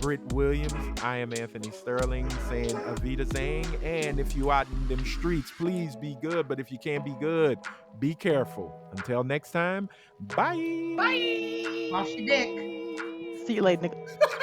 Britt Williams. I am Anthony Sterling saying Avita Zang. And if you out in them streets, please be good. But if you can't be good, be careful. Until next time, bye. Bye. Wash your dick. See you later, nigga.